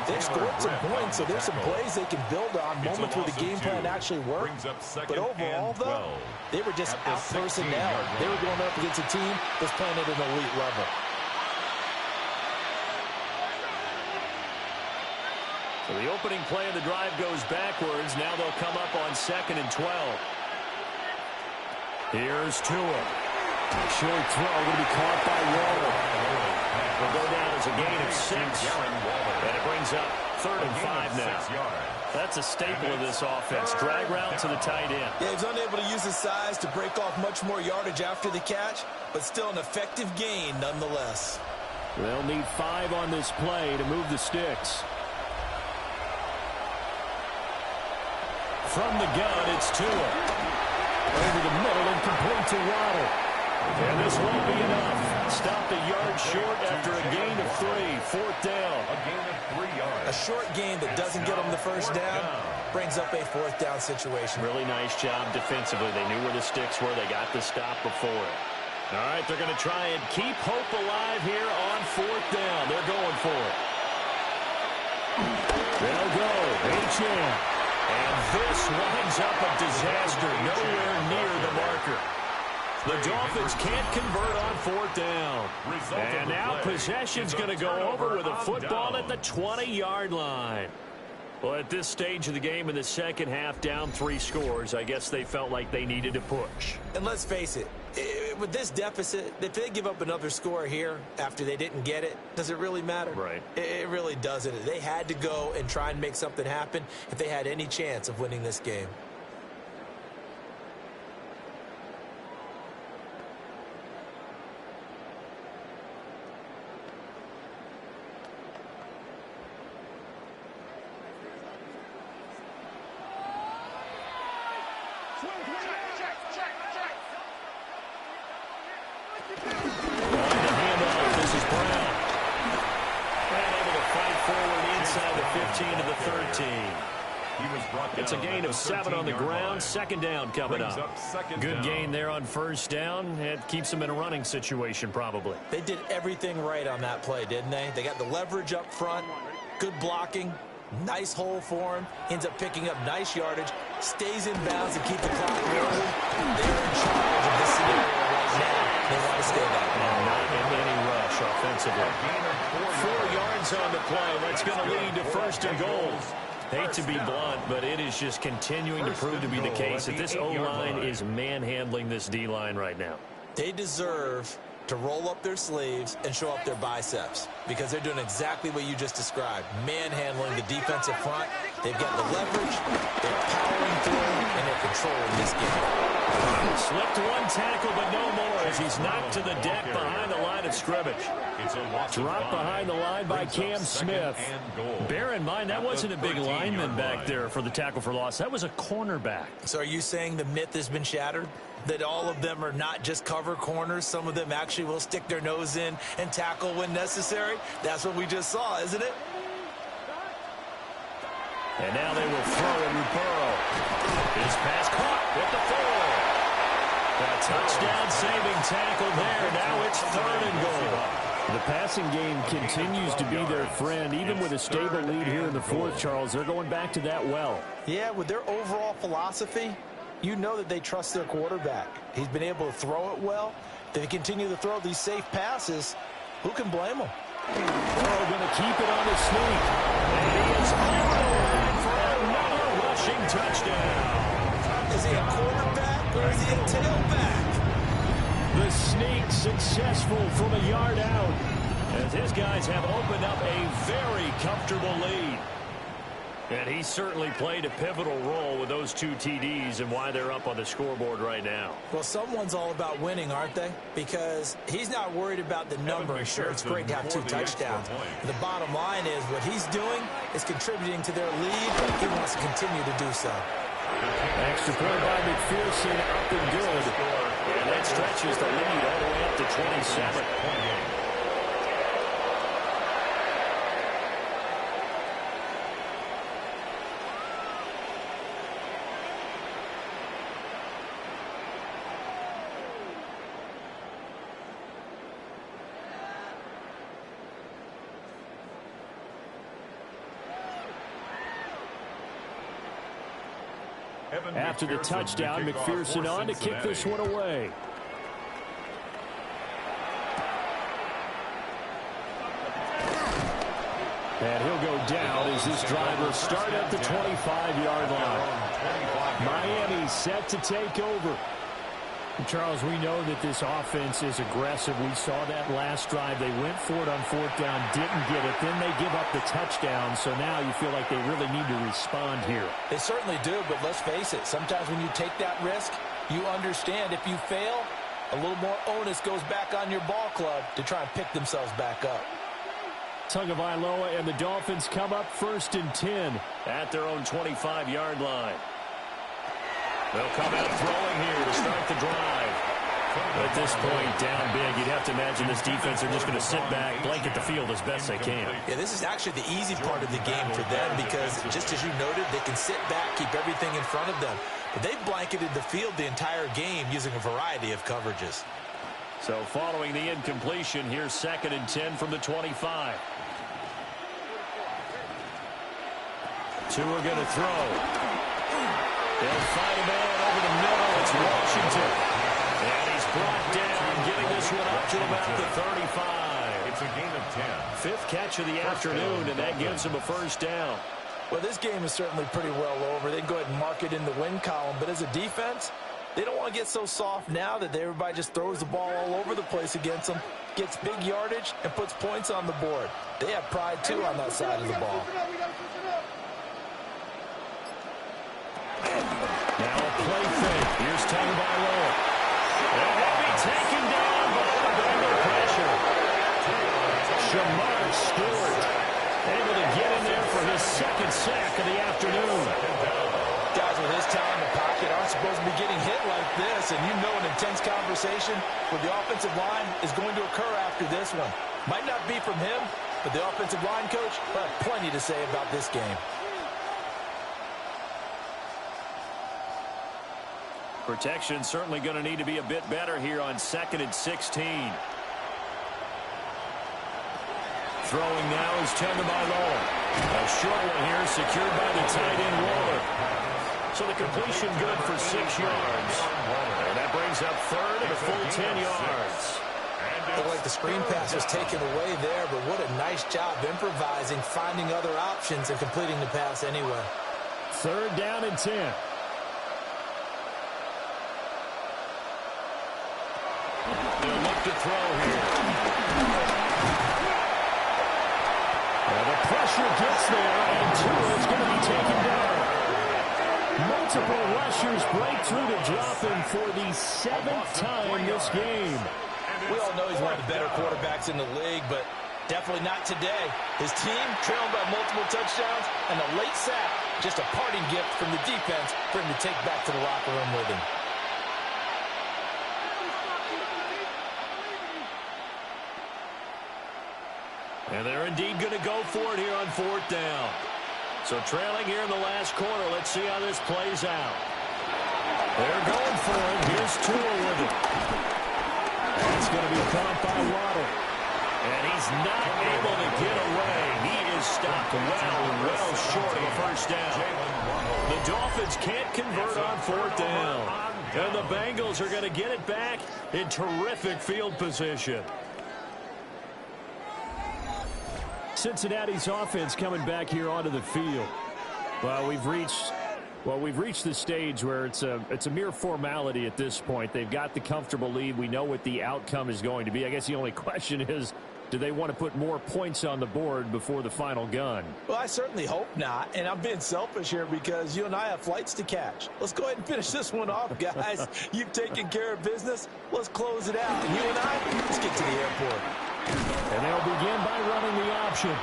they've scored some points, so there's some plays they can build on, moments where the game plan actually worked. But overall, though, they were just out-personnel. They were going up against a team that's playing at an elite level. So the opening play of the drive goes backwards. Now they'll come up on 2nd and 12. Here's Tua. Short throw going to be caught by Waller. Will go down as a gain of 6. And it brings up 3rd and 5 now. That's a staple of this offense. Drag route to the tight end. Yeah, he's unable to use his size to break off much more yardage after the catch, but still an effective gain nonetheless. They'll need 5 on this play to move the sticks. From the gun, it's Tua. Over the middle and complete to Waddle. And this won't be enough. Stopped a yard short after a gain of 3. 4th down. A gain of 3 yards. A short gain that doesn't get them the first down brings up a 4th down situation. Really nice job defensively. They knew where the sticks were. They got the stop before it. All right, they're going to try and keep hope alive here on 4th down. They're going for it. They'll go. H.M. And this winds up a disaster nowhere near the marker. The Dolphins can't convert on 4th down. And now possession's going to go over with a football at the 20-yard line. Well, at this stage of the game in the second half, down 3 scores, I guess they felt like they needed to push. And let's face it, with this deficit, if they give up another score here after they didn't get it, does it really matter? Right. It really doesn't. They had to go and try and make something happen if they had any chance of winning this game. It's a gain of 7 on the ground. Second down coming up. Good gain there on first down. It keeps them in a running situation probably. They did everything right on that play, didn't they? They got the leverage up front, good blocking, nice hole for him, ends up picking up nice yardage, stays in bounds to keep the clock rolling. They're in charge of this scenario right now. They want to stay that way. And not in any rush offensively. 4 yards on the play. That's going to lead to first and goal. Hate to be blunt, but it is just continuing to prove to be the case that this O-line is manhandling this D-line right now. They deserve to roll up their sleeves and show up their biceps because they're doing exactly what you just described, manhandling the defensive front. They've got the leverage, they're powering through, and they're controlling this game. Slipped one tackle, but no more as he's knocked to the deck behind the line of scrimmage. Dropped behind the line by Cam Smith. Bear in mind, that wasn't a big lineman back there for the tackle for loss. That was a cornerback. So are you saying the myth has been shattered? That all of them are not just cover corners? Some of them actually will stick their nose in and tackle when necessary? That's what we just saw, isn't it? And now they will throw in Rupero. His pass caught with the 4. A touchdown-saving tackle there. Now it's 3rd and goal. The passing game continues to be their friend. Even with a stable lead here in the 4th, Charles, they're going back to that well. Yeah, with their overall philosophy, you know that they trust their quarterback. He's been able to throw it well. They continue to throw these safe passes. Who can blame them? Burrow going to keep it on the sneak. And he is over the line for another rushing touchdown. Is he a quarterback or is he a tailback? The sneak successful from a yard out as his guys have opened up a very comfortable lead. And he certainly played a pivotal role with those 2 TDs and why they're up on the scoreboard right now. Well, someone's all about winning, aren't they? Because he's not worried about the number. Sure, it's great to have 2 touchdowns. The bottom line is what he's doing is contributing to their lead. He wants to continue to do so. Extra point by McPherson, up and good. And that stretches the lead all the way up to 27. After the touchdown, McPherson on to kick this one away. And he'll go down as this drive will start at the 25-yard line. Miami set to take over. Charles, we know that this offense is aggressive. We saw that last drive. They went for it on 4th down, didn't get it. Then they give up the touchdown. So now you feel like they really need to respond here. They certainly do, but let's face it. Sometimes when you take that risk, you understand if you fail, a little more onus goes back on your ball club to try and pick themselves back up. Tagovailoa and the Dolphins come up 1st and 10 at their own 25-yard line. They'll come out throwing here to start the drive. At this point, down big, you'd have to imagine this defense are just going to sit back, blanket the field as best they can. Yeah, this is actually the easy part of the game for them because, just as you noted, they can sit back, keep everything in front of them. But they've blanketed the field the entire game using a variety of coverages. So following the incompletion, here's 2nd and 10 from the 25. 2 are going to throw. They'll find a man over the middle. It's Washington. And he's brought down, getting this one up to about the 35. It's a gain of 10. 5th catch of the afternoon, and that gives him a 1st down. Well, this game is certainly pretty well over. They can go ahead and mark it in the win column. But as a defense, They don't want to get so soft now that everybody just throws the ball all over the place against them, gets big yardage, and puts points on the board. They have pride, too, on that side of the ball. Now a play fake. Here's Tagovailoa. And he'll be taken down by the Bengal pressure. Shamar Stewart able to get in there for his second sack of the afternoon. Guys with his talent in the pocket aren't supposed to be getting hit like this, and you know an intense conversation with the offensive line is going to occur after this one. Might not be from him, but the offensive line coach will have plenty to say about this game. Protection certainly going to need to be a bit better here on 2nd and 16. Throwing now is Tagovailoa. A short one here secured by the tight end Waller. So the completion good for 6 yards. And that brings up third and a full 10 yards. Looked like the screen pass was taken away there, but what a nice job improvising, finding other options, and completing the pass anyway. 3rd down and 10. They'll look to throw here. Well, the pressure gets there, and Tua is going to be taken down. Multiple rushers break through to drop him for the 7th time this game. We all know he's one of the better quarterbacks in the league, but definitely not today. His team trailing by multiple touchdowns, and a late sack, just a parting gift from the defense for him to take back to the locker room with him. And they're indeed going to go for it here on 4th down. So trailing here in the last quarter. Let's see how this plays out. They're going for it. Here's Tua with it. It's going to be caught by Waddle. And he's not able to get away. He is stopped well short of a first down. The Dolphins can't convert on 4th down. And the Bengals are going to get it back in terrific field position. Cincinnati's offense coming back here onto the field. Well, we've reached the stage where it's a mere formality at this point. They've got the comfortable lead. We know what the outcome is going to be. I guess the only question is, do they want to put more points on the board before the final gun? Well, I certainly hope not, and I'm being selfish here because you and I have flights to catch. Let's go ahead and finish this one off, guys. You've taken care of business. Let's close it out, and you and I, let's get to the airport. And they'll begin by running the option.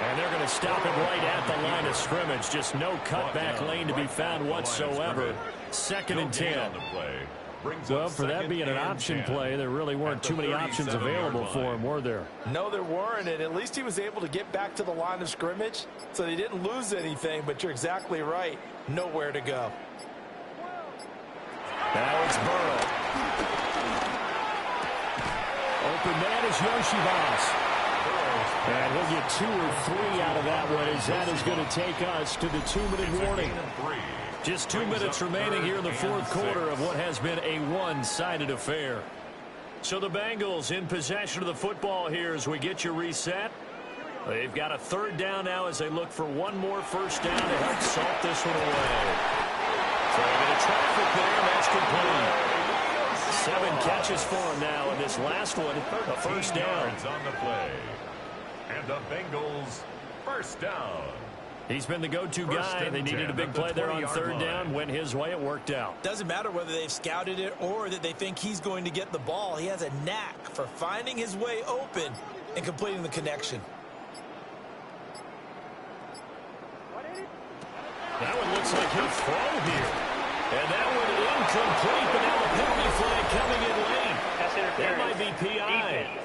And they're going to stop it right at the line of scrimmage. Just no cutback lane to be found whatsoever. 2nd and 10. Well, for that being an option play, there really weren't too many options available for him, were there? No, there weren't, and at least he was able to get back to the line of scrimmage, so they didn't lose anything, but you're exactly right. Nowhere to go. Now it's Burrow. Open man is Yoshivas. And we'll get 2 or 3 out of that one, as that is going to take us to the 2-minute warning. Just 2 minutes remaining here in the 4th quarter of what has been a one-sided affair. So the Bengals in possession of the football here as we get you reset. They've got a 3rd down now as they look for one more first down to help salt this one away. So a bit of traffic there, and that's complete. 7 catches for him now, and this last one, a first down. On the play. And the Bengals first down. He's been the go-to guy. They needed a big play there on 3rd down. Went his way. It worked out. Doesn't matter whether they've scouted it or that they think he's going to get the ball. He has a knack for finding his way open and completing the connection. That one looks like he'll throw here. And that one incomplete, but now the penalty flag coming in late. That might be PI.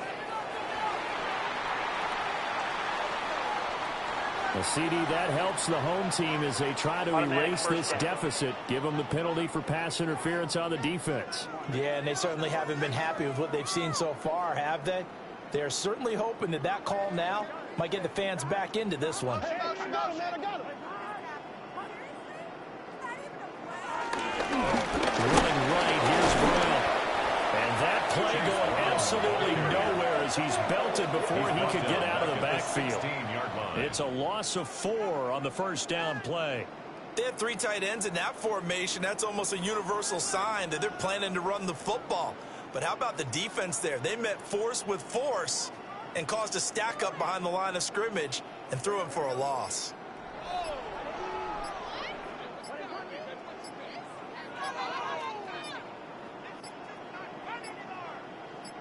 Well, CD, that helps the home team as they try to erase this deficit. Give them the penalty for pass interference on the defense. Yeah, and they certainly haven't been happy with what they've seen so far, have they? They're certainly hoping that that call now might get the fans back into this one. Running right, here's Brown. And that play going absolutely nowhere as he's belted before he could get out of the backfield. It's a loss of 4 on the first down play. They had 3 tight ends in that formation. That's almost a universal sign that they're planning to run the football. But how about the defense there? They met force with force and caused a stack up behind the line of scrimmage and threw him for a loss.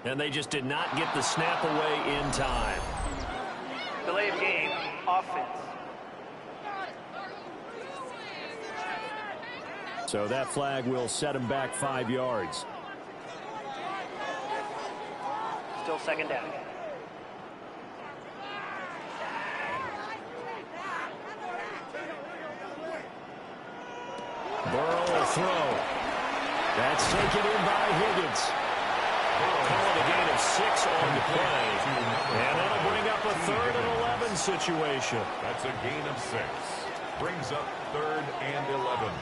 And they just did not get the snap away in time. Delay of game, offense. So that flag will set him back 5 yards. Still second down. Burrow will throw. That's taken in by Higgins. Call it a gain of 6 on the play. And that'll bring up a 3rd and 11 situation. That's a gain of 6. Brings up 3rd and 11.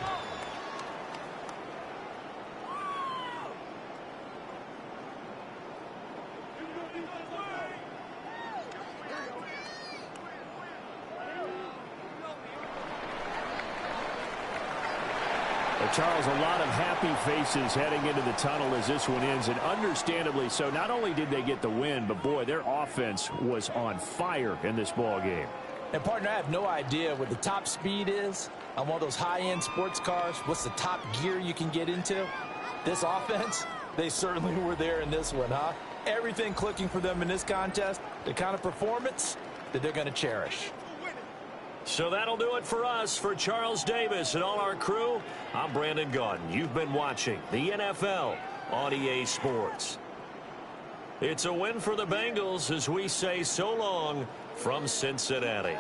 Charles, a lot of happy faces heading into the tunnel as this one ends, and understandably so. Not only did they get the win, but boy, their offense was on fire in this ball game. And partner, I have no idea what the top speed is on one of those high-end sports cars. What's the top gear you can get into? This offense, they certainly were there in this one, huh? Everything clicking for them in this contest, the kind of performance that they're going to cherish. So that'll do it for us. For Charles Davis and all our crew, I'm Brandon Gaudin. You've been watching the NFL on EA Sports. It's a win for the Bengals as we say so long from Cincinnati.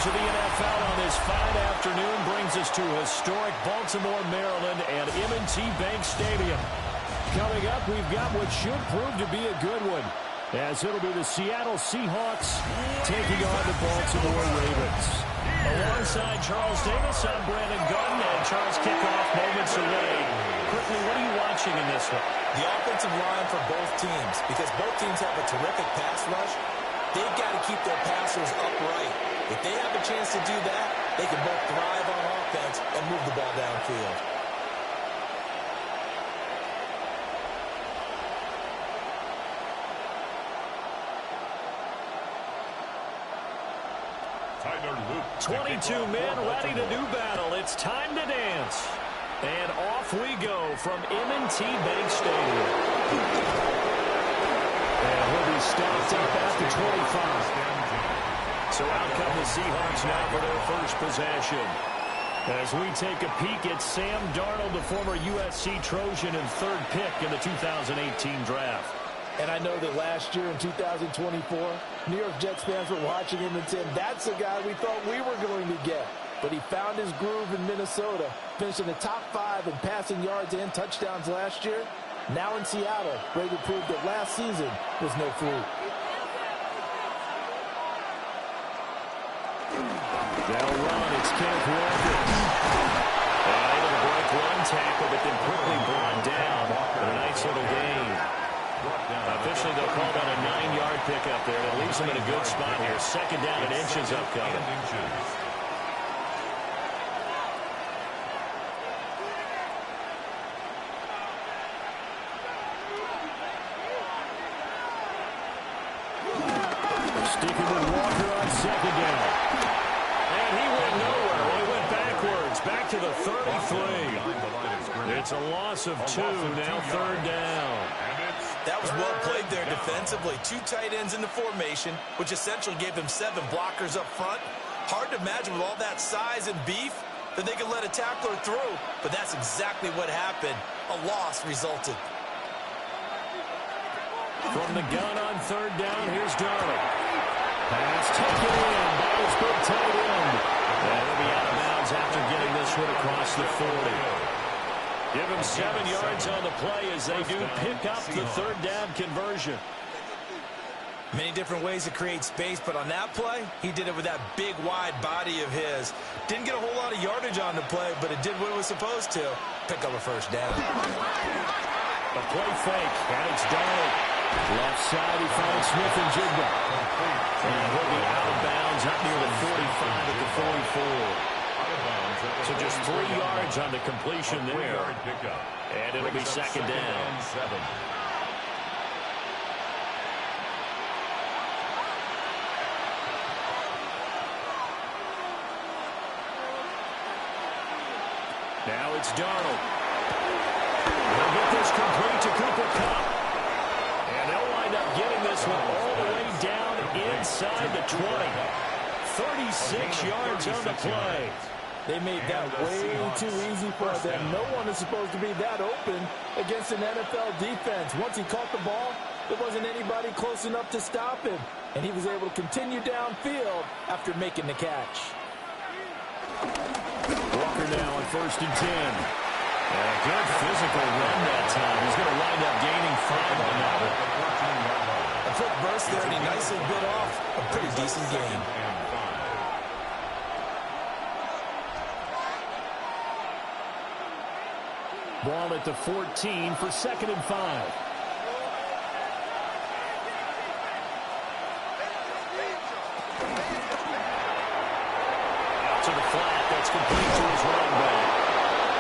of the NFL on this fine afternoon brings us to historic Baltimore, Maryland, and M&T Bank Stadium. Coming up, we've got what should prove to be a good one, as it'll be the Seattle Seahawks taking on the Baltimore Ravens. Alongside Charles Davis, I'm Brandon Gunn, and Charles kickoff moments away. Quickly, what are you watching in this one? The offensive line for both teams, because both teams have a terrific pass rush. They've got to keep their passers upright. If they have a chance to do that, they can both thrive on offense and move the ball downfield. Tyler Luke. 22 men ready to do battle. It's time to dance. And off we go from M&T Bank Stadium. And he'll be stopped up at the 25. So out come the Seahawks now for their first possession. As we take a peek at Sam Darnold, the former USC Trojan and third pick in the 2018 draft. And I know that last year in 2024, New York Jets fans were watching him and saying, that's the guy we thought we were going to get. But he found his groove in Minnesota, finished in the top 5 in passing yards and touchdowns last year. Now in Seattle, ready to prove that last season was no fluke. They'll run. It's Kenneth Walker. Able to break one tackle, but then quickly brought down. And a nice little gain. Officially, they'll call that a 9-yard pickup there. That leaves them in a good spot here. Second down and inches upcoming. Sticking with Walker on second down. And he went nowhere. He went backwards. Back to the 33. It's a loss of 2. Now third down. That was well played there defensively. 2 tight ends in the formation, which essentially gave them 7 blockers up front. Hard to imagine with all that size and beef that they could let a tackler through. But that's exactly what happened. A loss resulted. From the gun on third down, here's Darnold. Pass taken in by his big tight end. And he'll be out of bounds after getting this one across the 40. Give him 7 yards on the play as they do pick up the third down conversion. Many different ways to create space, but on that play, he did it with that big, wide body of his. Didn't get a whole lot of yardage on the play, but it did what it was supposed to. Pick up a first down. A play fake, and it's Darnold. Left side, he finds Smith and Jigba. And he'll be out of bounds up near the 45 at the 44. So just 3 yards on the completion there. And it'll be second down. Now it's Darnold. He'll get this complete to Cooper Kupp. And they'll wind up getting this one all the way down inside the 20. 36 yards on the play. They made that way too easy for them. No one is supposed to be that open against an NFL defense. Once he caught the ball, there wasn't anybody close enough to stop him. And he was able to continue downfield after making the catch. Walker now on 1st and 10. And a good physical run that time. He's going to wind up gaining 5 on that one. A quick burst there, and he nicely bit off a pretty decent gain. Ball at the 14 for 2nd and 5. Out to the flat. That's complete to his running back.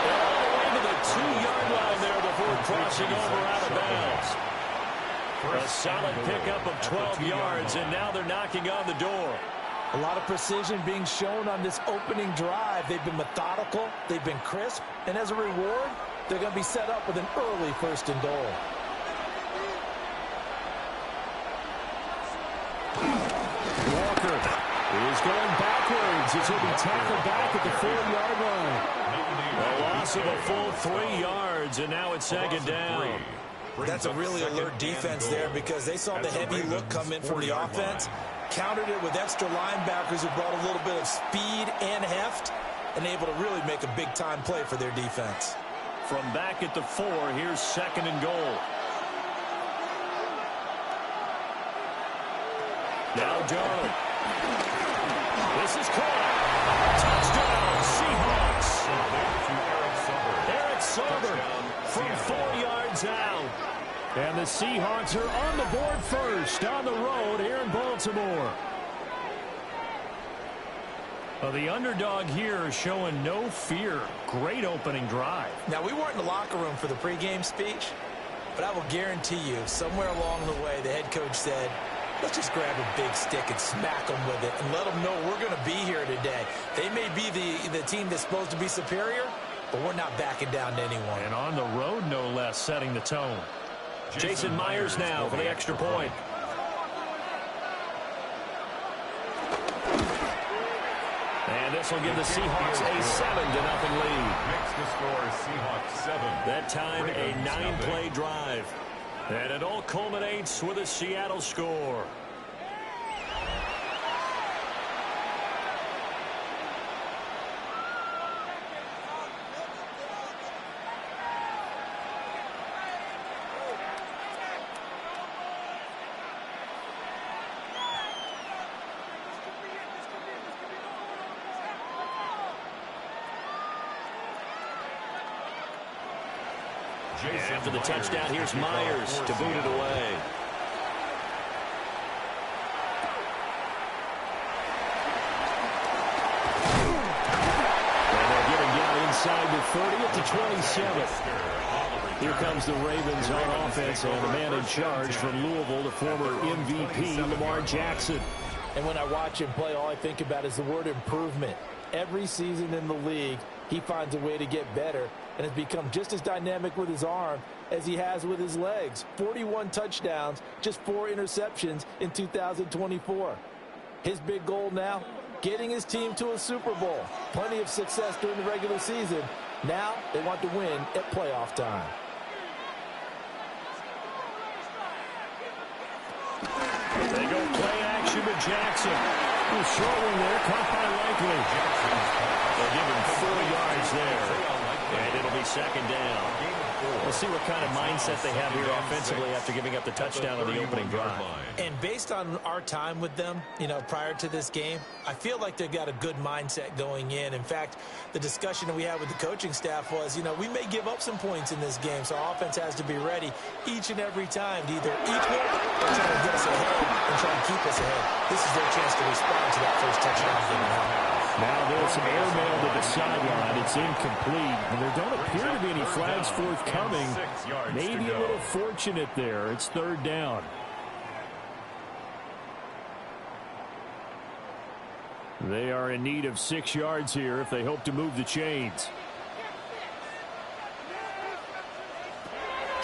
And all the way to the 2-yard line there before crossing over out of bounds. A solid pickup of 12 yards, and now they're knocking on the door. A lot of precision being shown on this opening drive. They've been methodical. They've been crisp. And as a reward, they're going to be set up with an early 1st and goal. Walker is going backwards as he'll be tackled back at the 4-yard line. A loss of a full 3 yards, and now it's 2nd down. That's a really alert defense there because they saw the heavy look come in from the offense. countered it with extra linebackers who brought a little bit of speed and heft and able to really make a big-time play for their defense. From back at the 4, here's 2nd and goal. Now Darnold. This is caught. Touchdown, Seahawks. Eric Sauber from 4 yards out. And the Seahawks are on the board first on the road here in Baltimore. Well, the underdog here is showing no fear. Great opening drive. Now, we weren't in the locker room for the pregame speech, but I will guarantee you, somewhere along the way, the head coach said, let's just grab a big stick and smack them with it and let them know we're going to be here today. They may be the team that's supposed to be superior, but we're not backing down to anyone. And on the road, no less, setting the tone. Jason Myers now for the extra point. And this will give the Seahawks a 7-0 lead. Makes the score Seahawks 7. That time a 9-play drive. And it all culminates with a Seattle score. After the touchdown, here's Myers to boot it away. And they're getting down inside the 30 at the 27. Here comes the Ravens on offense, and the man in charge from Louisville, the former MVP, Lamar Jackson. And when I watch him play, all I think about is the word improvement. Every season in the league, he finds a way to get better and has become just as dynamic with his arm as he has with his legs. 41 touchdowns, just 4 interceptions in 2024. His big goal now, getting his team to a Super Bowl. Plenty of success during the regular season. Now they want to win at playoff time. They go play action with Jackson. Short one there, caught by Likely. They'll give him 4 yards there, and it'll be 2nd down. We'll see what kind of mindset they have here offensively after giving up the touchdown on the opening drive. And based on our time with them, prior to this game, I feel like they've got a good mindset going in. In fact, the discussion that we had with the coaching staff was, we may give up some points in this game, so our offense has to be ready each and every time to either eat one or try to get us ahead and try to keep us ahead. This is their chance to respond to that first touchdown game. Now there's airmail to the sideline. It's incomplete, and there don't appear to be any flags forthcoming. Maybe a little fortunate there. It's 3rd down. They are in need of 6 yards here if they hope to move the chains.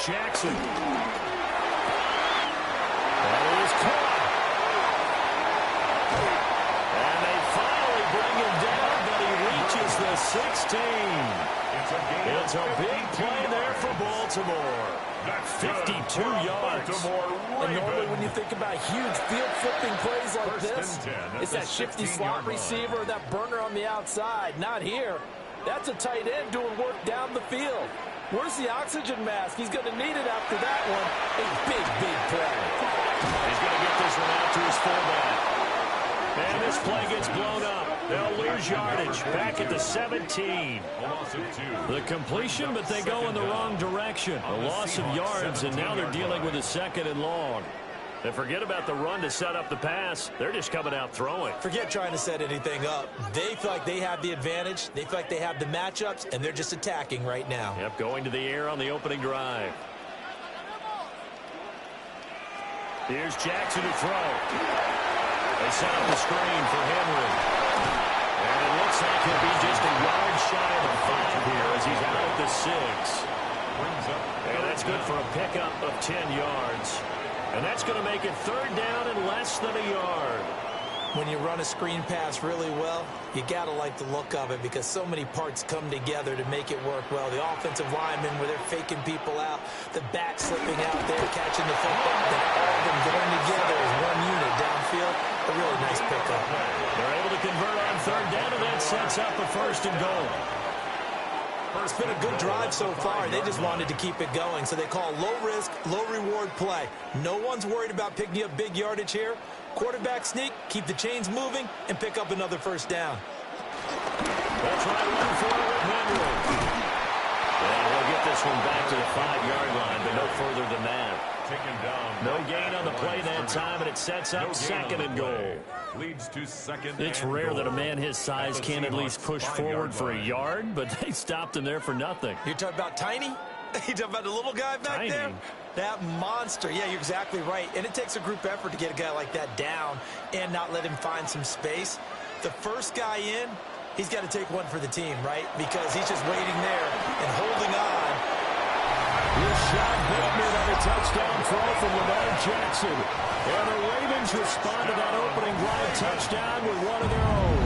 Jackson. That is caught. And they finally bring him down, but he reaches the 16. It's a big play there for Baltimore. 52 yards. And normally when you think about huge field flipping plays like this, it's that shifty slot receiver, that burner on the outside. Not here. That's a tight end doing work down the field. Where's the oxygen mask? He's going to need it after that one. A big, big play. He's going to get this one out to his fullback. And this play gets blown up. They'll lose yardage. Back at the 17. The completion, but they go in the wrong direction. A loss of yards, and now they're dealing with a 2nd and long. And forget about the run to set up the pass. They're just coming out throwing. Forget trying to set anything up. They feel like they have the advantage. They feel like they have the matchups, and they're just attacking right now. Yep, going to the air on the opening drive. Here's Jackson to throw. They set up the screen for Henry. And it looks like he'll be just a yard shy of the 5 here as he's out at the 6. And that's good for a pickup of 10 yards. And that's going to make it 3rd down and less than a yard. When you run a screen pass really well, you got to like the look of it because so many parts come together to make it work well. The offensive linemen where they're faking people out, the back slipping out there, catching the football, then all of them going together as one unit downfield. A really nice pickup. They're able to convert on third down, and that sets up a 1st and goal. It's been a good drive so far. They just wanted to keep it going, so they call low-risk, low-reward play. No one's worried about picking up big yardage here. Quarterback sneak, keep the chains moving, and pick up another 1st down. That's right, one for it, Henry. And we'll get this one back to the 5-yard line, but no further than that. No gain on the play that time, and it sets up 2nd and goal. Leads to 2nd. It's rare that a man his size can at least push forward for a yard, but they stopped him there for nothing. You're talking about Tiny? You're talking about the little guy back there? That monster. Yeah, you're exactly right. And it takes a group effort to get a guy like that down and not let him find some space. The first guy in, he's got to take one for the team, right? Because he's just waiting there and holding on. Rashad Bateman on a touchdown throw from Lamar Jackson. And the Ravens respond to that opening drive touchdown with one of their own.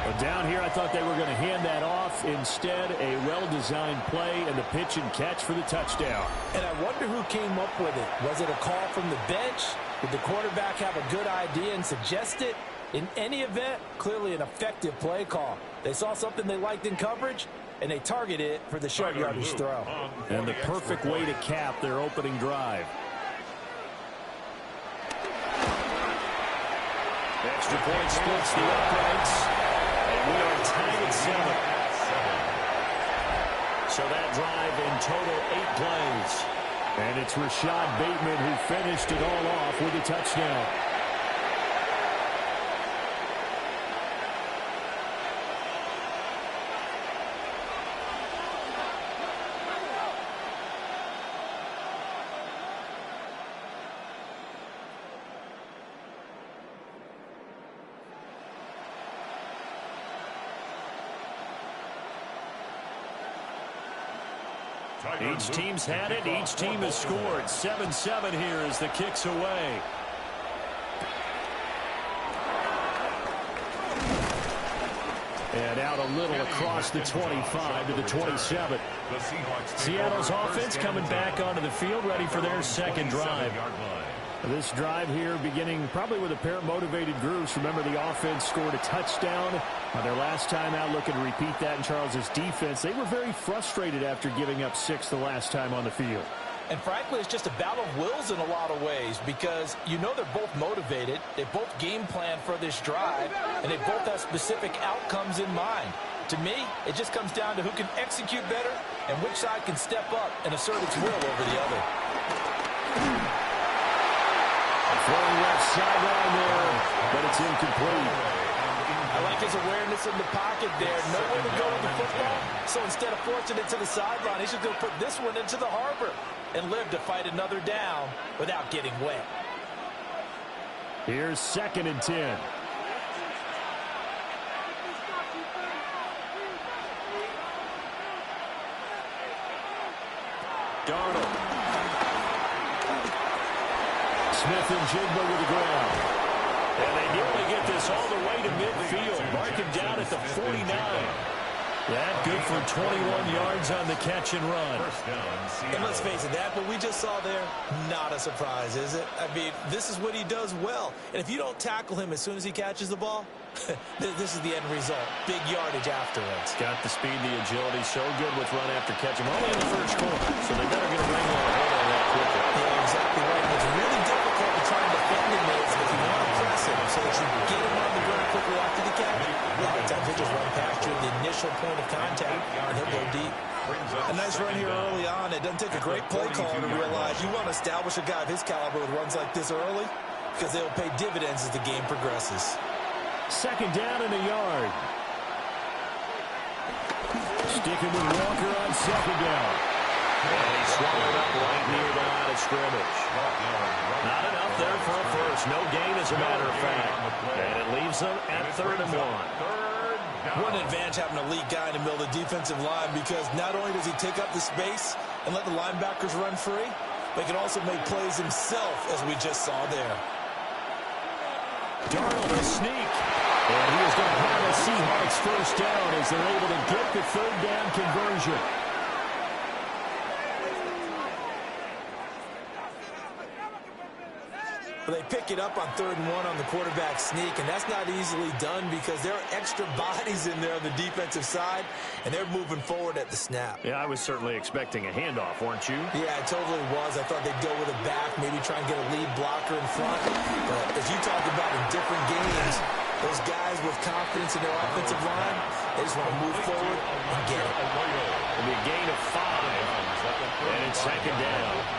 But down here, I thought they were going to hand that off. Instead, a well-designed play and the pitch and catch for the touchdown. And I wonder who came up with it. Was it a call from the bench? Did the quarterback have a good idea and suggest it? In any event, clearly an effective play call. They saw something they liked in coverage, and they targeted it for the short yardage throw. And the perfect way to cap their opening drive. Extra point splits the uprights. And we are tied at 7. So that drive in total 8 plays. And it's Rashad Bateman who finished it all off with a touchdown. Each team's had it. Each team has scored. 7-7 here as the kick's away. And out a little across the 25 to the 27. Seattle's offense coming back onto the field, ready for their second drive. This drive here beginning probably with a pair of motivated groups. Remember, the offense scored a touchdown their last time out. Looking to repeat that in Charles's defense. They were very frustrated after giving up 6 the last time on the field. And frankly, it's just a battle of wills in a lot of ways because you know they're both motivated. They both game plan for this drive, and they both have specific outcomes in mind. To me, it just comes down to who can execute better and which side can step up and assert its will over the other. Throwing left sideline there, but it's incomplete. I like his awareness in the pocket there. Nowhere to go with the football. So instead of forcing it to the sideline, he's just going to put this one into the harbor and live to fight another down without getting wet. Here's 2nd and 10. Darnold. Smith and Jigba with the ground. And they nearly get this all the way to midfield. Mark him down at the 49. That good for 21 yards on the catch and run. And let's face it, that what we just saw there, not a surprise, is it? I mean, this is what he does well. And if you don't tackle him as soon as he catches the ball, this is the end result. Big yardage afterwards. Got the speed, the agility, so good with run after catch. Only in the first quarter, so they better get a ring on hold on that quickly. Yeah, exactly right. And it's really difficult to try and defend him if you want to press him so that you get him on the ground quickly after the catch. A lot of times he'll just run past you at the initial point of contact, and he'll go deep. A nice run here early on. It doesn't take a great play caller to realize you want to establish a guy of his caliber with runs like this early because they'll pay dividends as the game progresses. 2nd down and a yard. Sticking with Walker on 2nd down. And he swallowed up right near the line of scrimmage. Not enough there for a first. No gain, as a matter of fact. And it leaves them at 3rd and 1. One advantage having a elite guy in the middle of the defensive line because not only does he take up the space and let the linebackers run free, but he can also make plays himself, as we just saw there. Darnold a sneak. And he is going to have a Seahawks 1st down as they're able to get the 3rd down conversion. Well, they pick it up on 3rd and 1 on the quarterback sneak, and that's not easily done because there are extra bodies in there on the defensive side, and they're moving forward at the snap. Yeah, I was certainly expecting a handoff, weren't you? Yeah, I totally was. I thought they'd go with a back, maybe try and get a lead blocker in front. But as you talk about in different games, those guys with confidence in their offensive line, they just want to move forward and get it. It'll be a gain of 5, and it's 2nd down.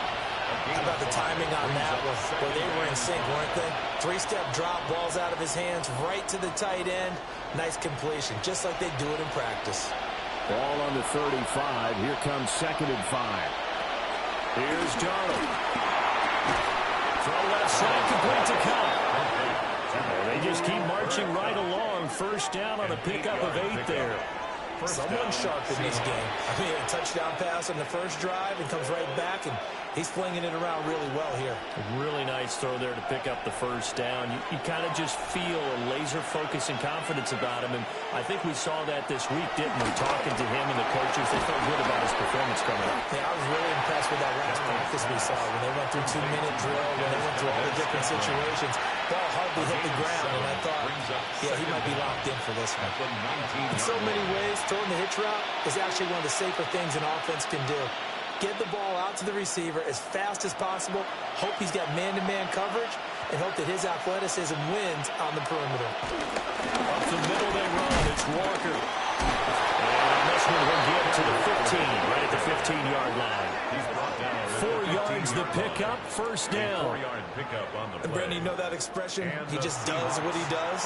How about the timing on that one? Where they were in sync, weren't they? 3-step drop, balls out of his hands, right to the tight end. Nice completion, just like they do it in practice. Ball on the 35. Here comes 2nd and 5. Here's Darnold. Throw left side, complete to Cobb. They just keep marching right along. 1st down on a pickup of 8 there. Someone sharp in this game. I mean, a touchdown pass on the first drive and comes right back, and he's flinging it around really well here. A really nice throw there to pick up the 1st down. You kind of just feel a laser focus and confidence about him, and I think we saw that this week, didn't we? Talking to him and the coaches, they felt good about his performance coming up. Yeah, I was really impressed with that last practice we saw when they went through 2-minute drill, when they went through all the different situations. Ball hardly hit the ground, and I thought, yeah, he might be locked in for this one. In so many ways, throwing the hitch route is actually one of the safer things an offense can do. Get the ball out to the receiver as fast as possible, hope he's got man-to-man coverage, and hope that his athleticism wins on the perimeter. Up the middle they run. It's Walker. And this one will get to the 15, right at the 15-yard line. 4 yards the pickup, 1st down. And Brandon, you know that expression? He just does what he does?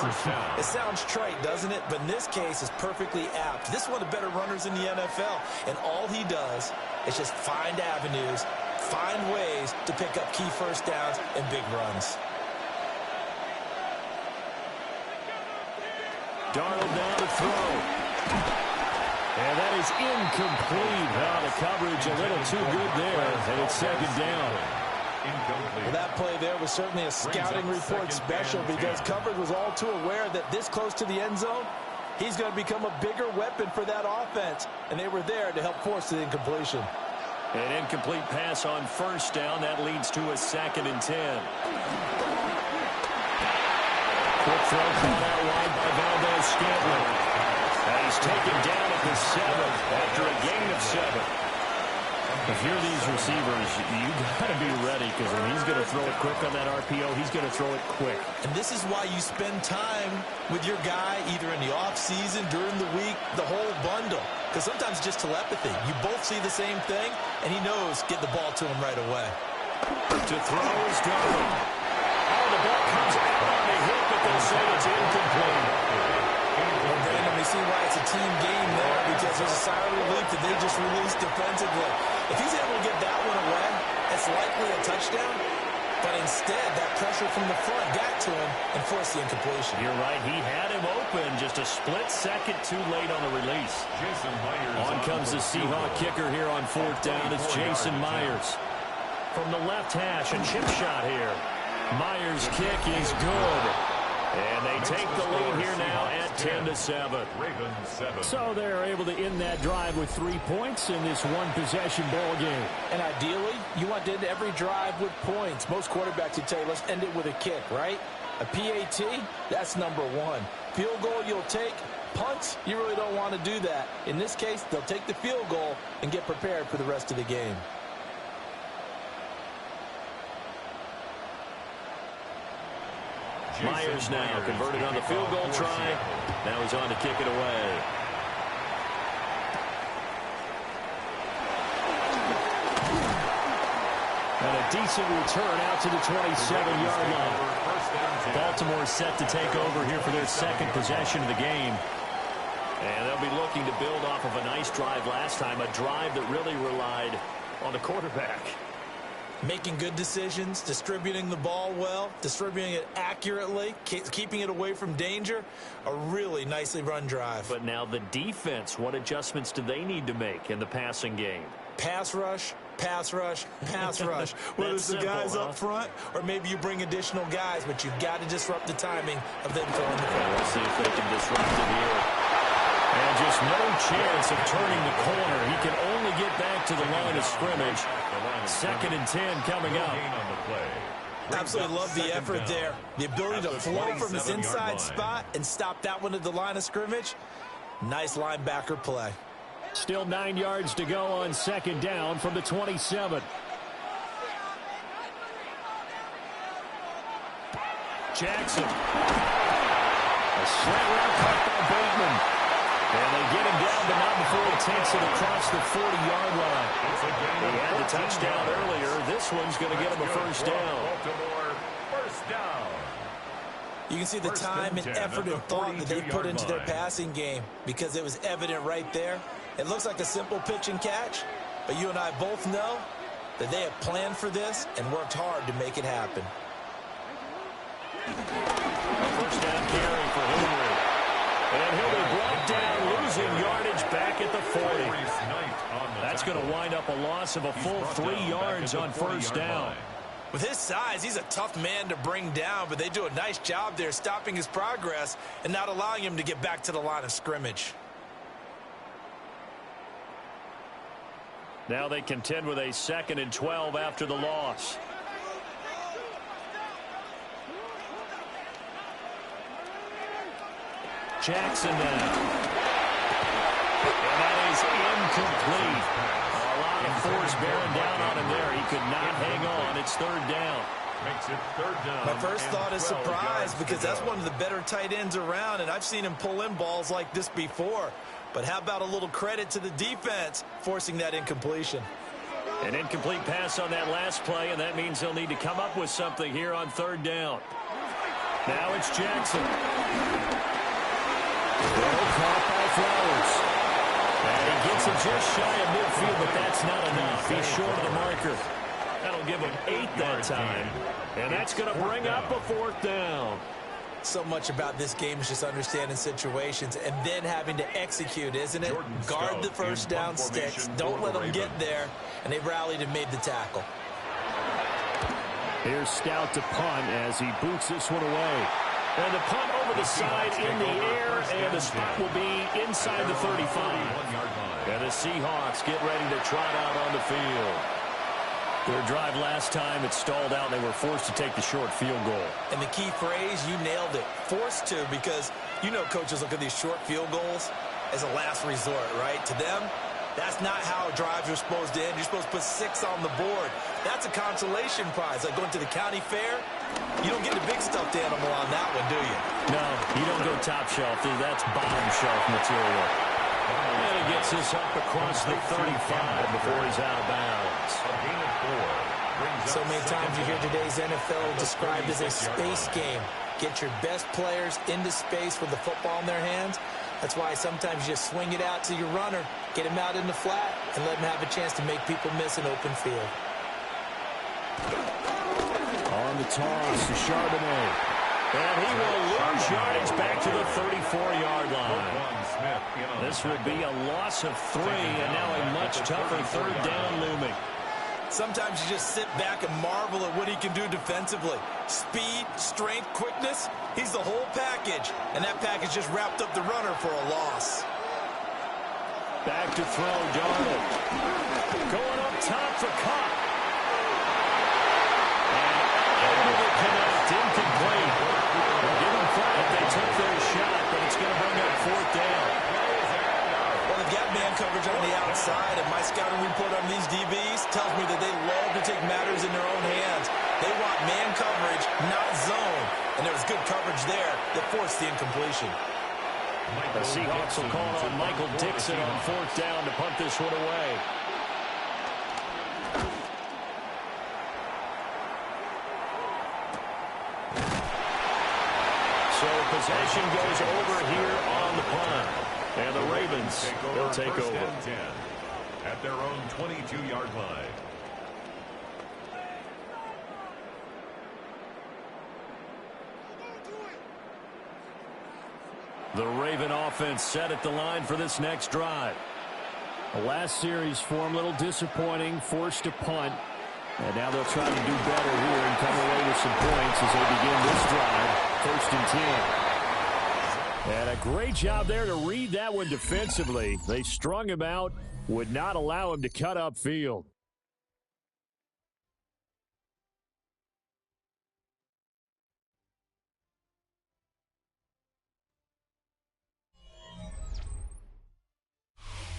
It sounds trite, doesn't it? But in this case, it's perfectly apt. This is one of the better runners in the NFL. And all he does is just find avenues, find ways to pick up key 1st downs and big runs. Darnold now to throw. And that is incomplete. Now the coverage a little too good there, and it's 2nd down. Well, that play there was certainly a scouting report special because coverage was all too aware that this close to the end zone, he's going to become a bigger weapon for that offense, and they were there to help force the incompletion. An incomplete pass on 1st down. That leads to a 2nd and 10. Quick throw caught out wide by Valdez-Scantling. He's taken down at the 7 after a gain of 7. If you're these receivers, you got to be ready because when he's going to throw it quick on that RPO, he's going to throw it quick. And this is why you spend time with your guy either in the offseason, during the week, the whole bundle. Because sometimes it's just telepathy. You both see the same thing, and he knows get the ball to him right away. To throw is Darnold. Oh, the ball comes out on a hit, but they say it's incomplete. Well, Brandon, we see why it's a team game there because there's a sigh of relief that they just released defensively. If he's able to get that one away, it's likely a touchdown. But instead, that pressure from the front got to him and forced the incompletion. You're right. He had him open. Just a split second too late on the release. On comes the Seahawk kicker here on 4th down. It's Jason Myers. From the left hash, a chip shot here. Myers' kick is good. And they take the lead here now at 10-7. So they're able to end that drive with 3 points in this one-possession ball game. And ideally, you want to end every drive with points. Most quarterbacks would tell you, let's end it with a kick, right? A PAT, that's number 1. Field goal you'll take. Punts, you really don't want to do that. In this case, they'll take the field goal and get prepared for the rest of the game. Myers now converted on the field goal try. Now he's on to kick it away. And a decent return out to the 27-yard line. Baltimore set to take over here for their 2nd possession of the game. And they'll be looking to build off of a nice drive last time, a drive that really relied on the quarterback. Making good decisions, distributing the ball well, distributing it accurately, keeping it away from danger. A really nicely run drive. But now the defense, what adjustments do they need to make in the passing game? Pass rush, pass rush, pass rush. Whether it's the guys up front or maybe you bring additional guys, but you've got to disrupt the timing of them throwing the ball. We'll see if they can disrupt it here. And just no chance of turning the corner. He can only get back to the line of scrimmage. 2nd and 10 coming up. Absolutely love the effort there. The ability to flow from this inside spot and stop that one at the line of scrimmage. Nice linebacker play. Still 9 yards to go on second down from the 27. Jackson. A slant route caught by Bateman. And they get him down, but not before he takes it across the 40-yard line. He had the touchdown earlier. This one's going to get him a first down. You can see the time and effort and thought that they put into their passing game because it was evident right there. It looks like a simple pitch and catch, but you and I both know that they have planned for this and worked hard to make it happen. First down carry for Henry. And he'll be brought down, losing yardage back at the 40. That's going to wind up a loss of a full 3 yards on first down. With his size, he's a tough man to bring down, but they do a nice job there stopping his progress and not allowing him to get back to the line of scrimmage. Now they contend with a 2nd and 12 after the loss. Jackson now. And that is incomplete. A lot of force bearing down on him there. He could not hang on. It's third down. Makes it third down. My first thought is surprise because that's one of the better tight ends around, and I've seen him pull in balls like this before. But how about a little credit to the defense forcing that incompletion? An incomplete pass on that last play, and that means they'll need to come up with something here on third down. Now it's Jackson. Well caught by Flowers. And he gets it just shy of midfield, but that's not enough. He's short of the marker. That'll give him 8 that time. And that's going to bring up a 4th down. So much about this game is just understanding situations and then having to execute, isn't it? Guard the first down sticks. Don't let them get there. And they rallied and made the tackle. Here's Stout to punt as he boots this one away. And the punt over the side in the air, and the spot will be inside the 35. And the Seahawks get ready to trot out on the field. Their drive last time, it stalled out, and they were forced to take the short field goal. And the key phrase, you nailed it, forced to, because you know coaches look at these short field goals as a last resort, right? To them, that's not how drives are supposed to end. You're supposed to put 6 on the board. That's a consolation prize. Like going to the county fair, you don't get the big stuffed animal on that one, do you? No, you don't go top shelf. That's bottom shelf material. And he gets this up across the 35 before he's out of bounds. So many times you hear today's NFL described as a space game. Get your best players into space with the football in their hands. That's why sometimes you just swing it out to your runner, get him out in the flat, and let him have a chance to make people miss an open field. On the toss to Charbonnet. And he will lose yardage back to the 34-yard line. This will be a loss of 3, and now a much tougher third down looming. Sometimes you just sit back and marvel at what he can do defensively. Speed, strength, quickness, he's the whole package. And that package just wrapped up the runner for a loss. Back to throw, Darnold. Going up top for Cobb. And able to connect, incomplete. Well, give them credit, they took their shot, but it's going to bring up 4th down. Well, they've got man coverage on the outside, and my scouting report on these DBs tells me that they love to take matters in their own hands. They want man coverage, not zone. And there was good coverage there that forced the incompletion. The Seahawks will call on Michael Dixon on 4th down to punt this one away. So possession goes over here on the punt. And the Ravens will take over. At their own 22-yard line. The Raven offense set at the line for this next drive. The last series for them, a little disappointing, forced to punt. And now they'll try to do better here and come away with some points as they begin this drive. 1st and 10. And a great job there to read that one defensively. They strung him out, would not allow him to cut upfield.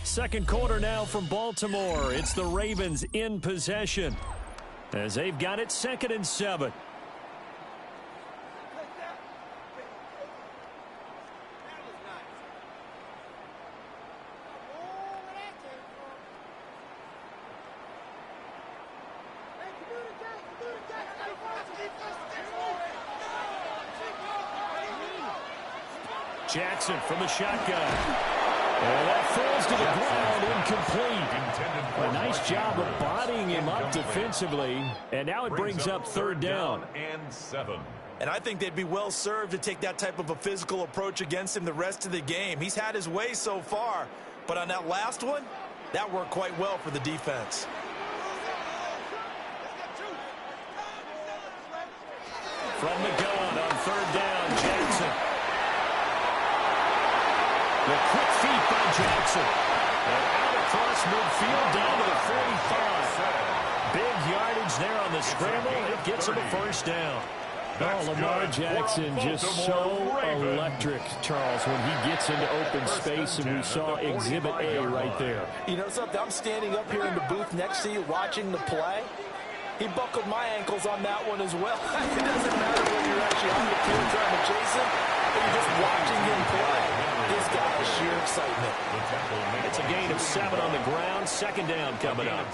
Second quarter now from Baltimore. It's the Ravens in possession as they've got it 2nd and 7. Jackson from the shotgun. And that falls to the ground, incomplete. A nice job of bodying him up defensively. And now it brings up 3rd down. And 7. And I think they'd be well served to take that type of a physical approach against him the rest of the game. He's had his way so far. But on that last one, that worked quite well for the defense. From the gun on 3rd down, Jackson. The quick feet by Jackson. And out across midfield down to the 45. Big yardage there on the scramble. It gets him a 1st down. Oh, Lamar Jackson just so electric, Charles, when he gets into open space, and we saw Exhibit A right there. You know something? I'm standing up here in the booth next to you watching the play. He buckled my ankles on that one as well. It doesn't matter whether you're actually on the field trying to chase him or you're just watching him play. This guy is sheer excitement. It's a gain of 7 on the ground. 2nd down coming up.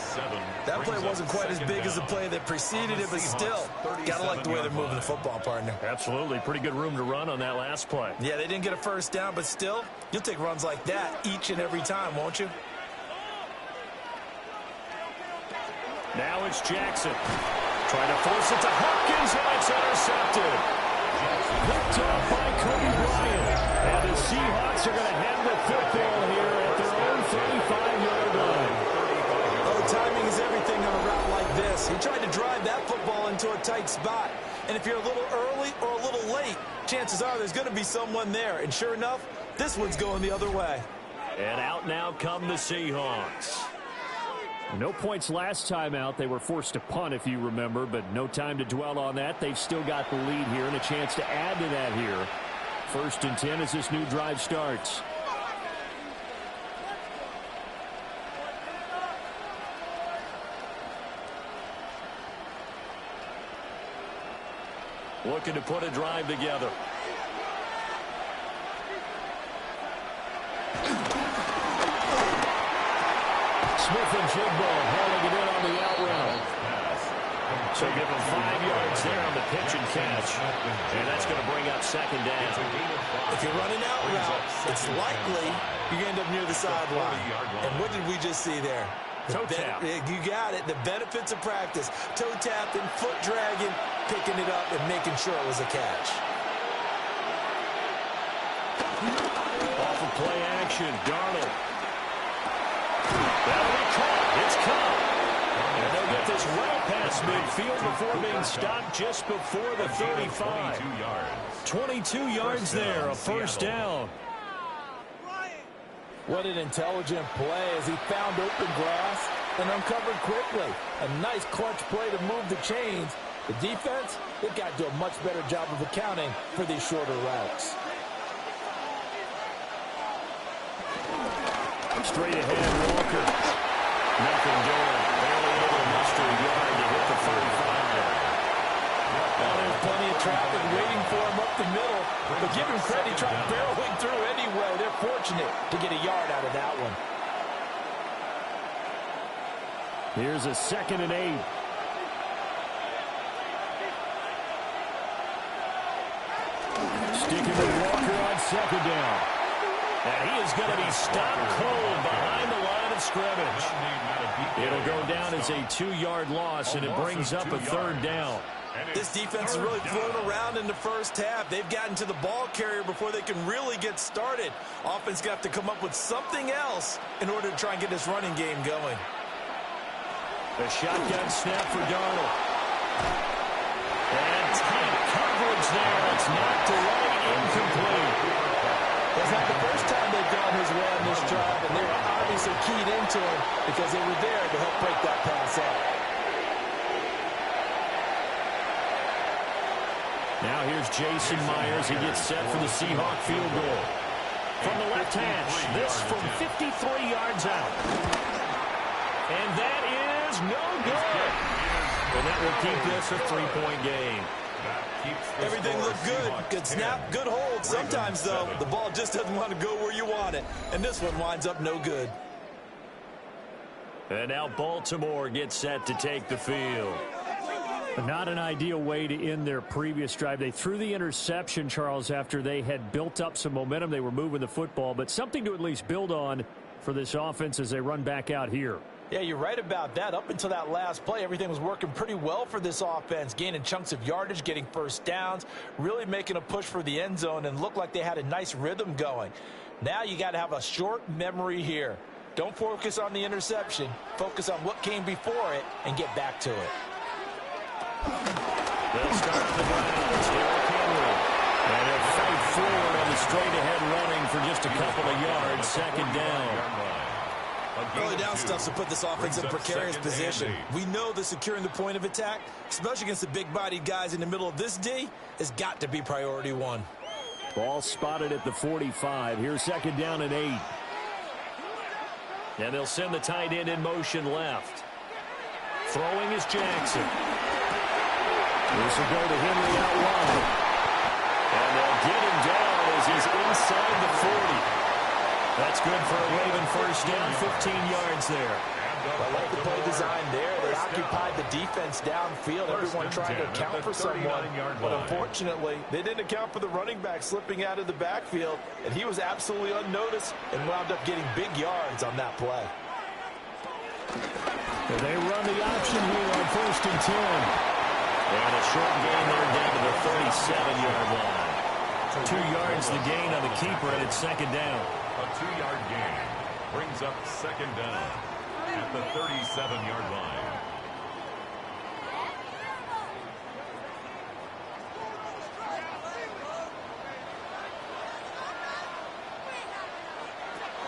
That play wasn't quite as big as the play that preceded it, but still, gotta like the way they're moving the football, partner. Absolutely. Pretty good room to run on that last play. Yeah, they didn't get a 1st down, but still, you'll take runs like that each and every time, won't you? Now it's Jackson. Trying to force it to Hopkins, and it's intercepted. Picked up by Cody Bryant. And the Seahawks are going to have the football here at their own 35-yard line. Oh, timing is everything on a route like this. He tried to drive that football into a tight spot. And if you're a little early or a little late, chances are there's going to be someone there. And sure enough, this one's going the other way. And out now come the Seahawks. No points last time out. They were forced to punt, if you remember, but no time to dwell on that. They've still got the lead here and a chance to add to that here. 1st and 10 as this new drive starts. Looking to put a drive together. Smith and Jigbo hauling it in on the out route. So give him 5 yards there on the pitch and catch. And that's going to bring up 2nd down. If you're running out route, it's likely you end up near the sideline. And what did we just see there? Toe tap. You got it. The benefits of practice. Toe tapping, foot dragging, picking it up, and making sure it was a catch. Off of play action, Darnold. That'll be caught. It's caught. And they'll get this well past midfield before being stopped just before the 35. 22 yards there, a 1st down. What an intelligent play as he found open grass and uncovered quickly. A nice clutch play to move the chains. The defense, they've got to do a much better job of accounting for these shorter routes. Straight ahead, Walker. Nothing doing. Barely able to muster a yard to hit the 35. Well, there's plenty of traffic waiting for him up the middle. But give him credit, he tried barreling through anyway. They're fortunate to get a yard out of that one. Here's a 2nd and 8. Sticking with Walker on 2nd down. And he is going to be stopped cold behind the line of scrimmage. It'll go down as a 2-yard loss, and it brings up a 3rd down. This defense has really flown around in the 1st half. They've gotten to the ball carrier before they can really get started. Offense got to come up with something else in order to try and get this running game going. The shotgun snap for Darnold. And tight coverage there. It's knocked away, incomplete. It's not the first time they've gone his way on this drive, and they were obviously keyed into him because they were there to help break that pass out. Now here's Jason Myers. He gets set for the Seahawk field goal. from the left hash. This from 53 yards out. And that is no good. And that will keep this a 3-point game. Everything looked good. Good snap, good hold. Sometimes, though, the ball just doesn't want to go where you want it. And this one winds up no good. And now Baltimore gets set to take the field. Not an ideal way to end their previous drive. They threw the interception, Charles, after they had built up some momentum. They were moving the football, but something to at least build on for this offense as they run back out here. Yeah, you're right about that. Up until that last play, everything was working pretty well for this offense, gaining chunks of yardage, getting first downs, really making a push for the end zone, and looked like they had a nice rhythm going. Now you got to have a short memory here. Don't focus on the interception. Focus on what came before it and get back to it. They'll start on the ground. It's Derrick Henry. And he'll fight forward on the straight-ahead running for just a couple of yards. Second down. Early down stuff to put this offense in a precarious position. We know that securing the point of attack, especially against the big-bodied guys in the middle of this D, has got to be priority one. Ball spotted at the 45. Here's second down and 8. And they'll send the tight end in motion left. Throwing is Jackson. This will go to Henry out wide. And they'll get him down as he's inside the 40. That's good for a Raven first down, 15 yards there. I like the play design there. They occupied the defense downfield. Everyone trying to account for someone. But unfortunately, they didn't account for the running back slipping out of the backfield. And he was absolutely unnoticed and wound up getting big yards on that play. They run the option here on 1st and 10. And a short gain there down to the 37-yard line. 2 yards the gain on the keeper, and it's second down. A 2-yard gain brings up second down at the 37-yard line.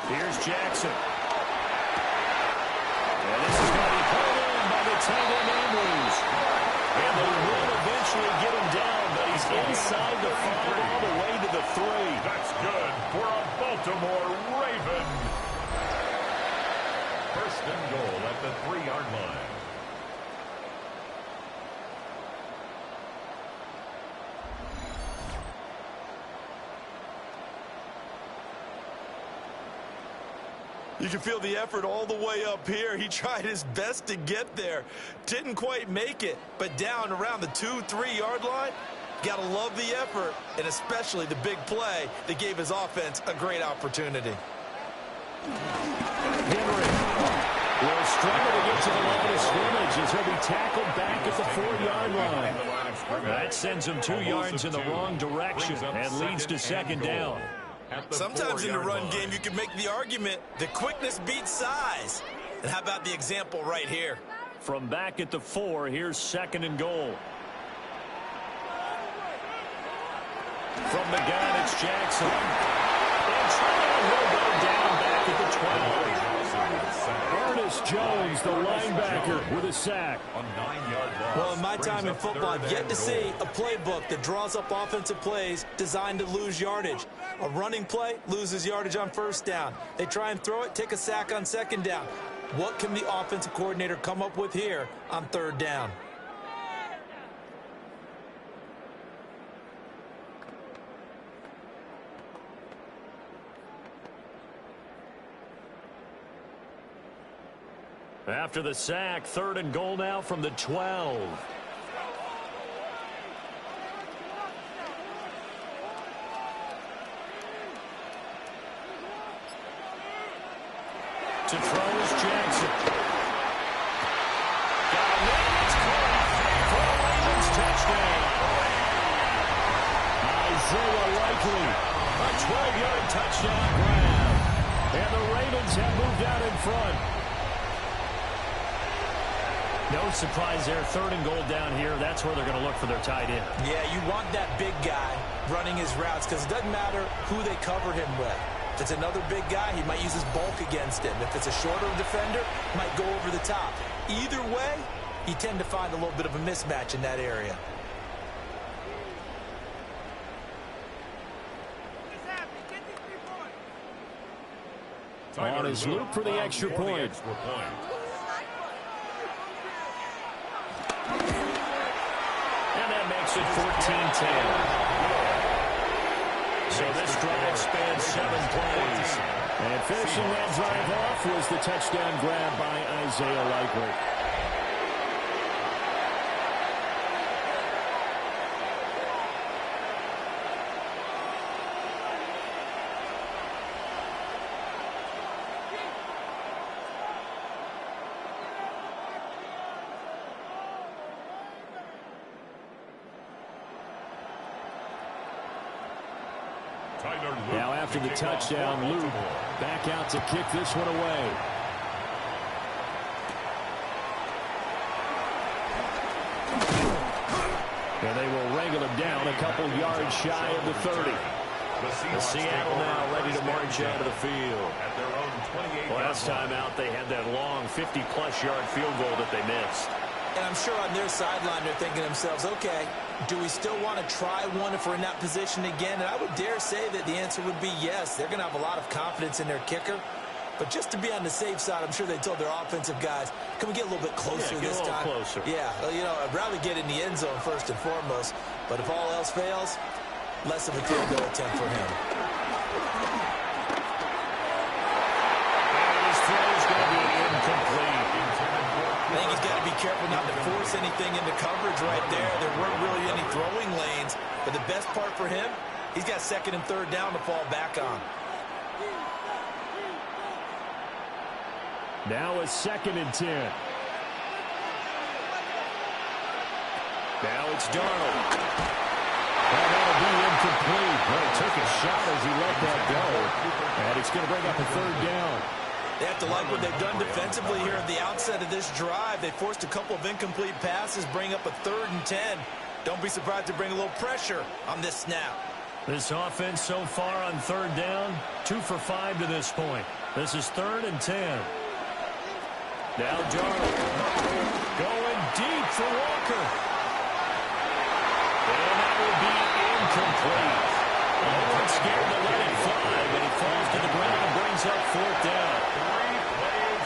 Here's Jackson. And this is going to be pulled in by the tight end Andrews. And they will eventually get him down, but he's inside the 5 all the way to the 3. That's good for a Baltimore Raven. First and goal at the 3-yard line. You can feel the effort all the way up here. He tried his best to get there. Didn't quite make it, but down around the 2-3-yard line, got to love the effort, and especially the big play that gave his offense a great opportunity. Henry will struggle to get to the line of scrimmage as he'll be tackled back at the 4-yard line. That sends him 2 yards in the wrong direction and leads to second down. Sometimes in the run game, you can make the argument that quickness beats size. And how about the example right here? From back at the 4, here's second and goal. From the gun, it's Jackson. And Tryon will go down back at the 12. Ernest Jones, the linebacker, with a sack. Well, in my time in football, I've yet to see a playbook that draws up offensive plays designed to lose yardage. A running play loses yardage on first down. They try and throw it, take a sack on second down. What can the offensive coordinator come up with here on third down? After the sack, third and goal now from the 12. To throw is Jackson. Got a man that's caught for a Ravens touchdown. Isaiah Likely, a 12-yard touchdown grab. And the Ravens have moved out in front. No surprise there. Third and goal down here. That's where they're going to look for their tight end. Yeah, you want that big guy running his routes because it doesn't matter who they cover him with. If it's another big guy, he might use his bulk against him. If it's a shorter defender, he might go over the top. Either way, you tend to find a little bit of a mismatch in that area. on his loop for the extra point. And that makes it 14-10. So this drive spans 7 plays. And finishing that drive off was the touchdown grab by Isaiah Likely. Now after the touchdown, Luke back out to kick this one away. And they will wrangle him down a couple yards shy of the 30. The Seattle now ready to march out of the field. Last time out, they had that long 50-plus yard field goal that they missed. And I'm sure on their sideline they're thinking to themselves, okay, do we still want to try one if we're in that position again? And I would dare say that the answer would be yes. They're going to have a lot of confidence in their kicker. But just to be on the safe side, I'm sure they told their offensive guys, can we get a little bit closer this time? Closer. Yeah, well, you know, I'd rather get in the end zone first and foremost. But if all else fails, less of a field goal attempt for him. And his throw is going to be incomplete. I think he's got to be careful not to force anything into coverage right there. There weren't really any throwing lanes. But the best part for him, he's got 2nd and 3rd down to fall back on. Now a 2nd and 10. Now it's Darnold. And that'll be incomplete. Well, he took a shot as he let that go. And it's going to bring up a 3rd down. They have to like what they've done defensively here at the outset of this drive. They forced a couple of incomplete passes, bring up a 3rd and 10. Don't be surprised to bring a little pressure on this snap. This offense so far on 3rd down, 2 for 5 to this point. This is 3rd and 10. Now Darnold going deep for Walker. And that will be incomplete. Oh, it's scared to let it fly, but he falls to the ground and brings up 4th down.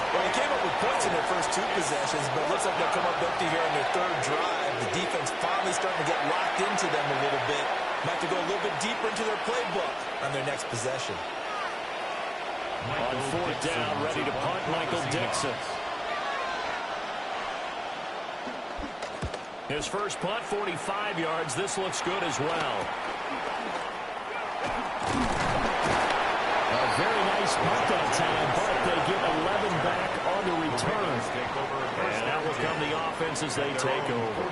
Well, they came up with points in their first 2 possessions, but it looks like they'll come up empty here on their 3rd drive. The defense finally starting to get locked into them a little bit. Might have to go a little bit deeper into their playbook on their next possession. On 4th down, ready to punt, Michael Dixon. His first punt, 45 yards. This looks good as well. A very nice punt that time, but they get 11 back on the return. And that will come the offense as they take over.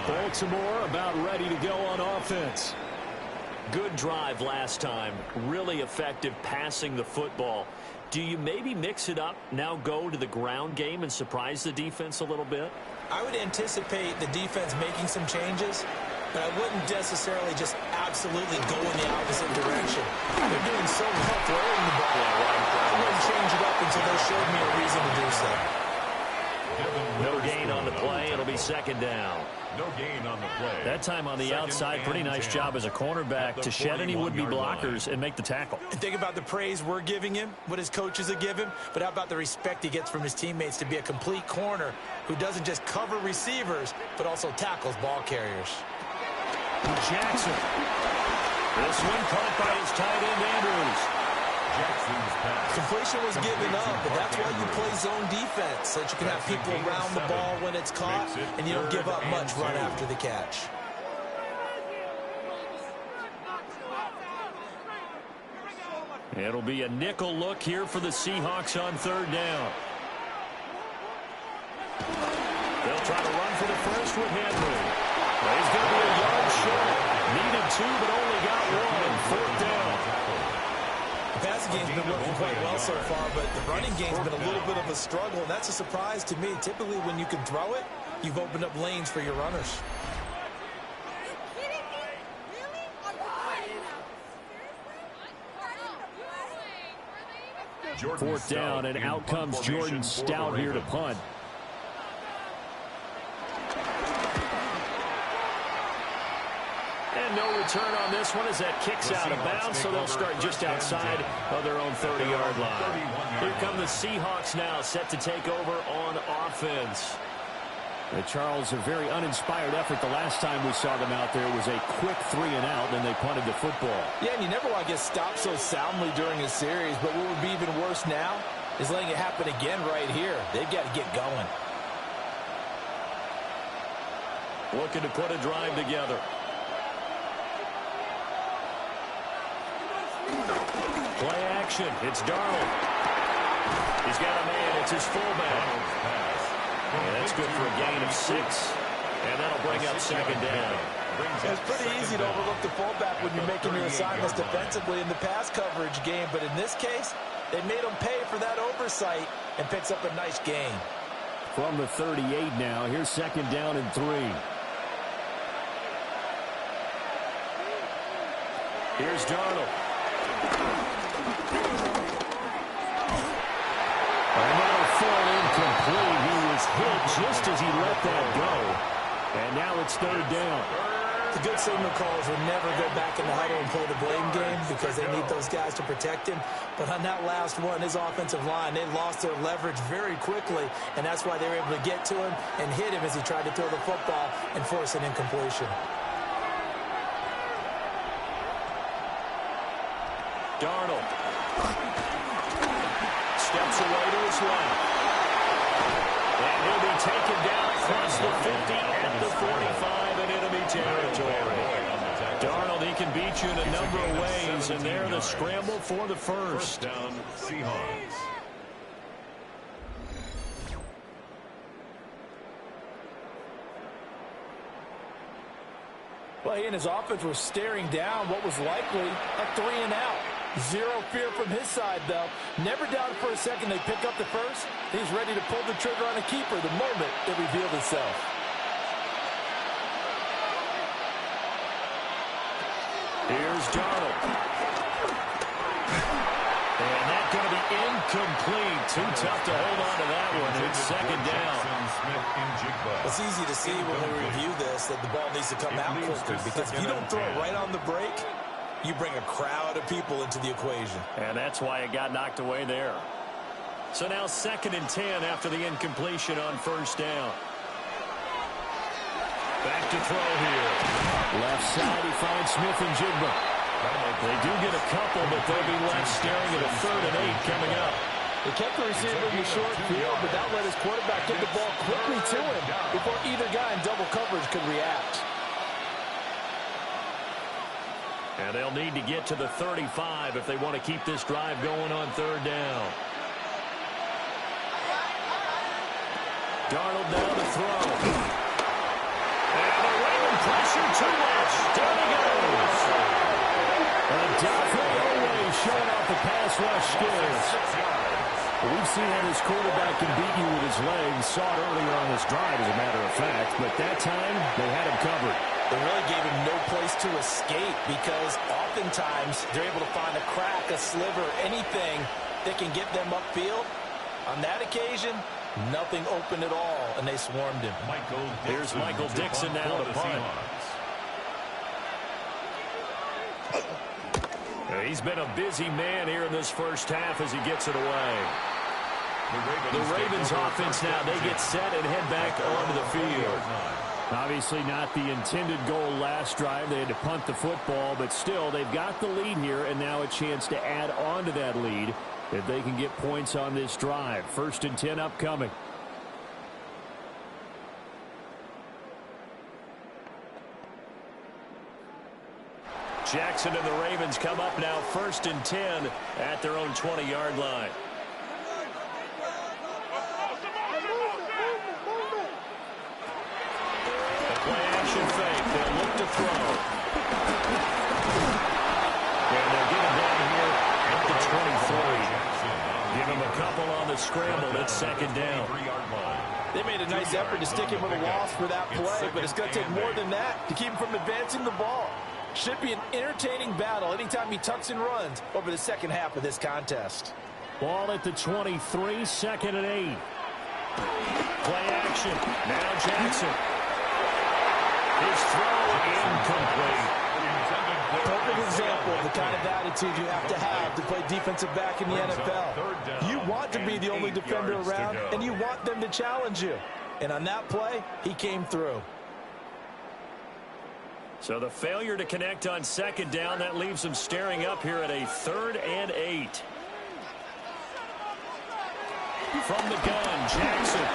Baltimore about ready to go on offense. Good drive last time. Really effective passing the football. Do you maybe mix it up, now go to the ground game and surprise the defense a little bit? I would anticipate the defense making some changes, but I wouldn't necessarily just absolutely go in the opposite direction. They're doing so well throwing the ball. I wouldn't change it up until they showed me a reason to do so. No gain on the play. It'll be 2nd down. No gain on the play. That time on the outside, pretty nice job as a cornerback to shed any would-be blockers and make the tackle. And think about the praise we're giving him, what his coaches have given, but how about the respect he gets from his teammates to be a complete corner who doesn't just cover receivers, but also tackles ball carriers. Jackson. This one caught by his tight end, Andrews. Completion was given up, but that's why you play zone defense, so that you can have people around the ball when it's caught, and you don't give up much run after the catch. It'll be a nickel look here for the Seahawks on 3rd down. They'll try to run for the first with Henry. Well, he's going to be a yard short. Needed 2, but only got 1. 4th down. The passing game's been working quite well so far, but the running game's been a little bit of a struggle, and that's a surprise to me. Typically, when you can throw it, you've opened up lanes for your runners. Fourth down, and out comes Jordan Stout here to punt. And no no return on this one as that kicks out of bounds, so they'll start just outside of their own 30-yard line. Here come the Seahawks now, set to take over on offense. Charles, a very uninspired effort. The last time we saw them out there was a quick 3-and-out, and they punted the football. Yeah, and you never want to get stopped so soundly during a series, but what would be even worse now is letting it happen again right here. They've got to get going. Looking to put a drive together. Play action. It's Darnold. He's got a man. It's his fullback. And that's good for a gain of 6. And that'll bring up second down. It's pretty easy to overlook the fullback when you're making your assignments defensively in the pass coverage game. But in this case, they made him pay for that oversight and picks up a nice gain. From the 38 now, here's second down and 3. Here's Darnold. Another full incomplete. He was hit just as he let that go. And now it's third down. The good signal callers will never go back in the huddle and play the blame game because they need those guys to protect him. But on that last one, his offensive line, they lost their leverage very quickly, and that's why they were able to get to him and hit him as he tried to throw the football and force an incompletion. Darnold steps away to his left. And he'll be taken down across the 50 at the 45 in enemy territory. Darnold, he can beat you in a number of ways, and they're the scramble for the first. Down, Seahawks. Well, he and his offense were staring down what was likely a 3-and-out. Zero fear from his side, though. Never doubted for a second they pick up the first. He's ready to pull the trigger on a keeper the moment it revealed itself. Here's Darnold. And that's going to be incomplete. Too tough to hold on to that one. It's second down. It's easy to see when we review this that the ball needs to come out quicker because if you don't throw it right on the break, you bring a crowd of people into the equation. And that's why it got knocked away there. So now 2nd and 10 after the incompletion on first down. Back to throw here. Left side, he finds Smith and Jigba. They do get a couple, but they'll be left staring at a 3rd and 8 coming up. They kept the receiver in the short field, but that let his quarterback get the ball quickly to him before either guy in double coverage could react. And they'll need to get to the 35 if they want to keep this drive going on 3rd down. Darnold down to throw. And the Raven pressure too much. Down he goes. And Dafre always showing off the pass rush skills. We've seen how this quarterback can beat you with his legs. Saw it earlier on this drive, as a matter of fact. But that time, they had him covered. They really gave him no place to escape because oftentimes they're able to find a crack, a sliver, anything that can get them upfield. On that occasion, nothing open at all, and they swarmed him. Here's Michael Dixon now to punt. He's been a busy man here in this first half as he gets it away. The Ravens offense now, they get set and head back onto the field. Obviously not the intended goal last drive. They had to punt the football, but still they've got the lead here and now a chance to add on to that lead if they can get points on this drive. 1st and 10 upcoming. Jackson and the Ravens come up now 1st and 10 at their own 20-yard line. Play action fake. They'll look to throw. And they'll get it down here at the 23. Give him a couple on the scramble. It's 2nd down. They made a nice effort to stick him with a loss for that play, but it's going to take more than that to keep him from advancing the ball. Should be an entertaining battle anytime he tucks and runs over the second half of this contest. Ball at the 23, 2nd and 8. Play action. Now Jackson. His throw incomplete. Perfect example of the kind of attitude you have to play defensive back in the NFL. You want to be the only defender around, and you want them to challenge you. And on that play, he came through. So the failure to connect on second down, that leaves them staring up here at a 3rd and 8. From the gun, Jackson.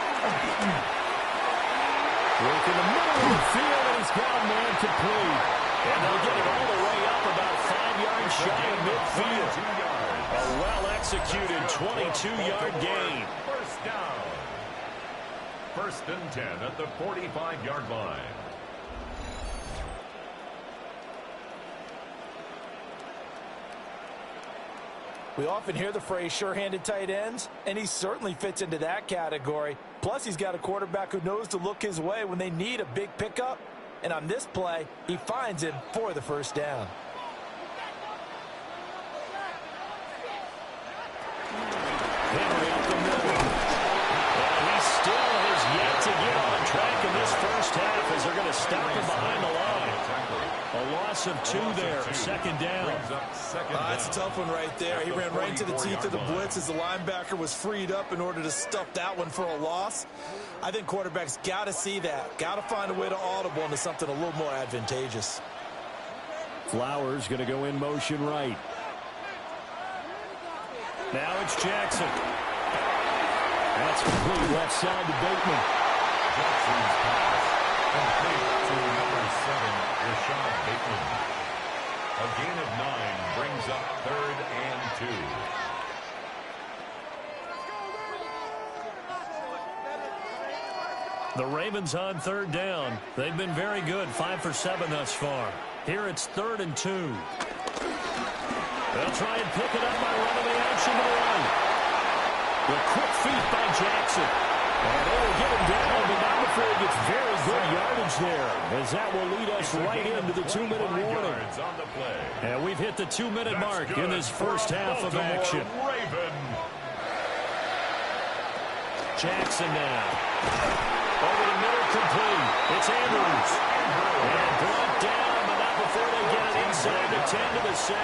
Work in the middle of the field, and he's got a man complete. And they'll get it all the way up about 5 yards shy of midfield. A well-executed 22-yard gain. First down. 1st and 10 at the 45-yard line. We often hear the phrase sure-handed tight ends, and he certainly fits into that category. Plus, he's got a quarterback who knows to look his way when they need a big pickup. And on this play, he finds him for the first down. Henry up the middle. And he still has yet to get on track in this first half as they're going to stop him behind the line. A loss of 2 there, 2nd down. That's a tough one right there. He ran right into the teeth of the blitz as the linebacker was freed up in order to stuff that one for a loss. I think quarterbacks got to see that. Got to find a way to audible into something a little more advantageous. Flowers going to go in motion right. Now it's Jackson. That's complete left side to Bateman. Jackson's pass complete to number 7, Rashad Bateman. A gain of 9 brings up 3rd and 2. The Ravens on 3rd down. They've been very good, 5 for 7 thus far. Here it's 3rd and 2. They'll try and pick it up by running the action to the right. The quick feet by Jackson. And they will get him down, but not before he gets very good yardage there, as that will lead us right into the 2-minute warning. And we've hit the 2-minute mark in this first half of action. Jackson now. Over the middle, complete. It's Andrews. And brought down, but not before they get it inside the 10 to the 7.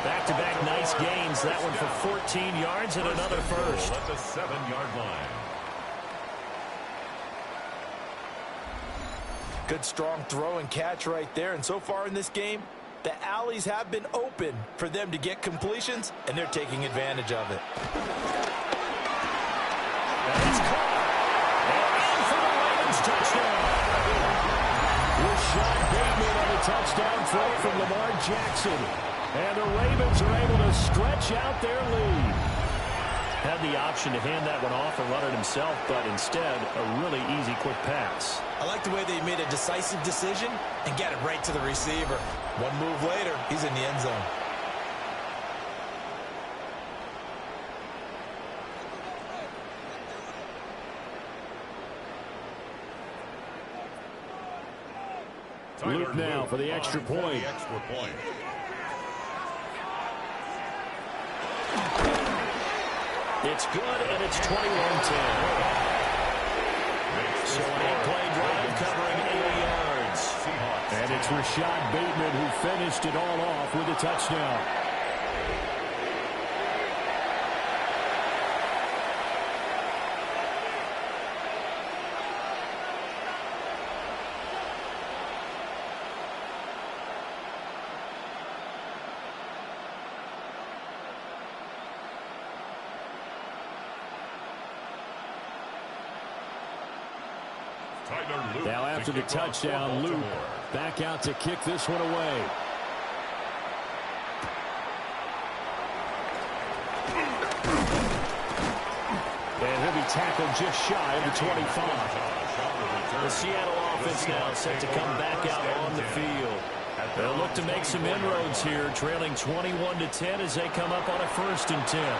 Back-to-back nice gains. That one for 14 yards and another first. At the 7-yard line. Good strong throw and catch right there. And so far in this game, the alleys have been open for them to get completions, and they're taking advantage of it. And it's caught. And in for the Ravens touchdown. Rashad Bateman on a touchdown throw from Lamar Jackson. And the Ravens are able to stretch out their lead. Had the option to hand that one off and run it himself, but instead, a really easy, quick pass. I like the way they made a decisive decision and got it right to the receiver. One move later, he's in the end zone. Luke now for the extra point. It's good, and it's 21-10. So an 8-play drive covering 80 yards. And it's Rashad Bateman who finished it all off with a touchdown. Now after the touchdown, Luke back out to kick this one away. And he'll be tackled just shy of the 25. The Seattle offense now set to come back out on the field. They'll look to make some inroads here, trailing 21-10 as they come up on a 1st and 10.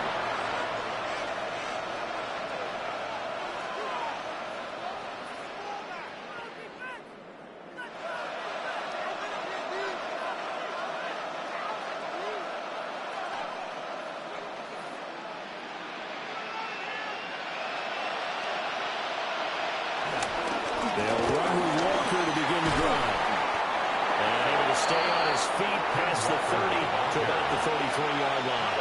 They'll run with Walker to begin the drive. And able to He'll stay on his feet past the 30 to about the 33-yard line.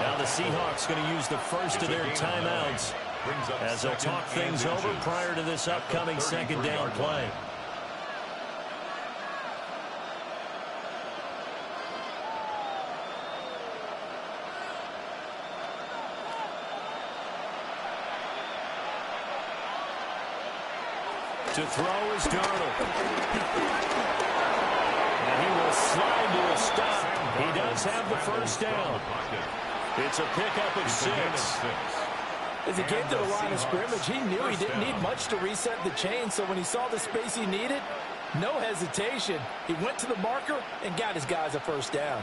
Now the Seahawks going to use the first of their timeouts as they'll talk things over prior to this upcoming second down play. To throw is Darnold. And he will slide to a stop. He does have the first down. It's a pickup of 6. As he came to the line of scrimmage, he knew he didn't need much to reset the chain, so when he saw the space he needed, no hesitation. He went to the marker and got his guys a first down.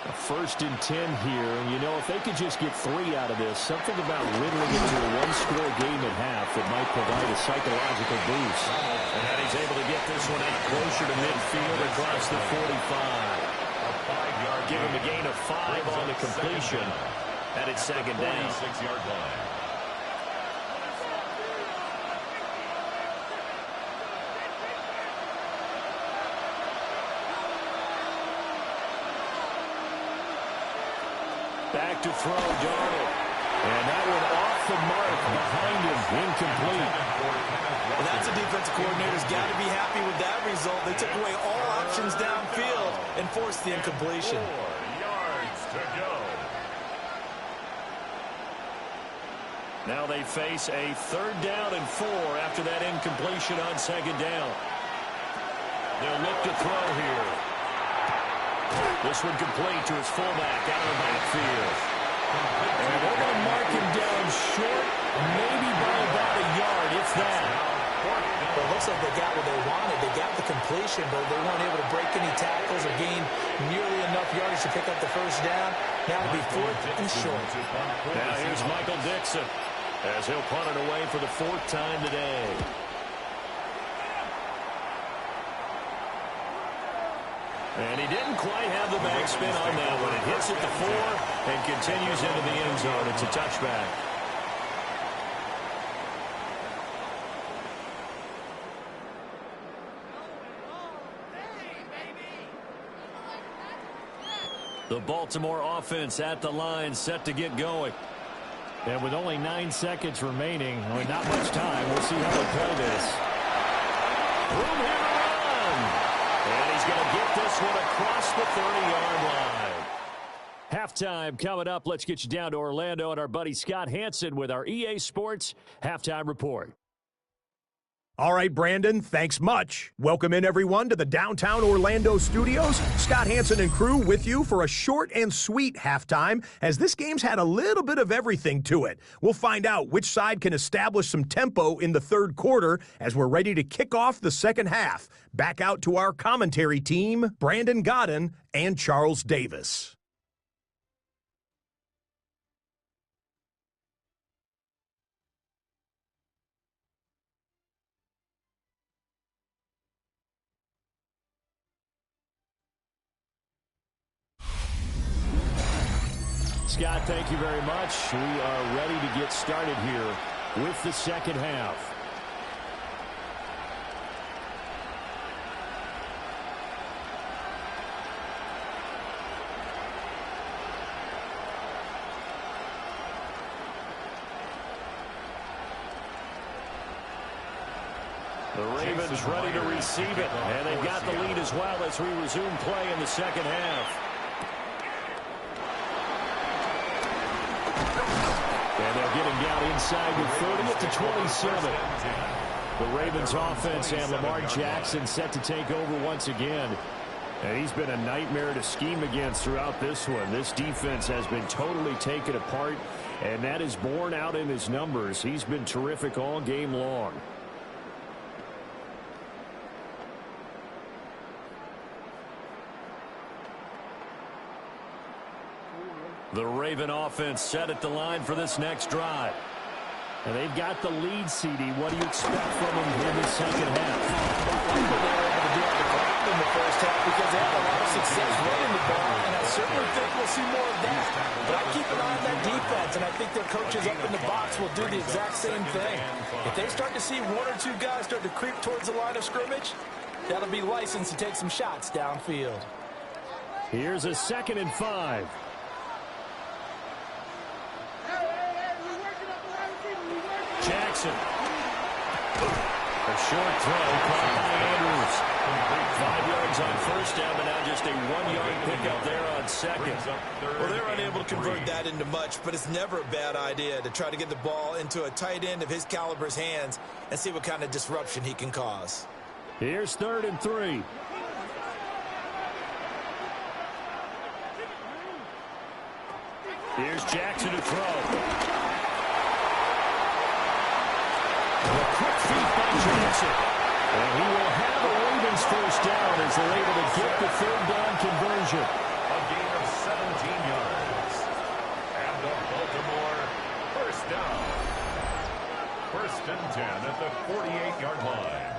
A 1st and 10 here, and you know, if they could just get 3 out of this, something about whittling it to a one-score game at half that might provide a psychological boost. And he's able to get this one out closer to midfield across the 45. Give him a gain of 5 on the completion, and it's second down. 46-yard line. Back to throw, Darnold. And that one off the mark behind him, incomplete. Well, that's a defensive coordinator's got to be happy with that result. They took away all options downfield and forced the incompletion. 4 yards to go. Now they face a 3rd down and 4 after that incompletion on second down. They'll look to throw here. This one complete to his fullback out of the backfield. And they're going to mark him down short, maybe by about a yard, if that. Well, it looks like they got what they wanted. They got the completion, but they weren't able to break any tackles or gain nearly enough yardage to pick up the first down. Now it'll be 4th and short. Now here's Michael Dixon as he'll punt it away for the 4th time today. And he didn't quite have the backspin on that one. It hits at the 4 and continues into the end zone. It's a touchback. The Baltimore offense at the line, set to get going. And with only 9 seconds remaining, not much time, we'll see how they play this. Room here to run. And he's going to get this one across the 30-yard line. Halftime coming up. Let's get you down to Orlando and our buddy Scott Hansen with our EA Sports Halftime Report. All right, Brandon, thanks much. Welcome in, everyone, to the downtown Orlando studios. Scott Hansen and crew with you for a short and sweet halftime, as this game's had a little bit of everything to it. We'll find out which side can establish some tempo in the third quarter as we're ready to kick off the second half. Back out to our commentary team, Brandon Godden and Charles Davis. Scott, thank you very much. We are ready to get started here with the second half. The Ravens ready to receive it, and they've got the lead as well as we resume play in the second half. And they'll get him down inside the 30 at the 27. The Ravens offense and Lamar Jackson set to take over once again. And he's been a nightmare to scheme against throughout this one. This defense has been totally taken apart, and that is borne out in his numbers. He's been terrific all game long. The Raven offense set at the line for this next drive. And they've got the lead, CD. What do you expect from them in the second half? They were able to do it in the first half because they had a lot of success running the ball, and I certainly think we'll see more of that. But I keep an eye on that defense, and I think their coaches up in the box will do the exact same thing. If they start to see one or two guys start to creep towards the line of scrimmage, That'll be licensed to take some shots downfield. Here's a 2nd and 5. Jackson. A short throw caught by Andrews. 5 yards on first down, but now just a 1-yard pickup there on 2nd. Well, they're unable to convert that into much, but it's never a bad idea to try to get the ball into a tight end of his caliber's hands and see what kind of disruption he can cause. Here's 3rd and 3. Here's Jackson to throw. A quick feed by Jackson. And he will have a Ravens first down as they're able to get the 3rd down conversion. A gain of 17 yards. And the Baltimore first down. 1st and 10 at the 48-yard line.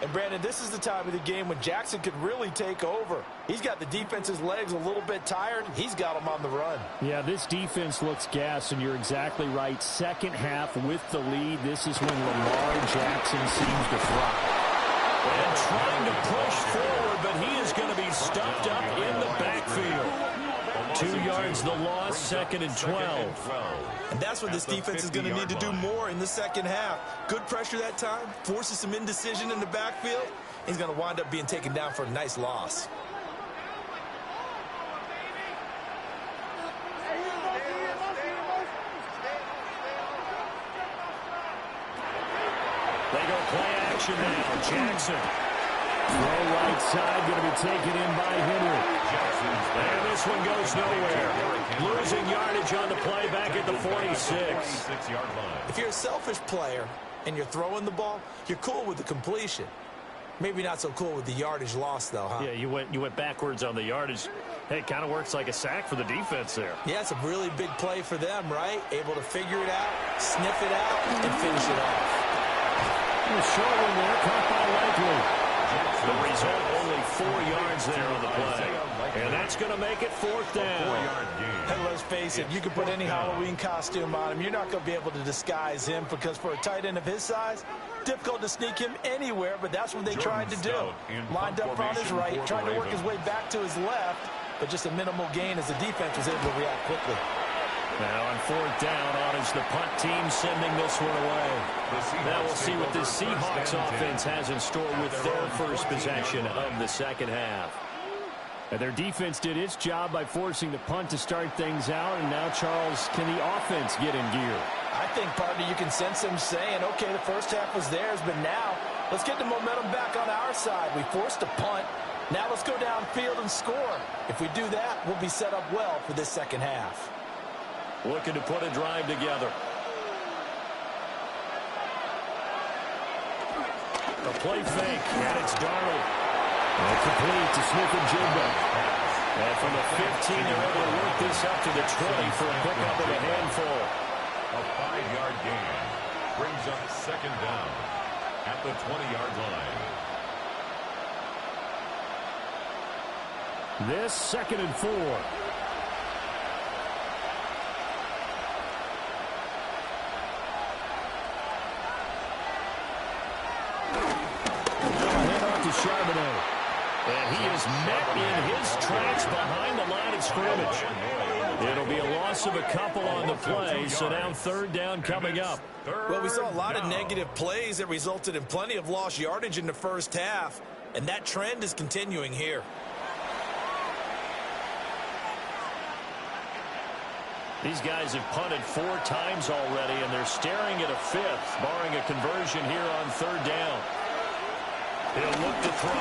And, Brandon, this is the time of the game when Jackson could really take over. He's got the defense's legs a little bit tired. He's got them on the run. Yeah, this defense looks gassed, and you're exactly right. Second half with the lead, this is when Lamar Jackson seems to thrive. And trying to push forward, but he is going to be stuffed up in the backfield. 2 yards the loss, 2nd and 12. And that's what this defense is going to need to do more in the second half. Good pressure that time, forces some indecision in the backfield. He's going to wind up being taken down for a nice loss. They go play action now. Jackson. Throw right side, going to be taken in by Henry. And this one goes nowhere. Losing yardage on the play back at the 46. If you're a selfish player and you're throwing the ball, you're cool with the completion. Maybe not so cool with the yardage loss, though, huh? Yeah, you went backwards on the yardage. Hey, it kind of works like a sack for the defense there. Yeah, it's a really big play for them, right? Able to figure it out, sniff it out, and finish it off. A short one there, caught by Likely. The result, only 4 yards there on the play. And that's going to make it 4th down. Hey, let's face it, you can put any Halloween costume on him. You're not going to be able to disguise him because for a tight end of his size, difficult to sneak him anywhere, but that's what they tried to do. Lined up on his right, trying to work his way back to his left, but just a minimal gain as the defense was able to react quickly. Now on 4th down, on is the punt team sending this one away. Now we'll see what this Seahawks offense has in store with their first possession of the second half. And their defense did its job by forcing the punt to start things out, and now, Charles, can the offense get in gear? I think, partner, you can sense them saying, okay, the first half was theirs, but now let's get the momentum back on our side. We forced a punt. Now let's go downfield and score. If we do that, we'll be set up well for this second half. Looking to put a drive together. A play fake, and it's Darnold. And complete to Smith-Njigba. And from the 15, they're able to work this up to the 20 for a pickup of a handful. A 5-yard gain brings up 2nd down at the 20-yard line. This 2nd and 4. Charbonnet. And he is met in his tracks behind the line of scrimmage. It'll be a loss of a couple on the play, so now 3rd down coming up. Well, we saw a lot of negative plays that resulted in plenty of lost yardage in the first half, and that trend is continuing here. These guys have punted 4 times already, and they're staring at a 5th, barring a conversion here on 3rd down. He'll look to throw.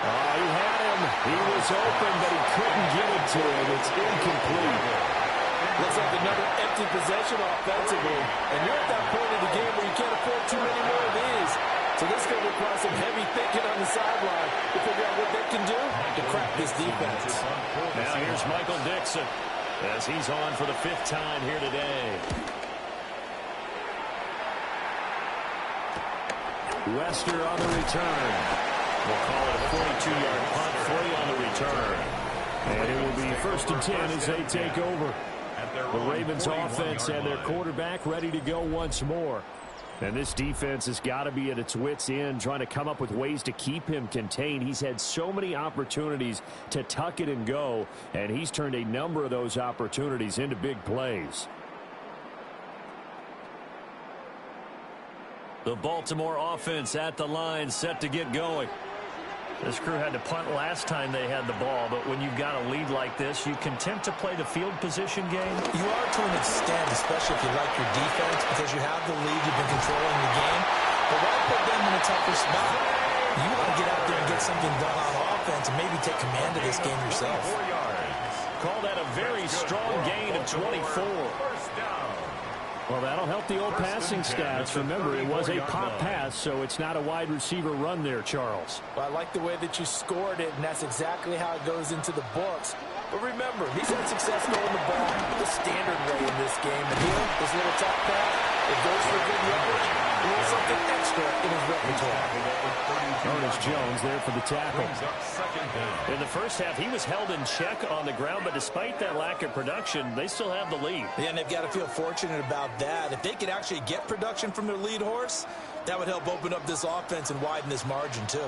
Oh, he had him. He was open, but he couldn't get it to him. It's incomplete. Looks like another empty possession offensively. And you're at that point of the game where you can't afford too many more of these. So this is going to require some heavy thinking on the sideline to figure out what they can do to crack this defense. Now here's Michael Dixon as he's on for the 5th time here today. Wester on the return. We'll call it a 42-yard punt, 3 on the return. And it will be 1st and 10 as they take over. The Ravens offense and their quarterback ready to go once more. And this defense has got to be at its wits' end, trying to come up with ways to keep him contained. He's had so many opportunities to tuck it and go, and he's turned a number of those opportunities into big plays. The Baltimore offense at the line, set to get going. This crew had to punt last time they had the ball, but when you've got a lead like this, you can tend to play the field position game. You are to an extent, especially if you like your defense, because you have the lead, you've been controlling the game. But why put them in a tougher spot? You want to get out there and get something done on offense and maybe take command of this game yourself. Call that a very strong gain of 24. Well, that'll help the old passing stats. Remember, it was a pop pass, so it's not a wide receiver run there, Charles. Well, I like the way that you scored it, and that's exactly how it goes into the books. But remember, he's had success throwing the ball the standard way in this game. And here, this little top pass, it goes for good yardage. A little something extra in his repertoire. Ernest Jones there for the tackle. In the first half, he was held in check on the ground, but despite that lack of production, they still have the lead. Yeah, and they've got to feel fortunate about that. If they could actually get production from their lead horse, that would help open up this offense and widen this margin, too.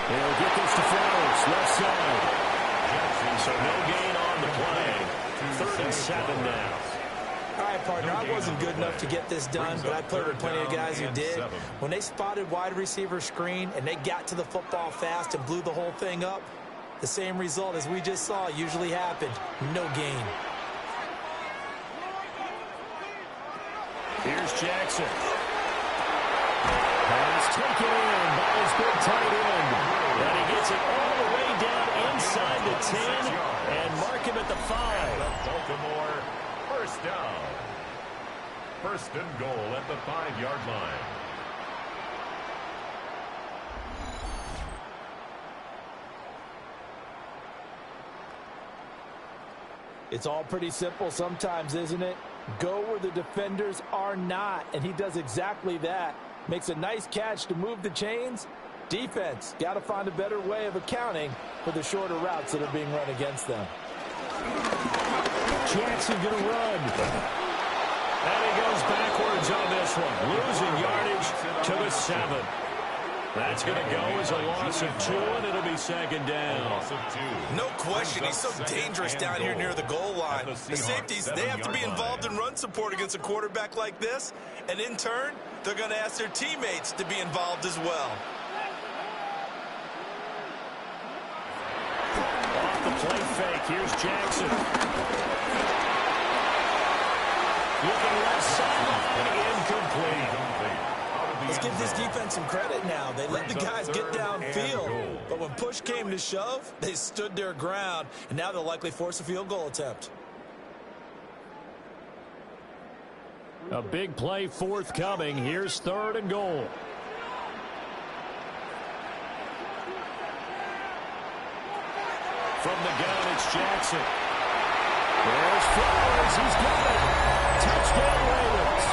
They'll get this to Flowers, left side. So no gain on the play. 3rd and 7 now. All right, partner, I wasn't good enough to get this done, but I played with plenty of guys who did. When they spotted wide receiver screen and they got to the football fast and blew the whole thing up, the same result as we just saw usually happened. No gain. Here's Jackson. Pass taken in by his big tight end. And he gets it all the way down inside the 10 and mark him at the 5. Baltimore, 1st down. 1st and goal at the 5-yard line. It's all pretty simple sometimes, isn't it? Go where the defenders are not, and he does exactly that. Makes a nice catch to move the chains. Defense, got to find a better way of accounting for the shorter routes that are being run against them. Jackson going to run. And he goes backwards on this one. Losing yardage to the 7. That's going to go as a loss of 2, and it'll be 2nd down. No question, he's so dangerous down here near the goal line. The safeties, they have to be involved in run support against a quarterback like this. And in turn, they're going to ask their teammates to be involved as well. Off the play fake, here's Jackson. Looking left side, incomplete. Let's give this defense some credit now. They let the guys get downfield, but when push came to shove, they stood their ground, and now they'll likely force a field goal attempt. A big play forthcoming. Here's 3rd and goal. From the gun, it's Jackson. There's Flowers. He's got it. Touchdown, Ravens.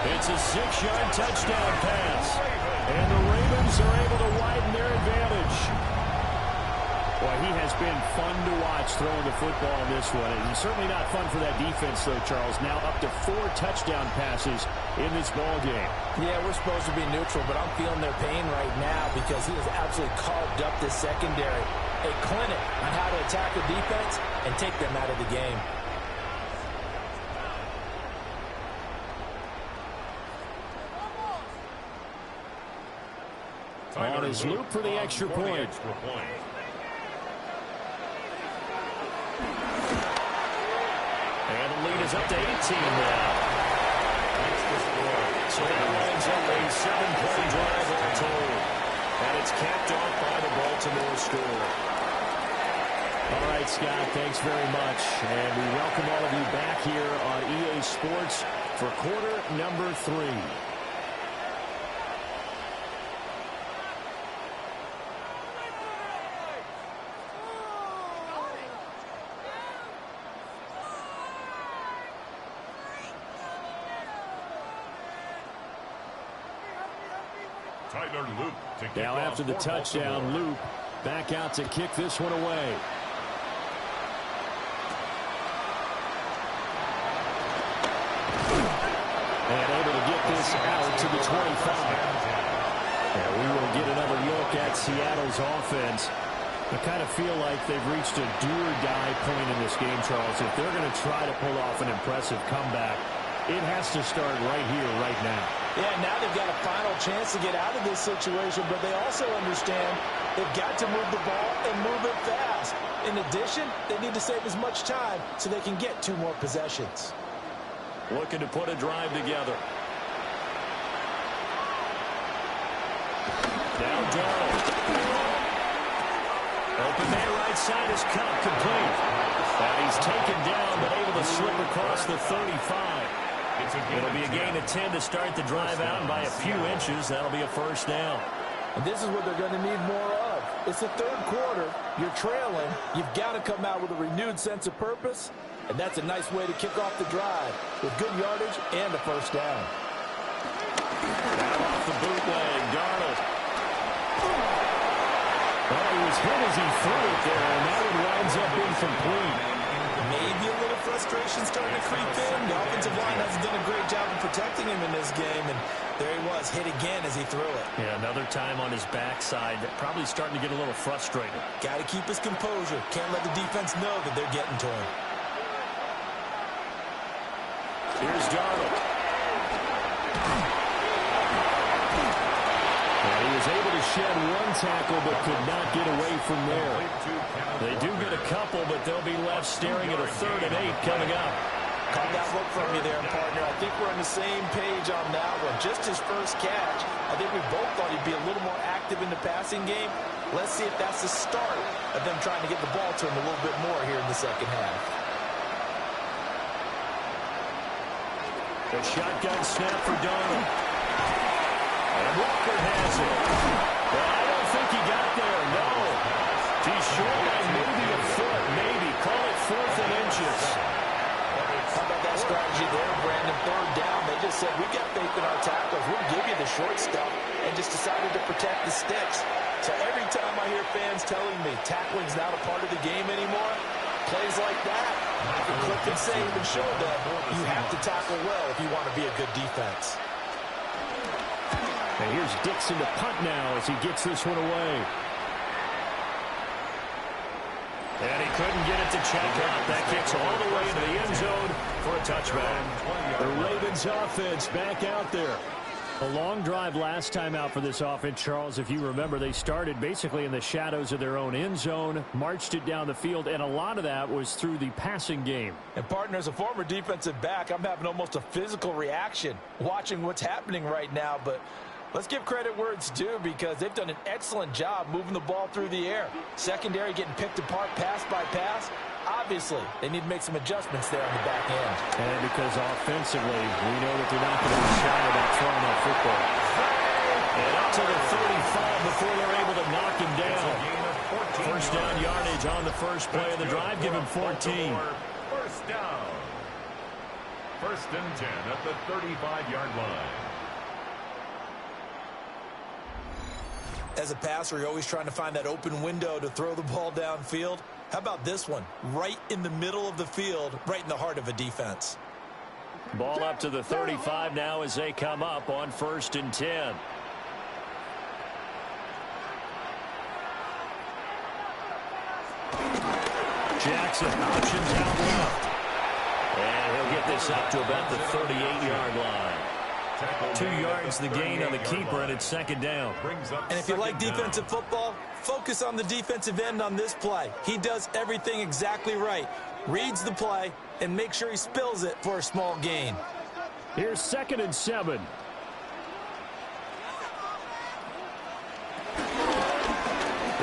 It's a 6-yard touchdown pass. And the Ravens are able to widen their advantage. Boy, he has been fun to watch throwing the football in this one. And he's certainly not fun for that defense, though, Charles. Now up to 4 touchdown passes in this ball game. Yeah, we're supposed to be neutral, but I'm feeling their pain right now because he has absolutely carved up this secondary. A clinic on how to attack the defense and take them out of the game. On his loop for the extra point. And the lead is up to 18 now. So that lines up a 7-play drive all told. And it's capped off by the Baltimore score. All right, Scott, thanks very much. And we welcome all of you back here on EA Sports for quarter number 3. Now after the touchdown, Loop back out to kick this one away. And able to get this out to the 25. And we will get another look at Seattle's offense. I kind of feel like they've reached a do-or-die point in this game, Charles. If they're going to try to pull off an impressive comeback, it has to start right here, right now. Yeah, now they've got a final chance to get out of this situation, but they also understand they've got to move the ball and move it fast. In addition, they need to save as much time so they can get 2 more possessions. Looking to put a drive together. Now Darnold. Open man right side is caught complete. And he's taken down but able to slip across the 35. It'll be a gain of 10 to start the drive out, and by a few inches, that'll be a first down. And this is what they're going to need more of. It's the 3rd quarter. You're trailing. You've got to come out with a renewed sense of purpose, and that's a nice way to kick off the drive with good yardage and a first down. Now off the bootleg, Darnold. Well, he was hit as he threw it there, and that one winds up incomplete. Maybe a little frustration starting to creep in. The offensive line hasn't done a great job of protecting him in this game, and there he was, hit again as he threw it. Yeah, another time on his backside, probably starting to get a little frustrated. Got to keep his composure. Can't let the defense know that they're getting to him. Here's Darnold. And he was able to shed 1 tackle, but could not get away from there. They do get a couple, but they'll be left staring at a 3rd and 8 coming up. Caught that look from you there, partner. I think we're on the same page on that one. Just his first catch. I think we both thought he'd be a little more active in the passing game. Let's see if that's the start of them trying to get the ball to him a little bit more here in the second half. The shotgun snap for Darnold. And Walker has it. Well, I don't think he got there, no. He's short by maybe a foot, maybe. Call it 4th and inches. How about that strategy there, Brandon? 3rd down. They just said, we got faith in our tackles. We'll give you the short stuff, and just decided to protect the sticks. So every time I hear fans telling me tackling's not a part of the game anymore, plays like that, I can click and save and show them you have to tackle well if you want to be a good defense. And here's Dixon to punt now as he gets this one away. And he couldn't get it to check out. That kicks all the way into the end zone for a touchback. The Ravens offense back out there. A long drive last time out for this offense, Charles. If you remember, they started basically in the shadows of their own end zone, marched it down the field, and a lot of that was through the passing game. And, partner, as a former defensive back, I'm having almost a physical reaction watching what's happening right now. But let's give credit where it's due, because they've done an excellent job moving the ball through the air. Secondary getting picked apart pass by pass. Obviously, they need to make some adjustments there on the back end. And because offensively, we know that they're not going to be shy about throwing that football. And up to the 35 before they're able to knock him down. First down yardage on the first play of the drive. Give him 14. First down. 1st and 10 at the 35-yard line. As a passer, you're always trying to find that open window to throw the ball downfield. How about this one? Right in the middle of the field, right in the heart of a defense. Ball up to the 35 now as they come up on 1st and 10. Jackson options out left. And he'll get this up to about the 38-yard line. 2 yards the gain on the keeper, and it's 2nd down. And if you like defensive football, focus on the defensive end on this play. He does everything exactly right. Reads the play and makes sure he spills it for a small gain. Here's 2nd and 7.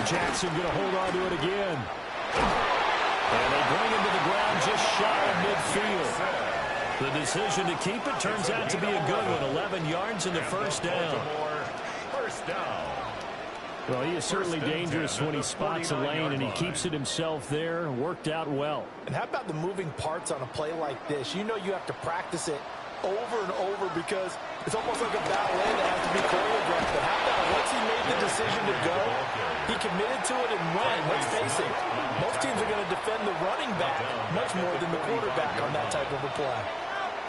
Jackson going to hold on to it again. And they bring him to the ground just shy of midfield. The decision to keep it turns out to be a good one. 11 yards in the first down. First down. Well, he is certainly dangerous when he spots a lane, and he keeps it himself there. Worked out well. And how about the moving parts on a play like this? You know you have to practice it over and over, because it's almost like a ballet that has to be choreographed. But how about decision to go. He committed to it and went. Let's face it, most teams are going to defend the running back much more than the quarterback on that type of a play.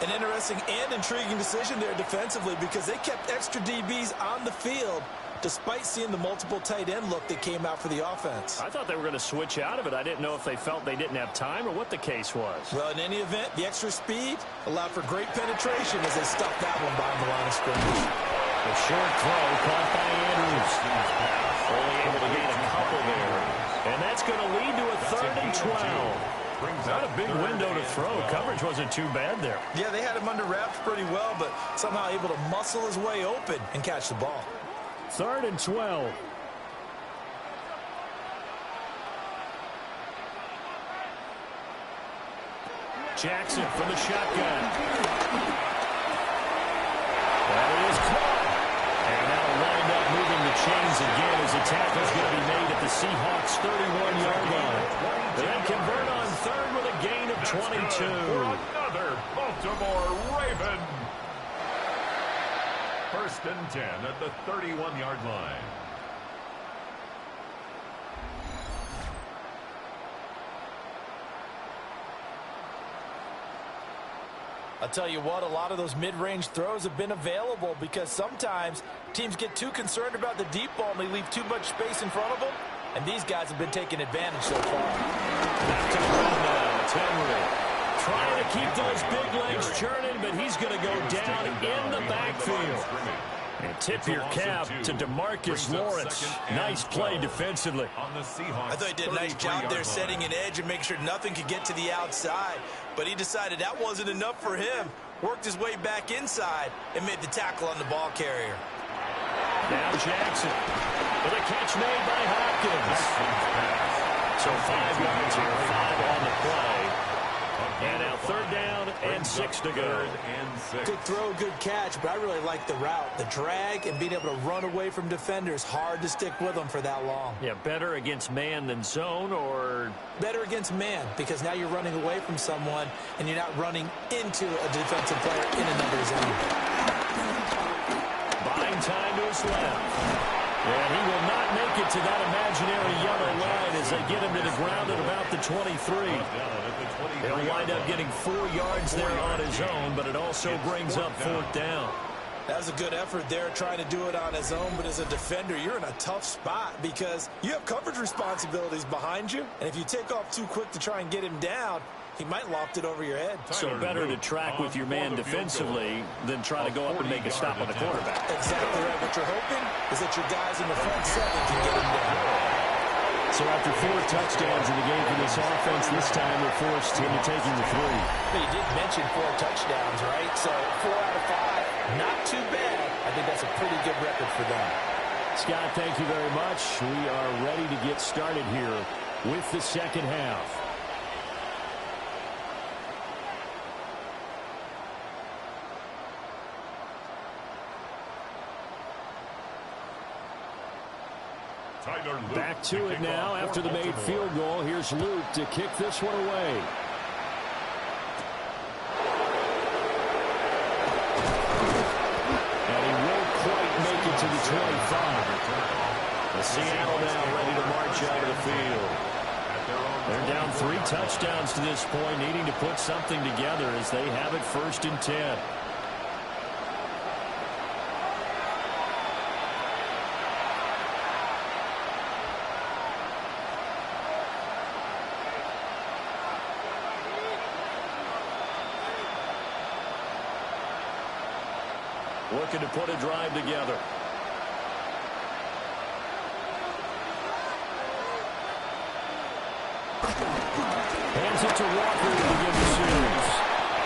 An interesting and intriguing decision there defensively because they kept extra DBs on the field despite seeing the multiple tight end look that came out for the offense. I thought they were going to switch out of it. I didn't know if they felt they didn't have time or what the case was. Well, in any event, the extra speed allowed for great penetration as they stuffed that one behind the line of scrimmage. A short throw caught by Andrews. Only able to gain a couple there. And that's going to lead to a 3rd and 12. Not a big window to throw. Coverage wasn't too bad there. Yeah, they had him under wraps pretty well, but somehow able to muscle his way open and catch the ball. 3rd and 12. Jackson from the shotgun. That is caught. And that'll wind up moving the chains again as the tackle's going to be made at the Seahawks' 31-yard line. They then convert on 3rd with a gain of 22. Another Baltimore Raven. 1st and 10 at the 31-yard line. I'll tell you what, a lot of those mid-range throws have been available because sometimes teams get too concerned about the deep ball and they leave too much space in front of them, and these guys have been taking advantage so far. Back to the run now. It's Henry. Trying to keep those big legs churning, but he's going to go down in the backfield. And tip your cap to DeMarcus Lawrence. Nice play defensively. I thought he did a nice job there setting an edge and making sure nothing could get to the outside. But he decided that wasn't enough for him. Worked his way back inside and made the tackle on the ball carrier. Now Jackson with a catch made by Hopkins. So 5 yards here, 5 on the play. And now 3rd down and 6 to go. Good throw, good catch, but I really like the route. The drag and being able to run away from defenders. Hard to stick with them for that long. Yeah, better against man than zone, or? Better against man, because now you're running away from someone and you're not running into a defensive player in another zone. Buying time to his left. And he will not make it to that imaginary yellow line as they get him to the ground at about the 23. He'll wind up getting 4 yards there on his own, but it also brings up 4th down. That was a good effort there trying to do it on his own, but as a defender, you're in a tough spot because you have coverage responsibilities behind you, and if you take off too quick to try and get him down, he might loft it over your head. So better to track with your man defensively than try to go up and make a stop on the quarterback. Exactly right. What you're hoping is that your guys in the front 7 can get him down. So after 4 touchdowns in the game for this offense, this time they're forced into taking the 3. But you did mention 4 touchdowns, right? So 4 out of 5, not too bad. I think that's a pretty good record for them. Scott, thank you very much. We are ready to get started here with the second half. Back to it now after the made field goal. Here's Luke to kick this one away. And he won't quite make it to the 25. The Seattle now ready to march out of the field. They're down 3 touchdowns to this point, needing to put something together as they have it 1st and 10. Looking to put a drive together. Hands it to Walker to begin the series.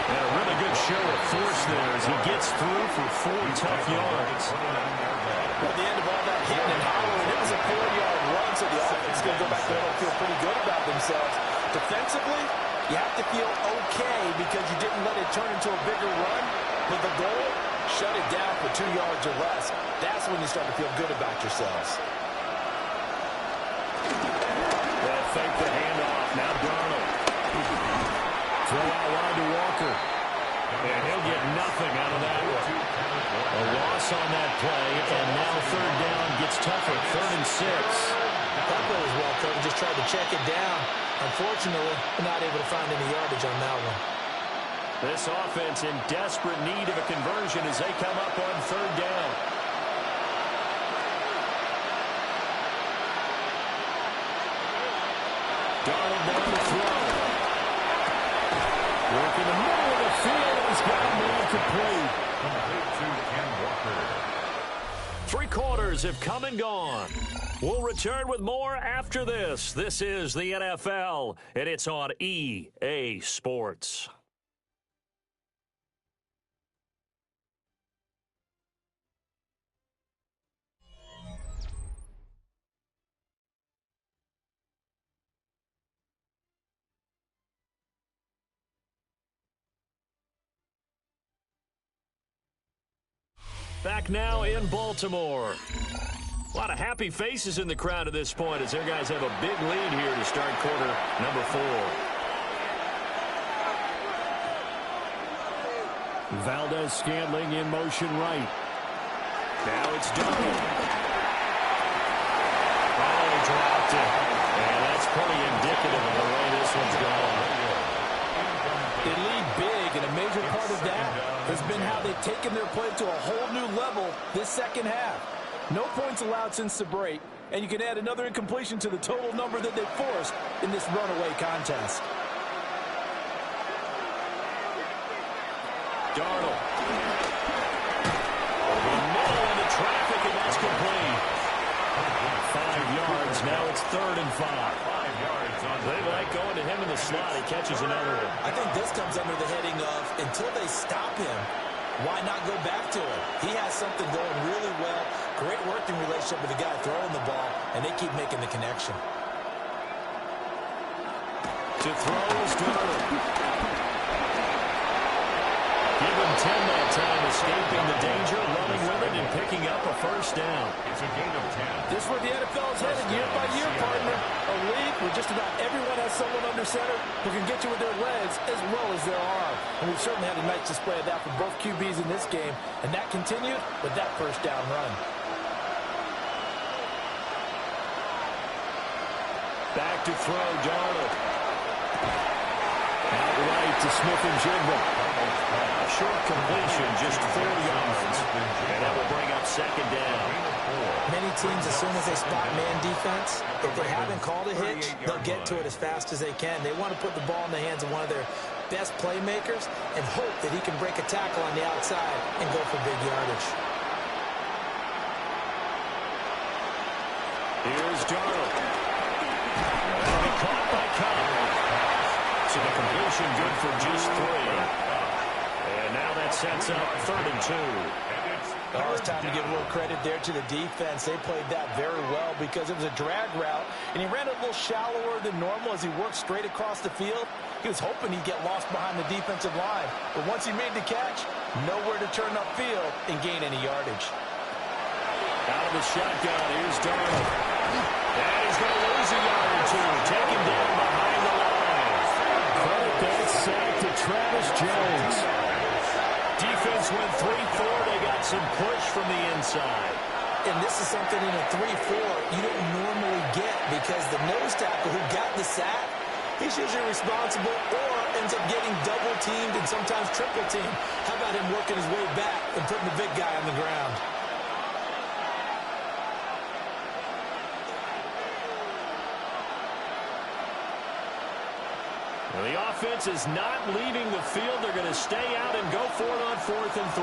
And a really good show of force there as he gets through for 4 tough yards. At the end of all that hitting and hollering, it was a 4-yard run, so the offense is going to go back there and feel pretty good about themselves. Defensively, you have to feel okay because you didn't let it turn into a bigger run. But the goal, shut it down for 2 yards or less. That's when you start to feel good about yourselves. That fake the handoff. Now Darnold. Throw out wide to Walker. And he'll get nothing out of that one. A loss on that play, and now 3rd down gets tougher. 3rd and 6. That play was well covered. Just tried to check it down. Unfortunately, not able to find any yardage on that one. This offense in desperate need of a conversion as they come up on 3rd down. Darnold down to throw. Work in the middle of the field. He's got a man complete. Complete to Ken Walker. 3 quarters have come and gone. We'll return with more after this. This is the NFL, and it's on EA Sports. Back now in Baltimore. A lot of happy faces in the crowd at this point as their guys have a big lead here to start quarter number 4. Valdez-Scantling in motion right. Now it's Darnold. Oh, he dropped it. And that's pretty indicative of the way this one's going. They lead big, and a major part of that has been how they've taken their play to a whole new level this second half. No points allowed since the break, and you can add another incompletion to the total number that they've forced in this runaway contest. Darnold. Over the middle into traffic, and that's complete. 5 yards. Now it's 3rd and 5. 5 yards on They like going to him in the slot. He catches another one. I think this comes under the heading of, until they stop him, why not go back to him? He has something going really well. Great working relationship with the guy throwing the ball, and they keep making the connection. To throw is Darnold. Give him 10 that time, escaping the danger, running with it, and picking up a 1st down. It's a gain of 10. This is where the NFL is headed year by year, partner. A league where just about everyone has someone under center who can get you with their legs as well as their arm. And we've certainly had a nice display of that from both QBs in this game, and that continued with that 1st down run. Back to throw, Darnold. Outright to Smith-Njigba. A short completion, just 4 yards. And that will bring up 2nd down. Many teams, as soon as they spot man defense, if they haven't called a hitch, they'll get to it as fast as they can. They want to put the ball in the hands of one of their best playmakers and hope that he can break a tackle on the outside and go for big yardage. Here's Darnold. That'll be caught by Cobb. So the completion good for just 3. And now that sets up 3rd and 2. Oh, it's time to give a little credit there to the defense. They played that very well because it was a drag route, and he ran a little shallower than normal as he worked straight across the field. He was hoping he'd get lost behind the defensive line, but once he made the catch, nowhere to turn upfield and gain any yardage. Out of the shotgun, here's Darnold. And he's going to lose a yard or 2. Take him down behind the line. Credit that sack to Travis Jones. Defense went 3-4. They got some push from the inside. And this is something in a 3-4 you don't normally get because the nose tackle who got the sack, he's usually responsible or ends up getting double-teamed and sometimes triple-teamed. How about him working his way back and putting the big guy on the ground? Well, the offense is not leaving the field. They're going to stay out and go for it on 4th and 3.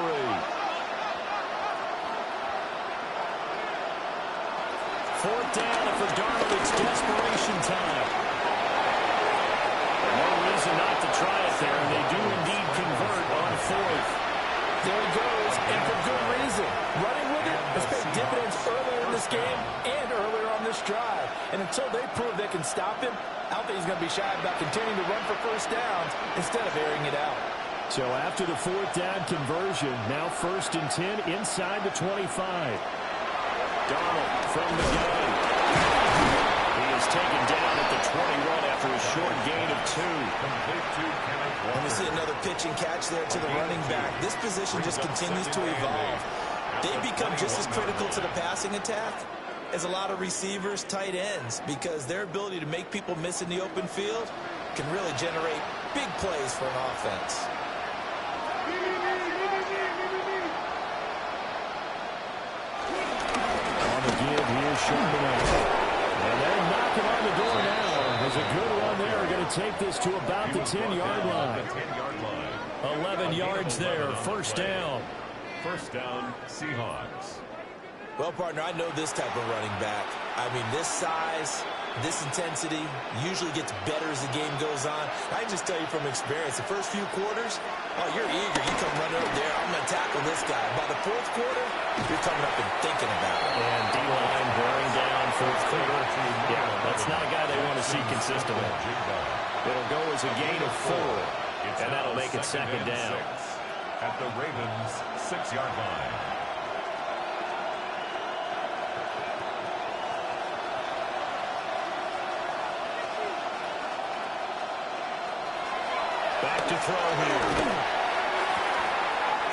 4th down, and for Darnold, it's desperation time. No reason not to try it there, and they do indeed convert on 4th. There he goes, and for good reason. Running with it has paid dividends earlier in this game and earlier on this drive. And until they prove they can stop him, I don't think he's going to be shy about continuing to run for 1st downs instead of airing it out. So after the 4th down conversion, now 1st and 10 inside the 25. Darnold from the gun. He is taken down at the 21 after a short gain of 2. And we see another pitch and catch there to the running back. This position just continues to evolve. They become just as critical to the passing attack is a lot of receivers, tight ends, because their ability to make people miss in the open field can really generate big plays for an offense. On the give, here's Charbonnet. And they're knocking on the door now. There's a good run there. Going to take this to about the 10-yard line. 11 yards there. First down. First down, Seahawks. Well, partner, I know this type of running back. I mean, this size, this intensity usually gets better as the game goes on. I can just tell you from experience, the first few quarters, oh, you're eager. You come running up there. I'm going to tackle this guy. By the fourth quarter, you're coming up and thinking about it. And D-line wearing down fourth quarter. Yeah, that's not a guy they want to see consistently. It'll go as a gain of 4, and that'll make it second down. At the Ravens' 6-yard line. Back to throw here.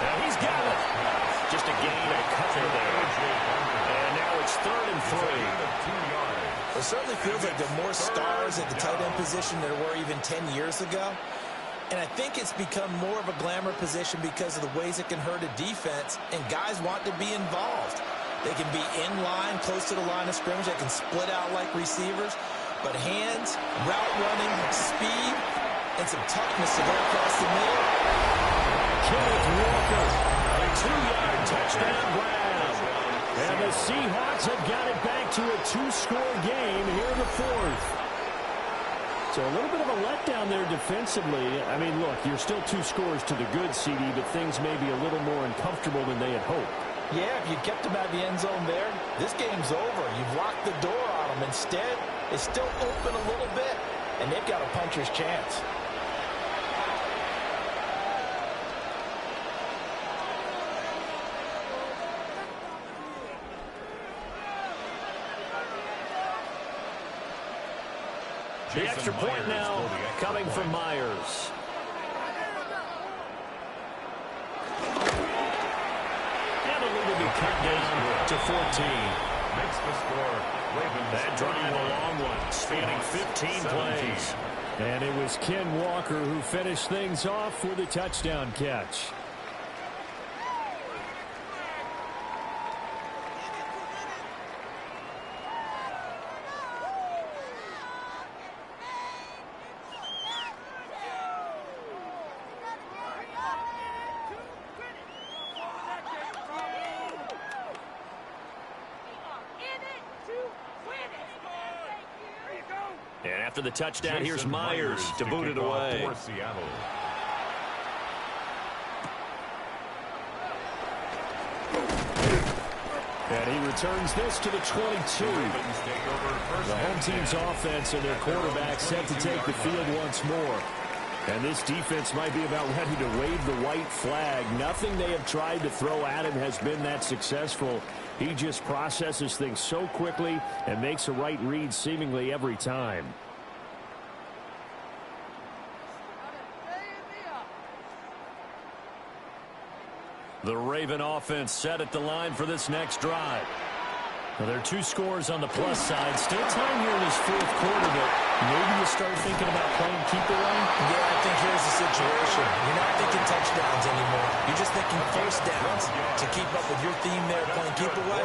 And he's got it. Just a gain of a couple there. And now it's 3rd and 3. It certainly feels like there are more stars at the tight end position than there were even 10 years ago. And I think it's become more of a glamour position because of the ways it can hurt a defense, and guys want to be involved. They can be in line, close to the line of scrimmage. They can split out like receivers. But hands, route running, speed, and some toughness to go across the middle. Kenneth Walker, a 2-yard touchdown grab. And the Seahawks have got it back to a 2-score game here in the 4th. So a little bit of a letdown there defensively. I mean, look, you're still 2 scores to the good, CD, but things may be a little more uncomfortable than they had hoped. Yeah, if you kept them out of the end zone there, this game's over. You've locked the door on them. Instead, it's still open a little bit, and they've got a puncher's chance. The extra point now coming from Myers. And a lead will be cut down to 14. Makes the score. Ravens. That drive a long one, spanning 15 plays. And it was Ken Walker who finished things off with a touchdown catch. And after the touchdown, here's Myers to boot it away. For Seattle. And he returns this to the 22. The home team's offense and their quarterback set to take the field once more. And this defense might be about ready to wave the white flag. Nothing they have tried to throw at him has been that successful. He just processes things so quickly and makes a right read seemingly every time. The Raven offense set at the line for this next drive. Well, there are 2 scores on the plus side. Still time here in this 4th quarter, but maybe you start thinking about playing keep away. Yeah, I think here's the situation. You're not thinking touchdowns anymore. You're just thinking first downs. To keep up with your theme there, playing keep away,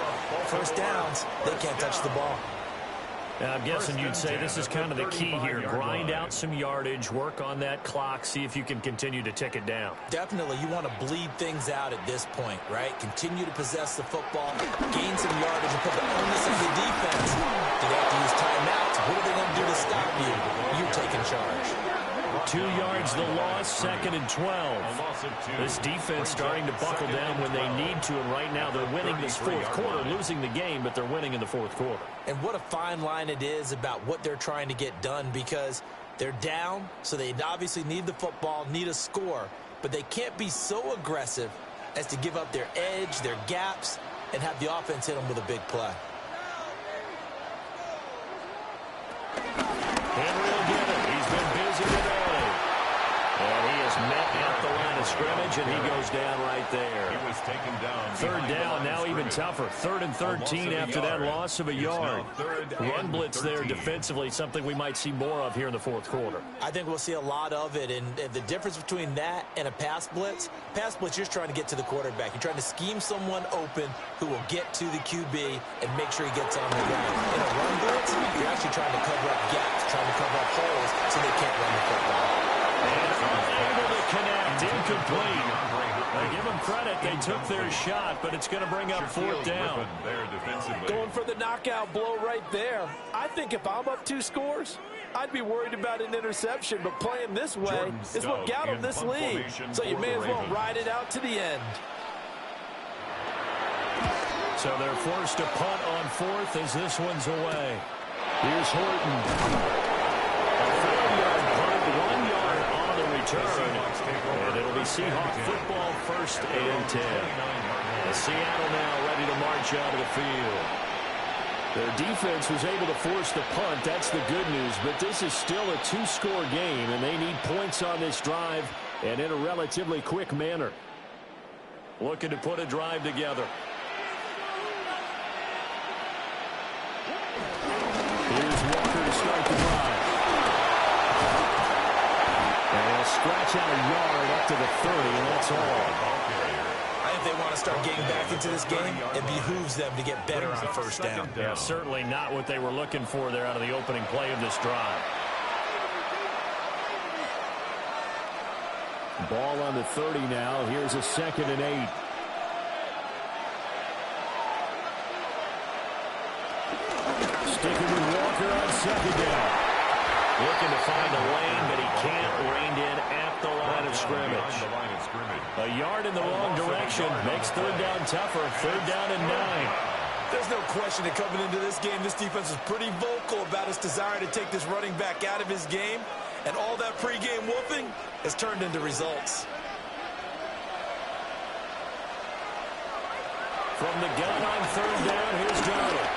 first downs, they can't touch the ball. I'm guessing you'd say this is kind of the key here. Grind out some yardage, work on that clock, see if you can continue to tick it down. Definitely, you want to bleed things out at this point, right? Continue to possess the football, gain some yardage, and put the onus on the defense. Do they have to use timeouts? What are they going to do to stop you? You're taking charge. 2 yards the loss, 2nd and 12. This defense starting to buckle down when they need to, and right now they're winning this 4th quarter, losing the game, but they're winning in the 4th quarter. And what a fine line it is about what they're trying to get done, because they're down, so they obviously need the football, need a score, but they can't be so aggressive as to give up their edge, their gaps, and have the offense hit them with a big play. Henry will get it. He's been busy today. And he is met at the line of scrimmage, and he goes down right there. He was taken down. Third down, now even tougher. 3rd and 13 after that loss of a yard. Run blitz there defensively, something we might see more of here in the fourth quarter. I think we'll see a lot of it, and the difference between that and a pass blitz, you're just trying to get to the quarterback. You're trying to scheme someone open who will get to the QB and make sure he gets on the ground. In a run blitz, you're actually trying to cover up gaps, trying to cover up holes so they can't run the football. And unable to connect, incomplete. I give them credit, they took their shot, but it's going to bring up 4th down. Going for the knockout blow right there. I think if I'm up 2 scores, I'd be worried about an interception, but playing this way is what got them this lead. So you may as well ride it out to the end. So they're forced to punt on 4th as this one's away. Here's Horton. A 4-yard punt, 1 yard on the return. And it'll be Seahawk football, 1st and 10. Seattle now ready to march out of the field. Their defense was able to force the punt. That's the good news. But this is still a 2-score game, and they need points on this drive and in a relatively quick manner. Looking to put a drive together. Here's Walker to start the drive. And they'll scratch out a yard up to the 30, and that's all. I think they want to start getting back into this game. It behooves them to get better on 1st down. Yeah, certainly not what they were looking for there out of the opening play of this drive. Ball on the 30 now. Here's a 2nd and 8. Sticking with Walker on 2nd down. Looking to find a lane, but he can't. Reined in at the line of scrimmage. A yard in the wrong direction makes 3rd down tougher. 3rd down and 9. There's no question that coming into this game, this defense is pretty vocal about its desire to take this running back out of his game. And all that pregame whooping has turned into results. From the gun on 3rd down, here's Donald.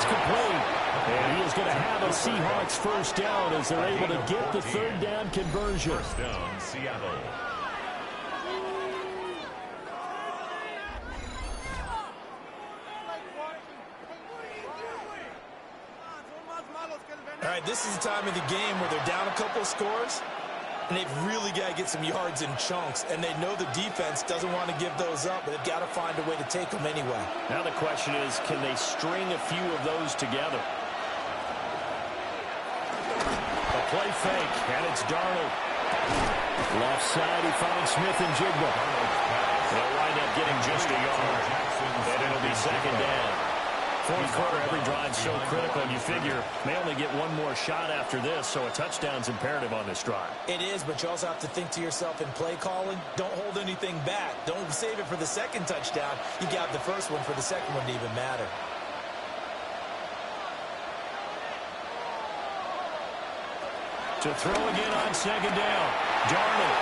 Complete. And he is going to have a Seahawks 1st down as they're able to get the 3rd down conversion. 1st down, Seattle. All right, this is the time of the game where they're down a couple of scores, and they've really got to get some yards in chunks, and they know the defense doesn't want to give those up, but they've got to find a way to take them anyway. Now the question is, can they string a few of those together? A play fake, and it's Darnold. Left side, he finds Smith and Jigba. They'll wind up getting just a yard, and it'll be 2nd down. Fourth quarter, every drive so critical, and you figure may only get one more shot after this, so a touchdown's imperative on this drive. It is, but you also have to think to yourself in play calling, don't hold anything back. Don't save it for the 2nd touchdown. You got the first one for the 2nd one to even matter. To throw again on 2nd down. Darnold.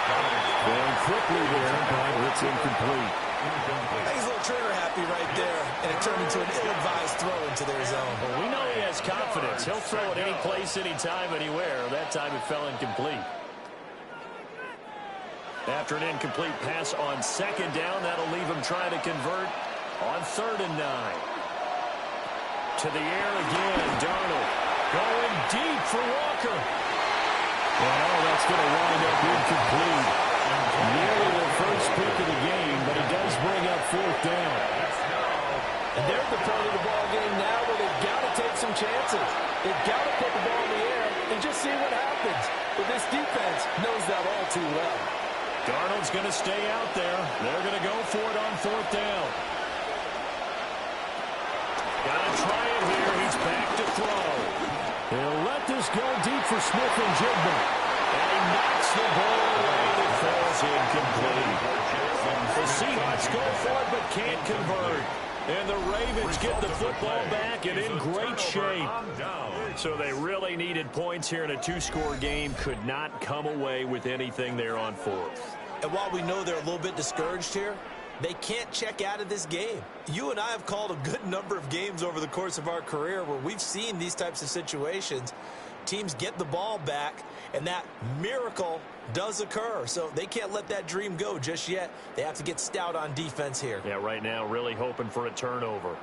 Going quickly there, but it's incomplete. He's a little trigger happy right there, and it turned into an ill-advised throw into their zone. Well, we know he has confidence. He'll throw it any place, anytime, anywhere. That time it fell incomplete. After an incomplete pass on 2nd down, that'll leave him trying to convert on 3rd and 9. To the air again, Darnold. Going deep for Walker. Well, that's going to wind up incomplete. Nearly the first pick of the game, but it does bring up 4th down. And they're at the point of the ball game now where they've got to take some chances. They've got to put the ball in the air and just see what happens. But this defense knows that all too well. Darnold's going to stay out there. They're going to go for it on 4th down. Got to try it here. He's back to throw. He'll let this go deep for Smith and Jigba. And he knocks the ball away. It falls incomplete. The Seahawks go for it but can't convert. And the Ravens get the football back and in great shape. So they really needed points here in a 2-score game. Could not come away with anything there on 4th. And while we know they're a little bit discouraged here, they can't check out of this game. You and I have called a good number of games over the course of our career where we've seen these types of situations. teams get the ball back, and that miracle does occur. So they can't let that dream go just yet. They have to get stout on defense here. Yeah, right now really hoping for a turnover.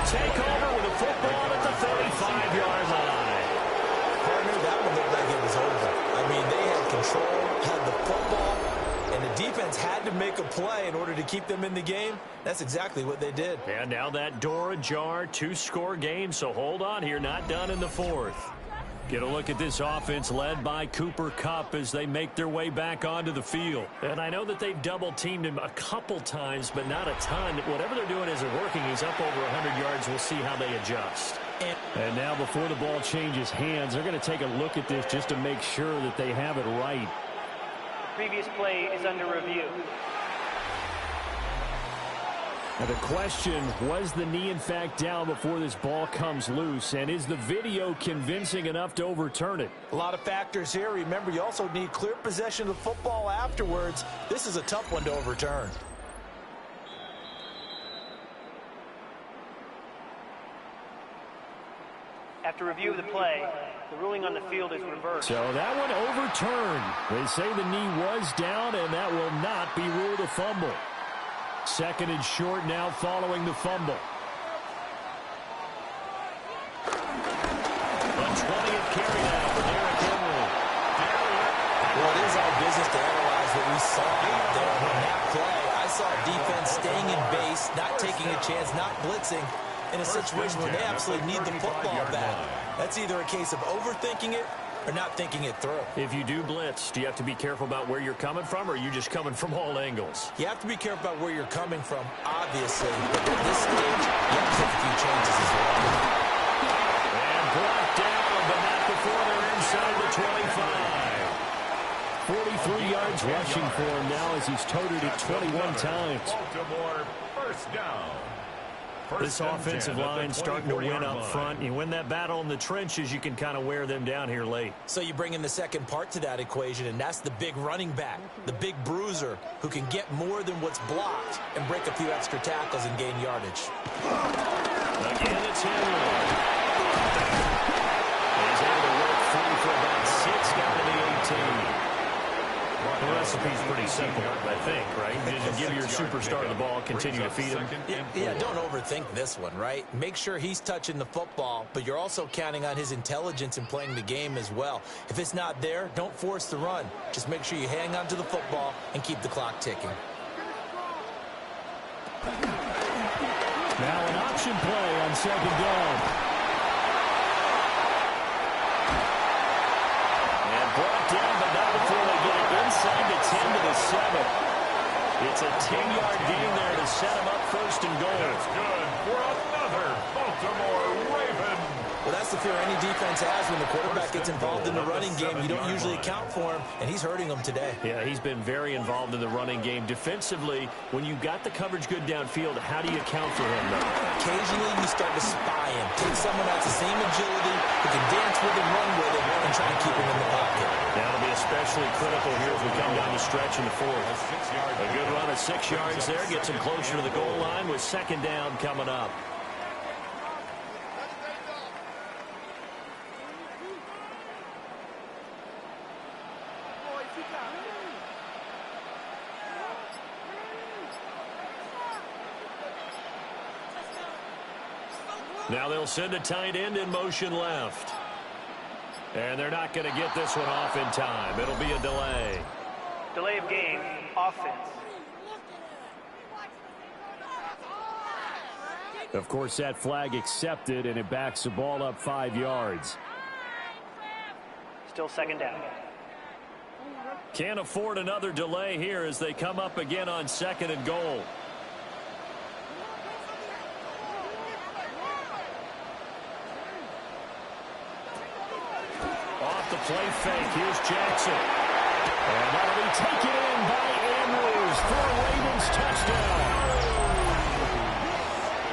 Take over with a football at the 35-yard line. Partner, that one looked like it was over. I mean, they had control, had the football, and the defense had to make a play in order to keep them in the game. That's exactly what they did. And now that door ajar, 2-score game, so hold on here, not done in the fourth. Get a look at this offense led by Cooper Kupp as they make their way back onto the field. And I know that they've double-teamed him a couple times, but not a ton. Whatever they're doing isn't working. He's up over 100 yards. We'll see how they adjust. And now before the ball changes hands, they're going to take a look at this just to make sure that they have it right. The previous play is under review. Now the question, was the knee in fact down before this ball comes loose? And is the video convincing enough to overturn it? A lot of factors here. Remember, you also need clear possession of the football afterwards. This is a tough one to overturn. After review of the play, the ruling on the field is reversed. So that one overturned. They say the knee was down, and that will not be ruled a fumble. Second and short now following the fumble. A 20th carry now for Derrick Henry. Well, it is our business to analyze what we saw out there on that play. I saw defense staying in base, not taking a chance, not blitzing in a situation where they absolutely need the football back. That's either a case of overthinking it or not thinking it through. If you do blitz, do you have to be careful about where you're coming from, or are you just coming from all angles? You have to be careful about where you're coming from, obviously. But at this stage, you have to take a few chances as well. And brought down, but not before they're inside the 25. 43 yards rushing for him now as he's toted it 21 times. Baltimore, first down. This offensive line starting to win up front. You win that battle in the trenches, you can kind of wear them down here late. So you bring in the second part to that equation, and that's the big running back, the big bruiser, who can get more than what's blocked and break a few extra tackles and gain yardage. Again, it's Henry. He's able to work free for about 6 down to the 18. The recipe's pretty simple, I think, right? You just give your superstar the ball, continue to feed him. Yeah, don't overthink this one, right? Make sure he's touching the football, but you're also counting on his intelligence in playing the game as well. If it's not there, don't force the run. Just make sure you hang on to the football and keep the clock ticking. Now an option play on second down. And brought down, but not before they get it inside the 10 to the 7. It's a 10-yard gain there to set them up first and goal. That's good for another Baltimore Raven. Well, that's the fear any defense has when the quarterback gets involved in the running game. You don't usually account for him, and he's hurting them today. Yeah, he's been very involved in the running game. Defensively, when you've got the coverage good downfield, how do you account for him, though? Occasionally, you start to spy him. Take someone that's the same agility, who can dance with him, run with him, and try to keep him in the pocket. That'll be especially critical here as we come down the stretch in the fourth. A good run of 6 yards there gets him closer to the goal line with second down coming up. Now they'll send a tight end in motion left. And they're not going to get this one off in time. It'll be a delay. Delay of game, offense. Of course, that flag accepted, and it backs the ball up 5 yards. Still second down. Can't afford another delay here as they come up again on second and goal. Off the play fake, here's Jackson. And that'll be taken in by Andrews for a Ravens touchdown.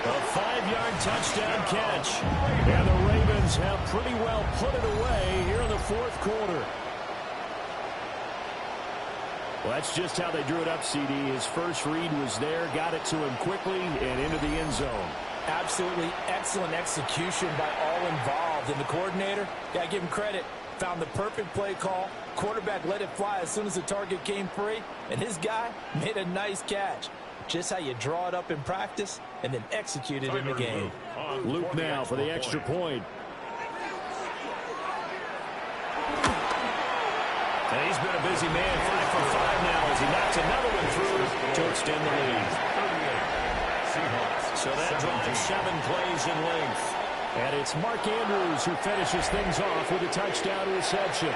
A 5-yard touchdown catch. And the Ravens have pretty well put it away here in the fourth quarter. Well, that's just how they drew it up, CD. His first read was there, got it to him quickly, and into the end zone. Absolutely excellent execution by all involved. And the coordinator, got to give him credit, found the perfect play call. Quarterback let it fly as soon as the target came free, and his guy made a nice catch. Just how you draw it up in practice and then execute it in the game. Luke now for the extra point. And he's been a busy man, 5 for 5 now as he knocks another one through to extend the lead. So that drives 7 plays in length. And it's Mark Andrews who finishes things off with a touchdown reception.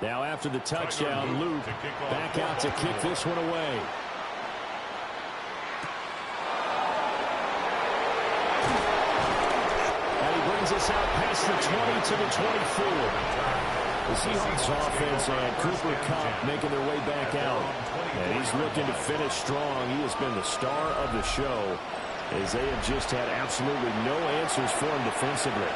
Now after the touchdown, Luke back out to kick this one away. And he brings us out past the 20 to the 24. The Seahawks offense and Cooper Kupp making their way back out. And he's looking to finish strong. He has been the star of the show as they have just had absolutely no answers for him defensively.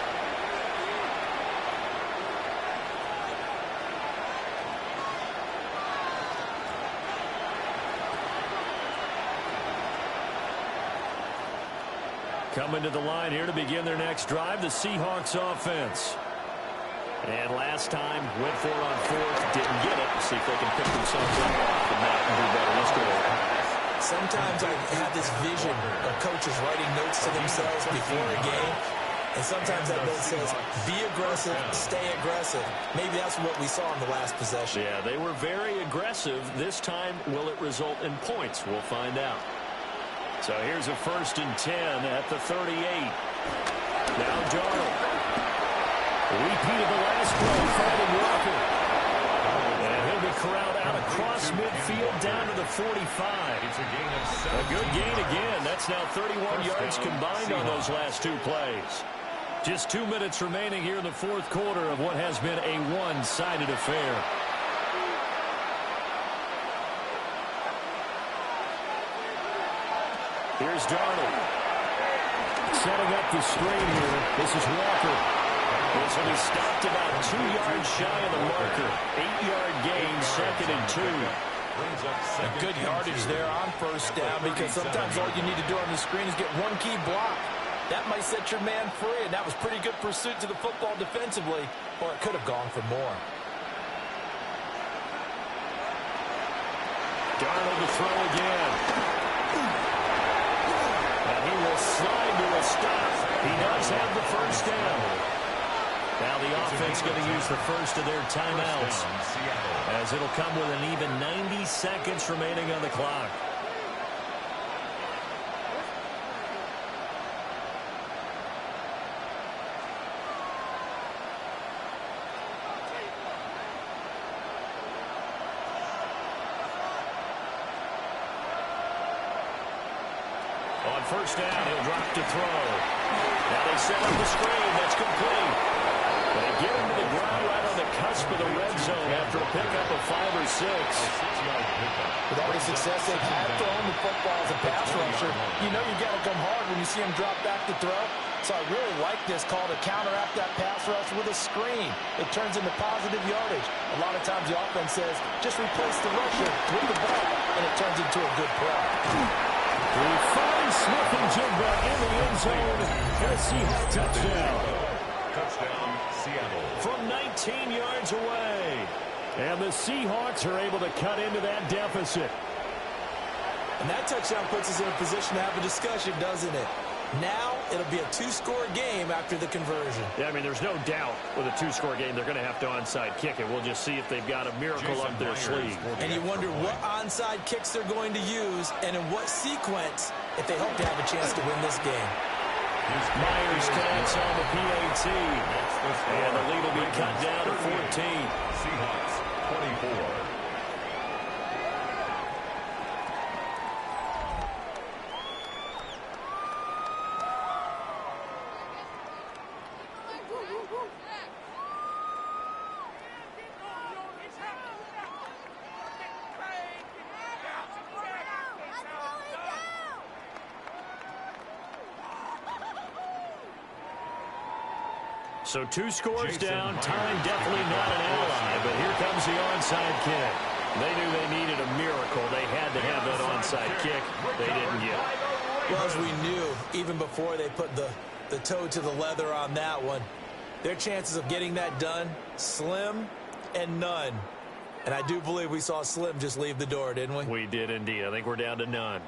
Coming to the line here to begin their next drive, the Seahawks offense. And last time, went for it on fourth, didn't get it. See if they can pick themselves up off the mat and do better this go. Sometimes I have this vision of coaches writing notes to themselves before a game. And sometimes that note says, be aggressive, stay aggressive. Maybe that's what we saw in the last possession. Yeah, they were very aggressive. This time, will it result in points? We'll find out. So here's a 1st and 10 at the 38. Now Darnold. Repeat of the last play, finding Walker. And he'll be corralled out across midfield down to the 45. It's a gain of 7. A good gain again. That's now 31 yards combined on those last 2 plays. Just 2 minutes remaining here in the fourth quarter of what has been a one-sided affair. Here's Darnold. Setting up the screen here. This is Walker. This one is stopped about 2 yards shy of the marker. 8-yard gain, 2nd and 2. A good yardage there on first down because sometimes all you need to do on the screen is get one key block. That might set your man free, and that was pretty good pursuit to the football defensively, or it could have gone for more. Darnold to throw again. And he will slide to a stop. He does have the first down. Now the offense going to use the first of their timeouts as it'll come with an even 90 seconds remaining on the clock. On first down, he'll drop to throw. Now they set up the screen. That's complete. They get him to the ground right on the cusp of the red zone after a pickup of 5 or 6. With all the success they've had throwing the football as a pass rusher, you know you got to come hard when you see him drop back to throw. So I really like this call to counteract that pass rush with a screen. It turns into positive yardage. A lot of times the offense says, just replace the rusher with the ball, and it turns into a good play. He finds Smith-Njigba in the end zone for a Seahawks touchdown. Touchdown, Seattle. From 19 yards away. And the Seahawks are able to cut into that deficit. And that touchdown puts us in a position to have a discussion, doesn't it? Now it'll be a 2-score game after the conversion. Yeah, I mean, there's no doubt with a 2-score game they're going to have to onside kick it. We'll just see if they've got a miracle up their sleeve. And you wonder what onside kicks they're going to use and in what sequence if they hope to have a chance to win this game. Myers connects on the PAT. And the lead will be cut down to 14. Seahawks 24. So 2 scores down, time definitely not an ally, but here comes the onside kick. They knew they needed a miracle. They had to have that onside kick. They didn't get it. Well, as we knew, even before they put the toe to the leather on that one, their chances of getting that done, slim and none. And I do believe we saw Slim just leave the door, didn't we? We did indeed. I think we're down to none.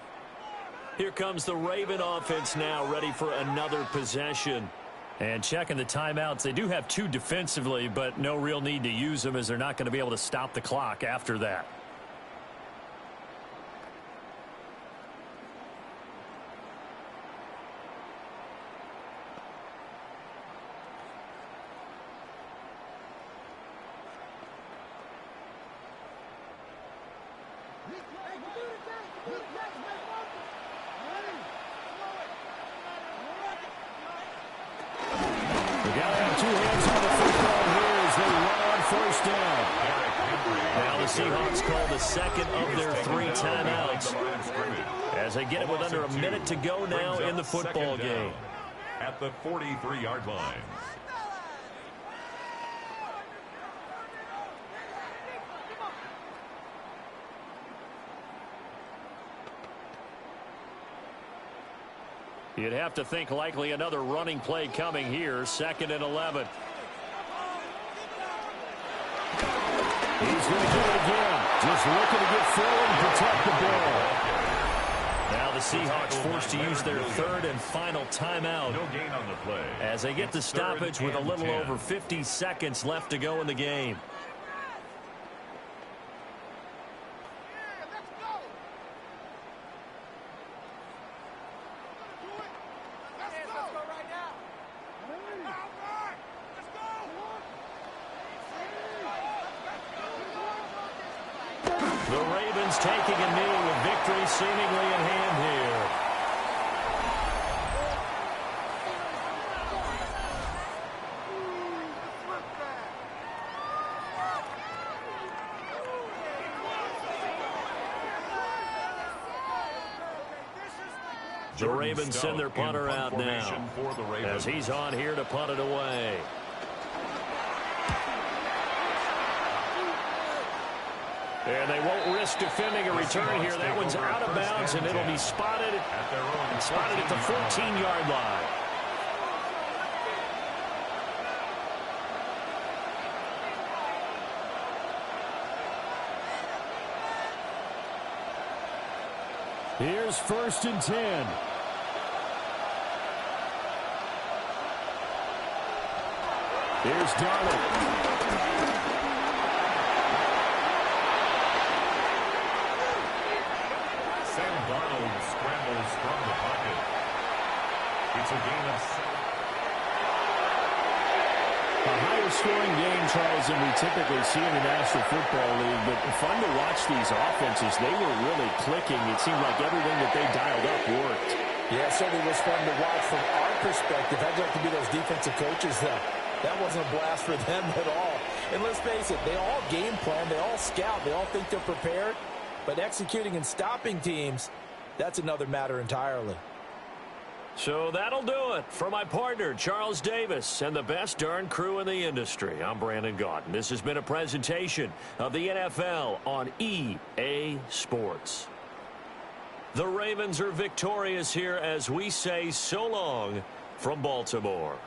Here comes the Raven offense now, ready for another possession. And checking the timeouts, they do have 2 defensively, but no real need to use them as they're not going to be able to stop the clock after that. Seahawks call the second of their 3 timeouts as they get it with under a minute to go now in the football game. At the 43-yard line. You'd have to think likely another running play coming here, 2nd and 11. He's going to do it again. Just looking to get forward and protect the ball. Now the Seahawks forced to use their 3rd and final timeout. No gain on the play. As they get the stoppage with a little over 50 seconds left to go in the game. The Ravens taking a knee with victory seemingly in hand here. The Ravens send their punter out now as he's on here to punt it away. And they won't risk defending a return here. That one's out of bounds, and it'll be spotted at the 14-yard line. Here's 1st and 10. Here's Darnold. Scrambles from the pocket. It's a gain of 7. A higher scoring game, Charles, than we typically see in the National Football League, but fun to watch these offenses. They were really clicking. It seemed like everything that they dialed up worked. Yeah, it certainly was fun to watch from our perspective. I'd like to be those defensive coaches. That wasn't a blast for them at all. And let's face it, they all game plan, they all scout, they all think they're prepared, but executing and stopping teams, that's another matter entirely. So that'll do it for my partner, Charles Davis, and the best darn crew in the industry. I'm Brandon Gaudin. This has been a presentation of the NFL on EA Sports. The Ravens are victorious here as we say so long from Baltimore.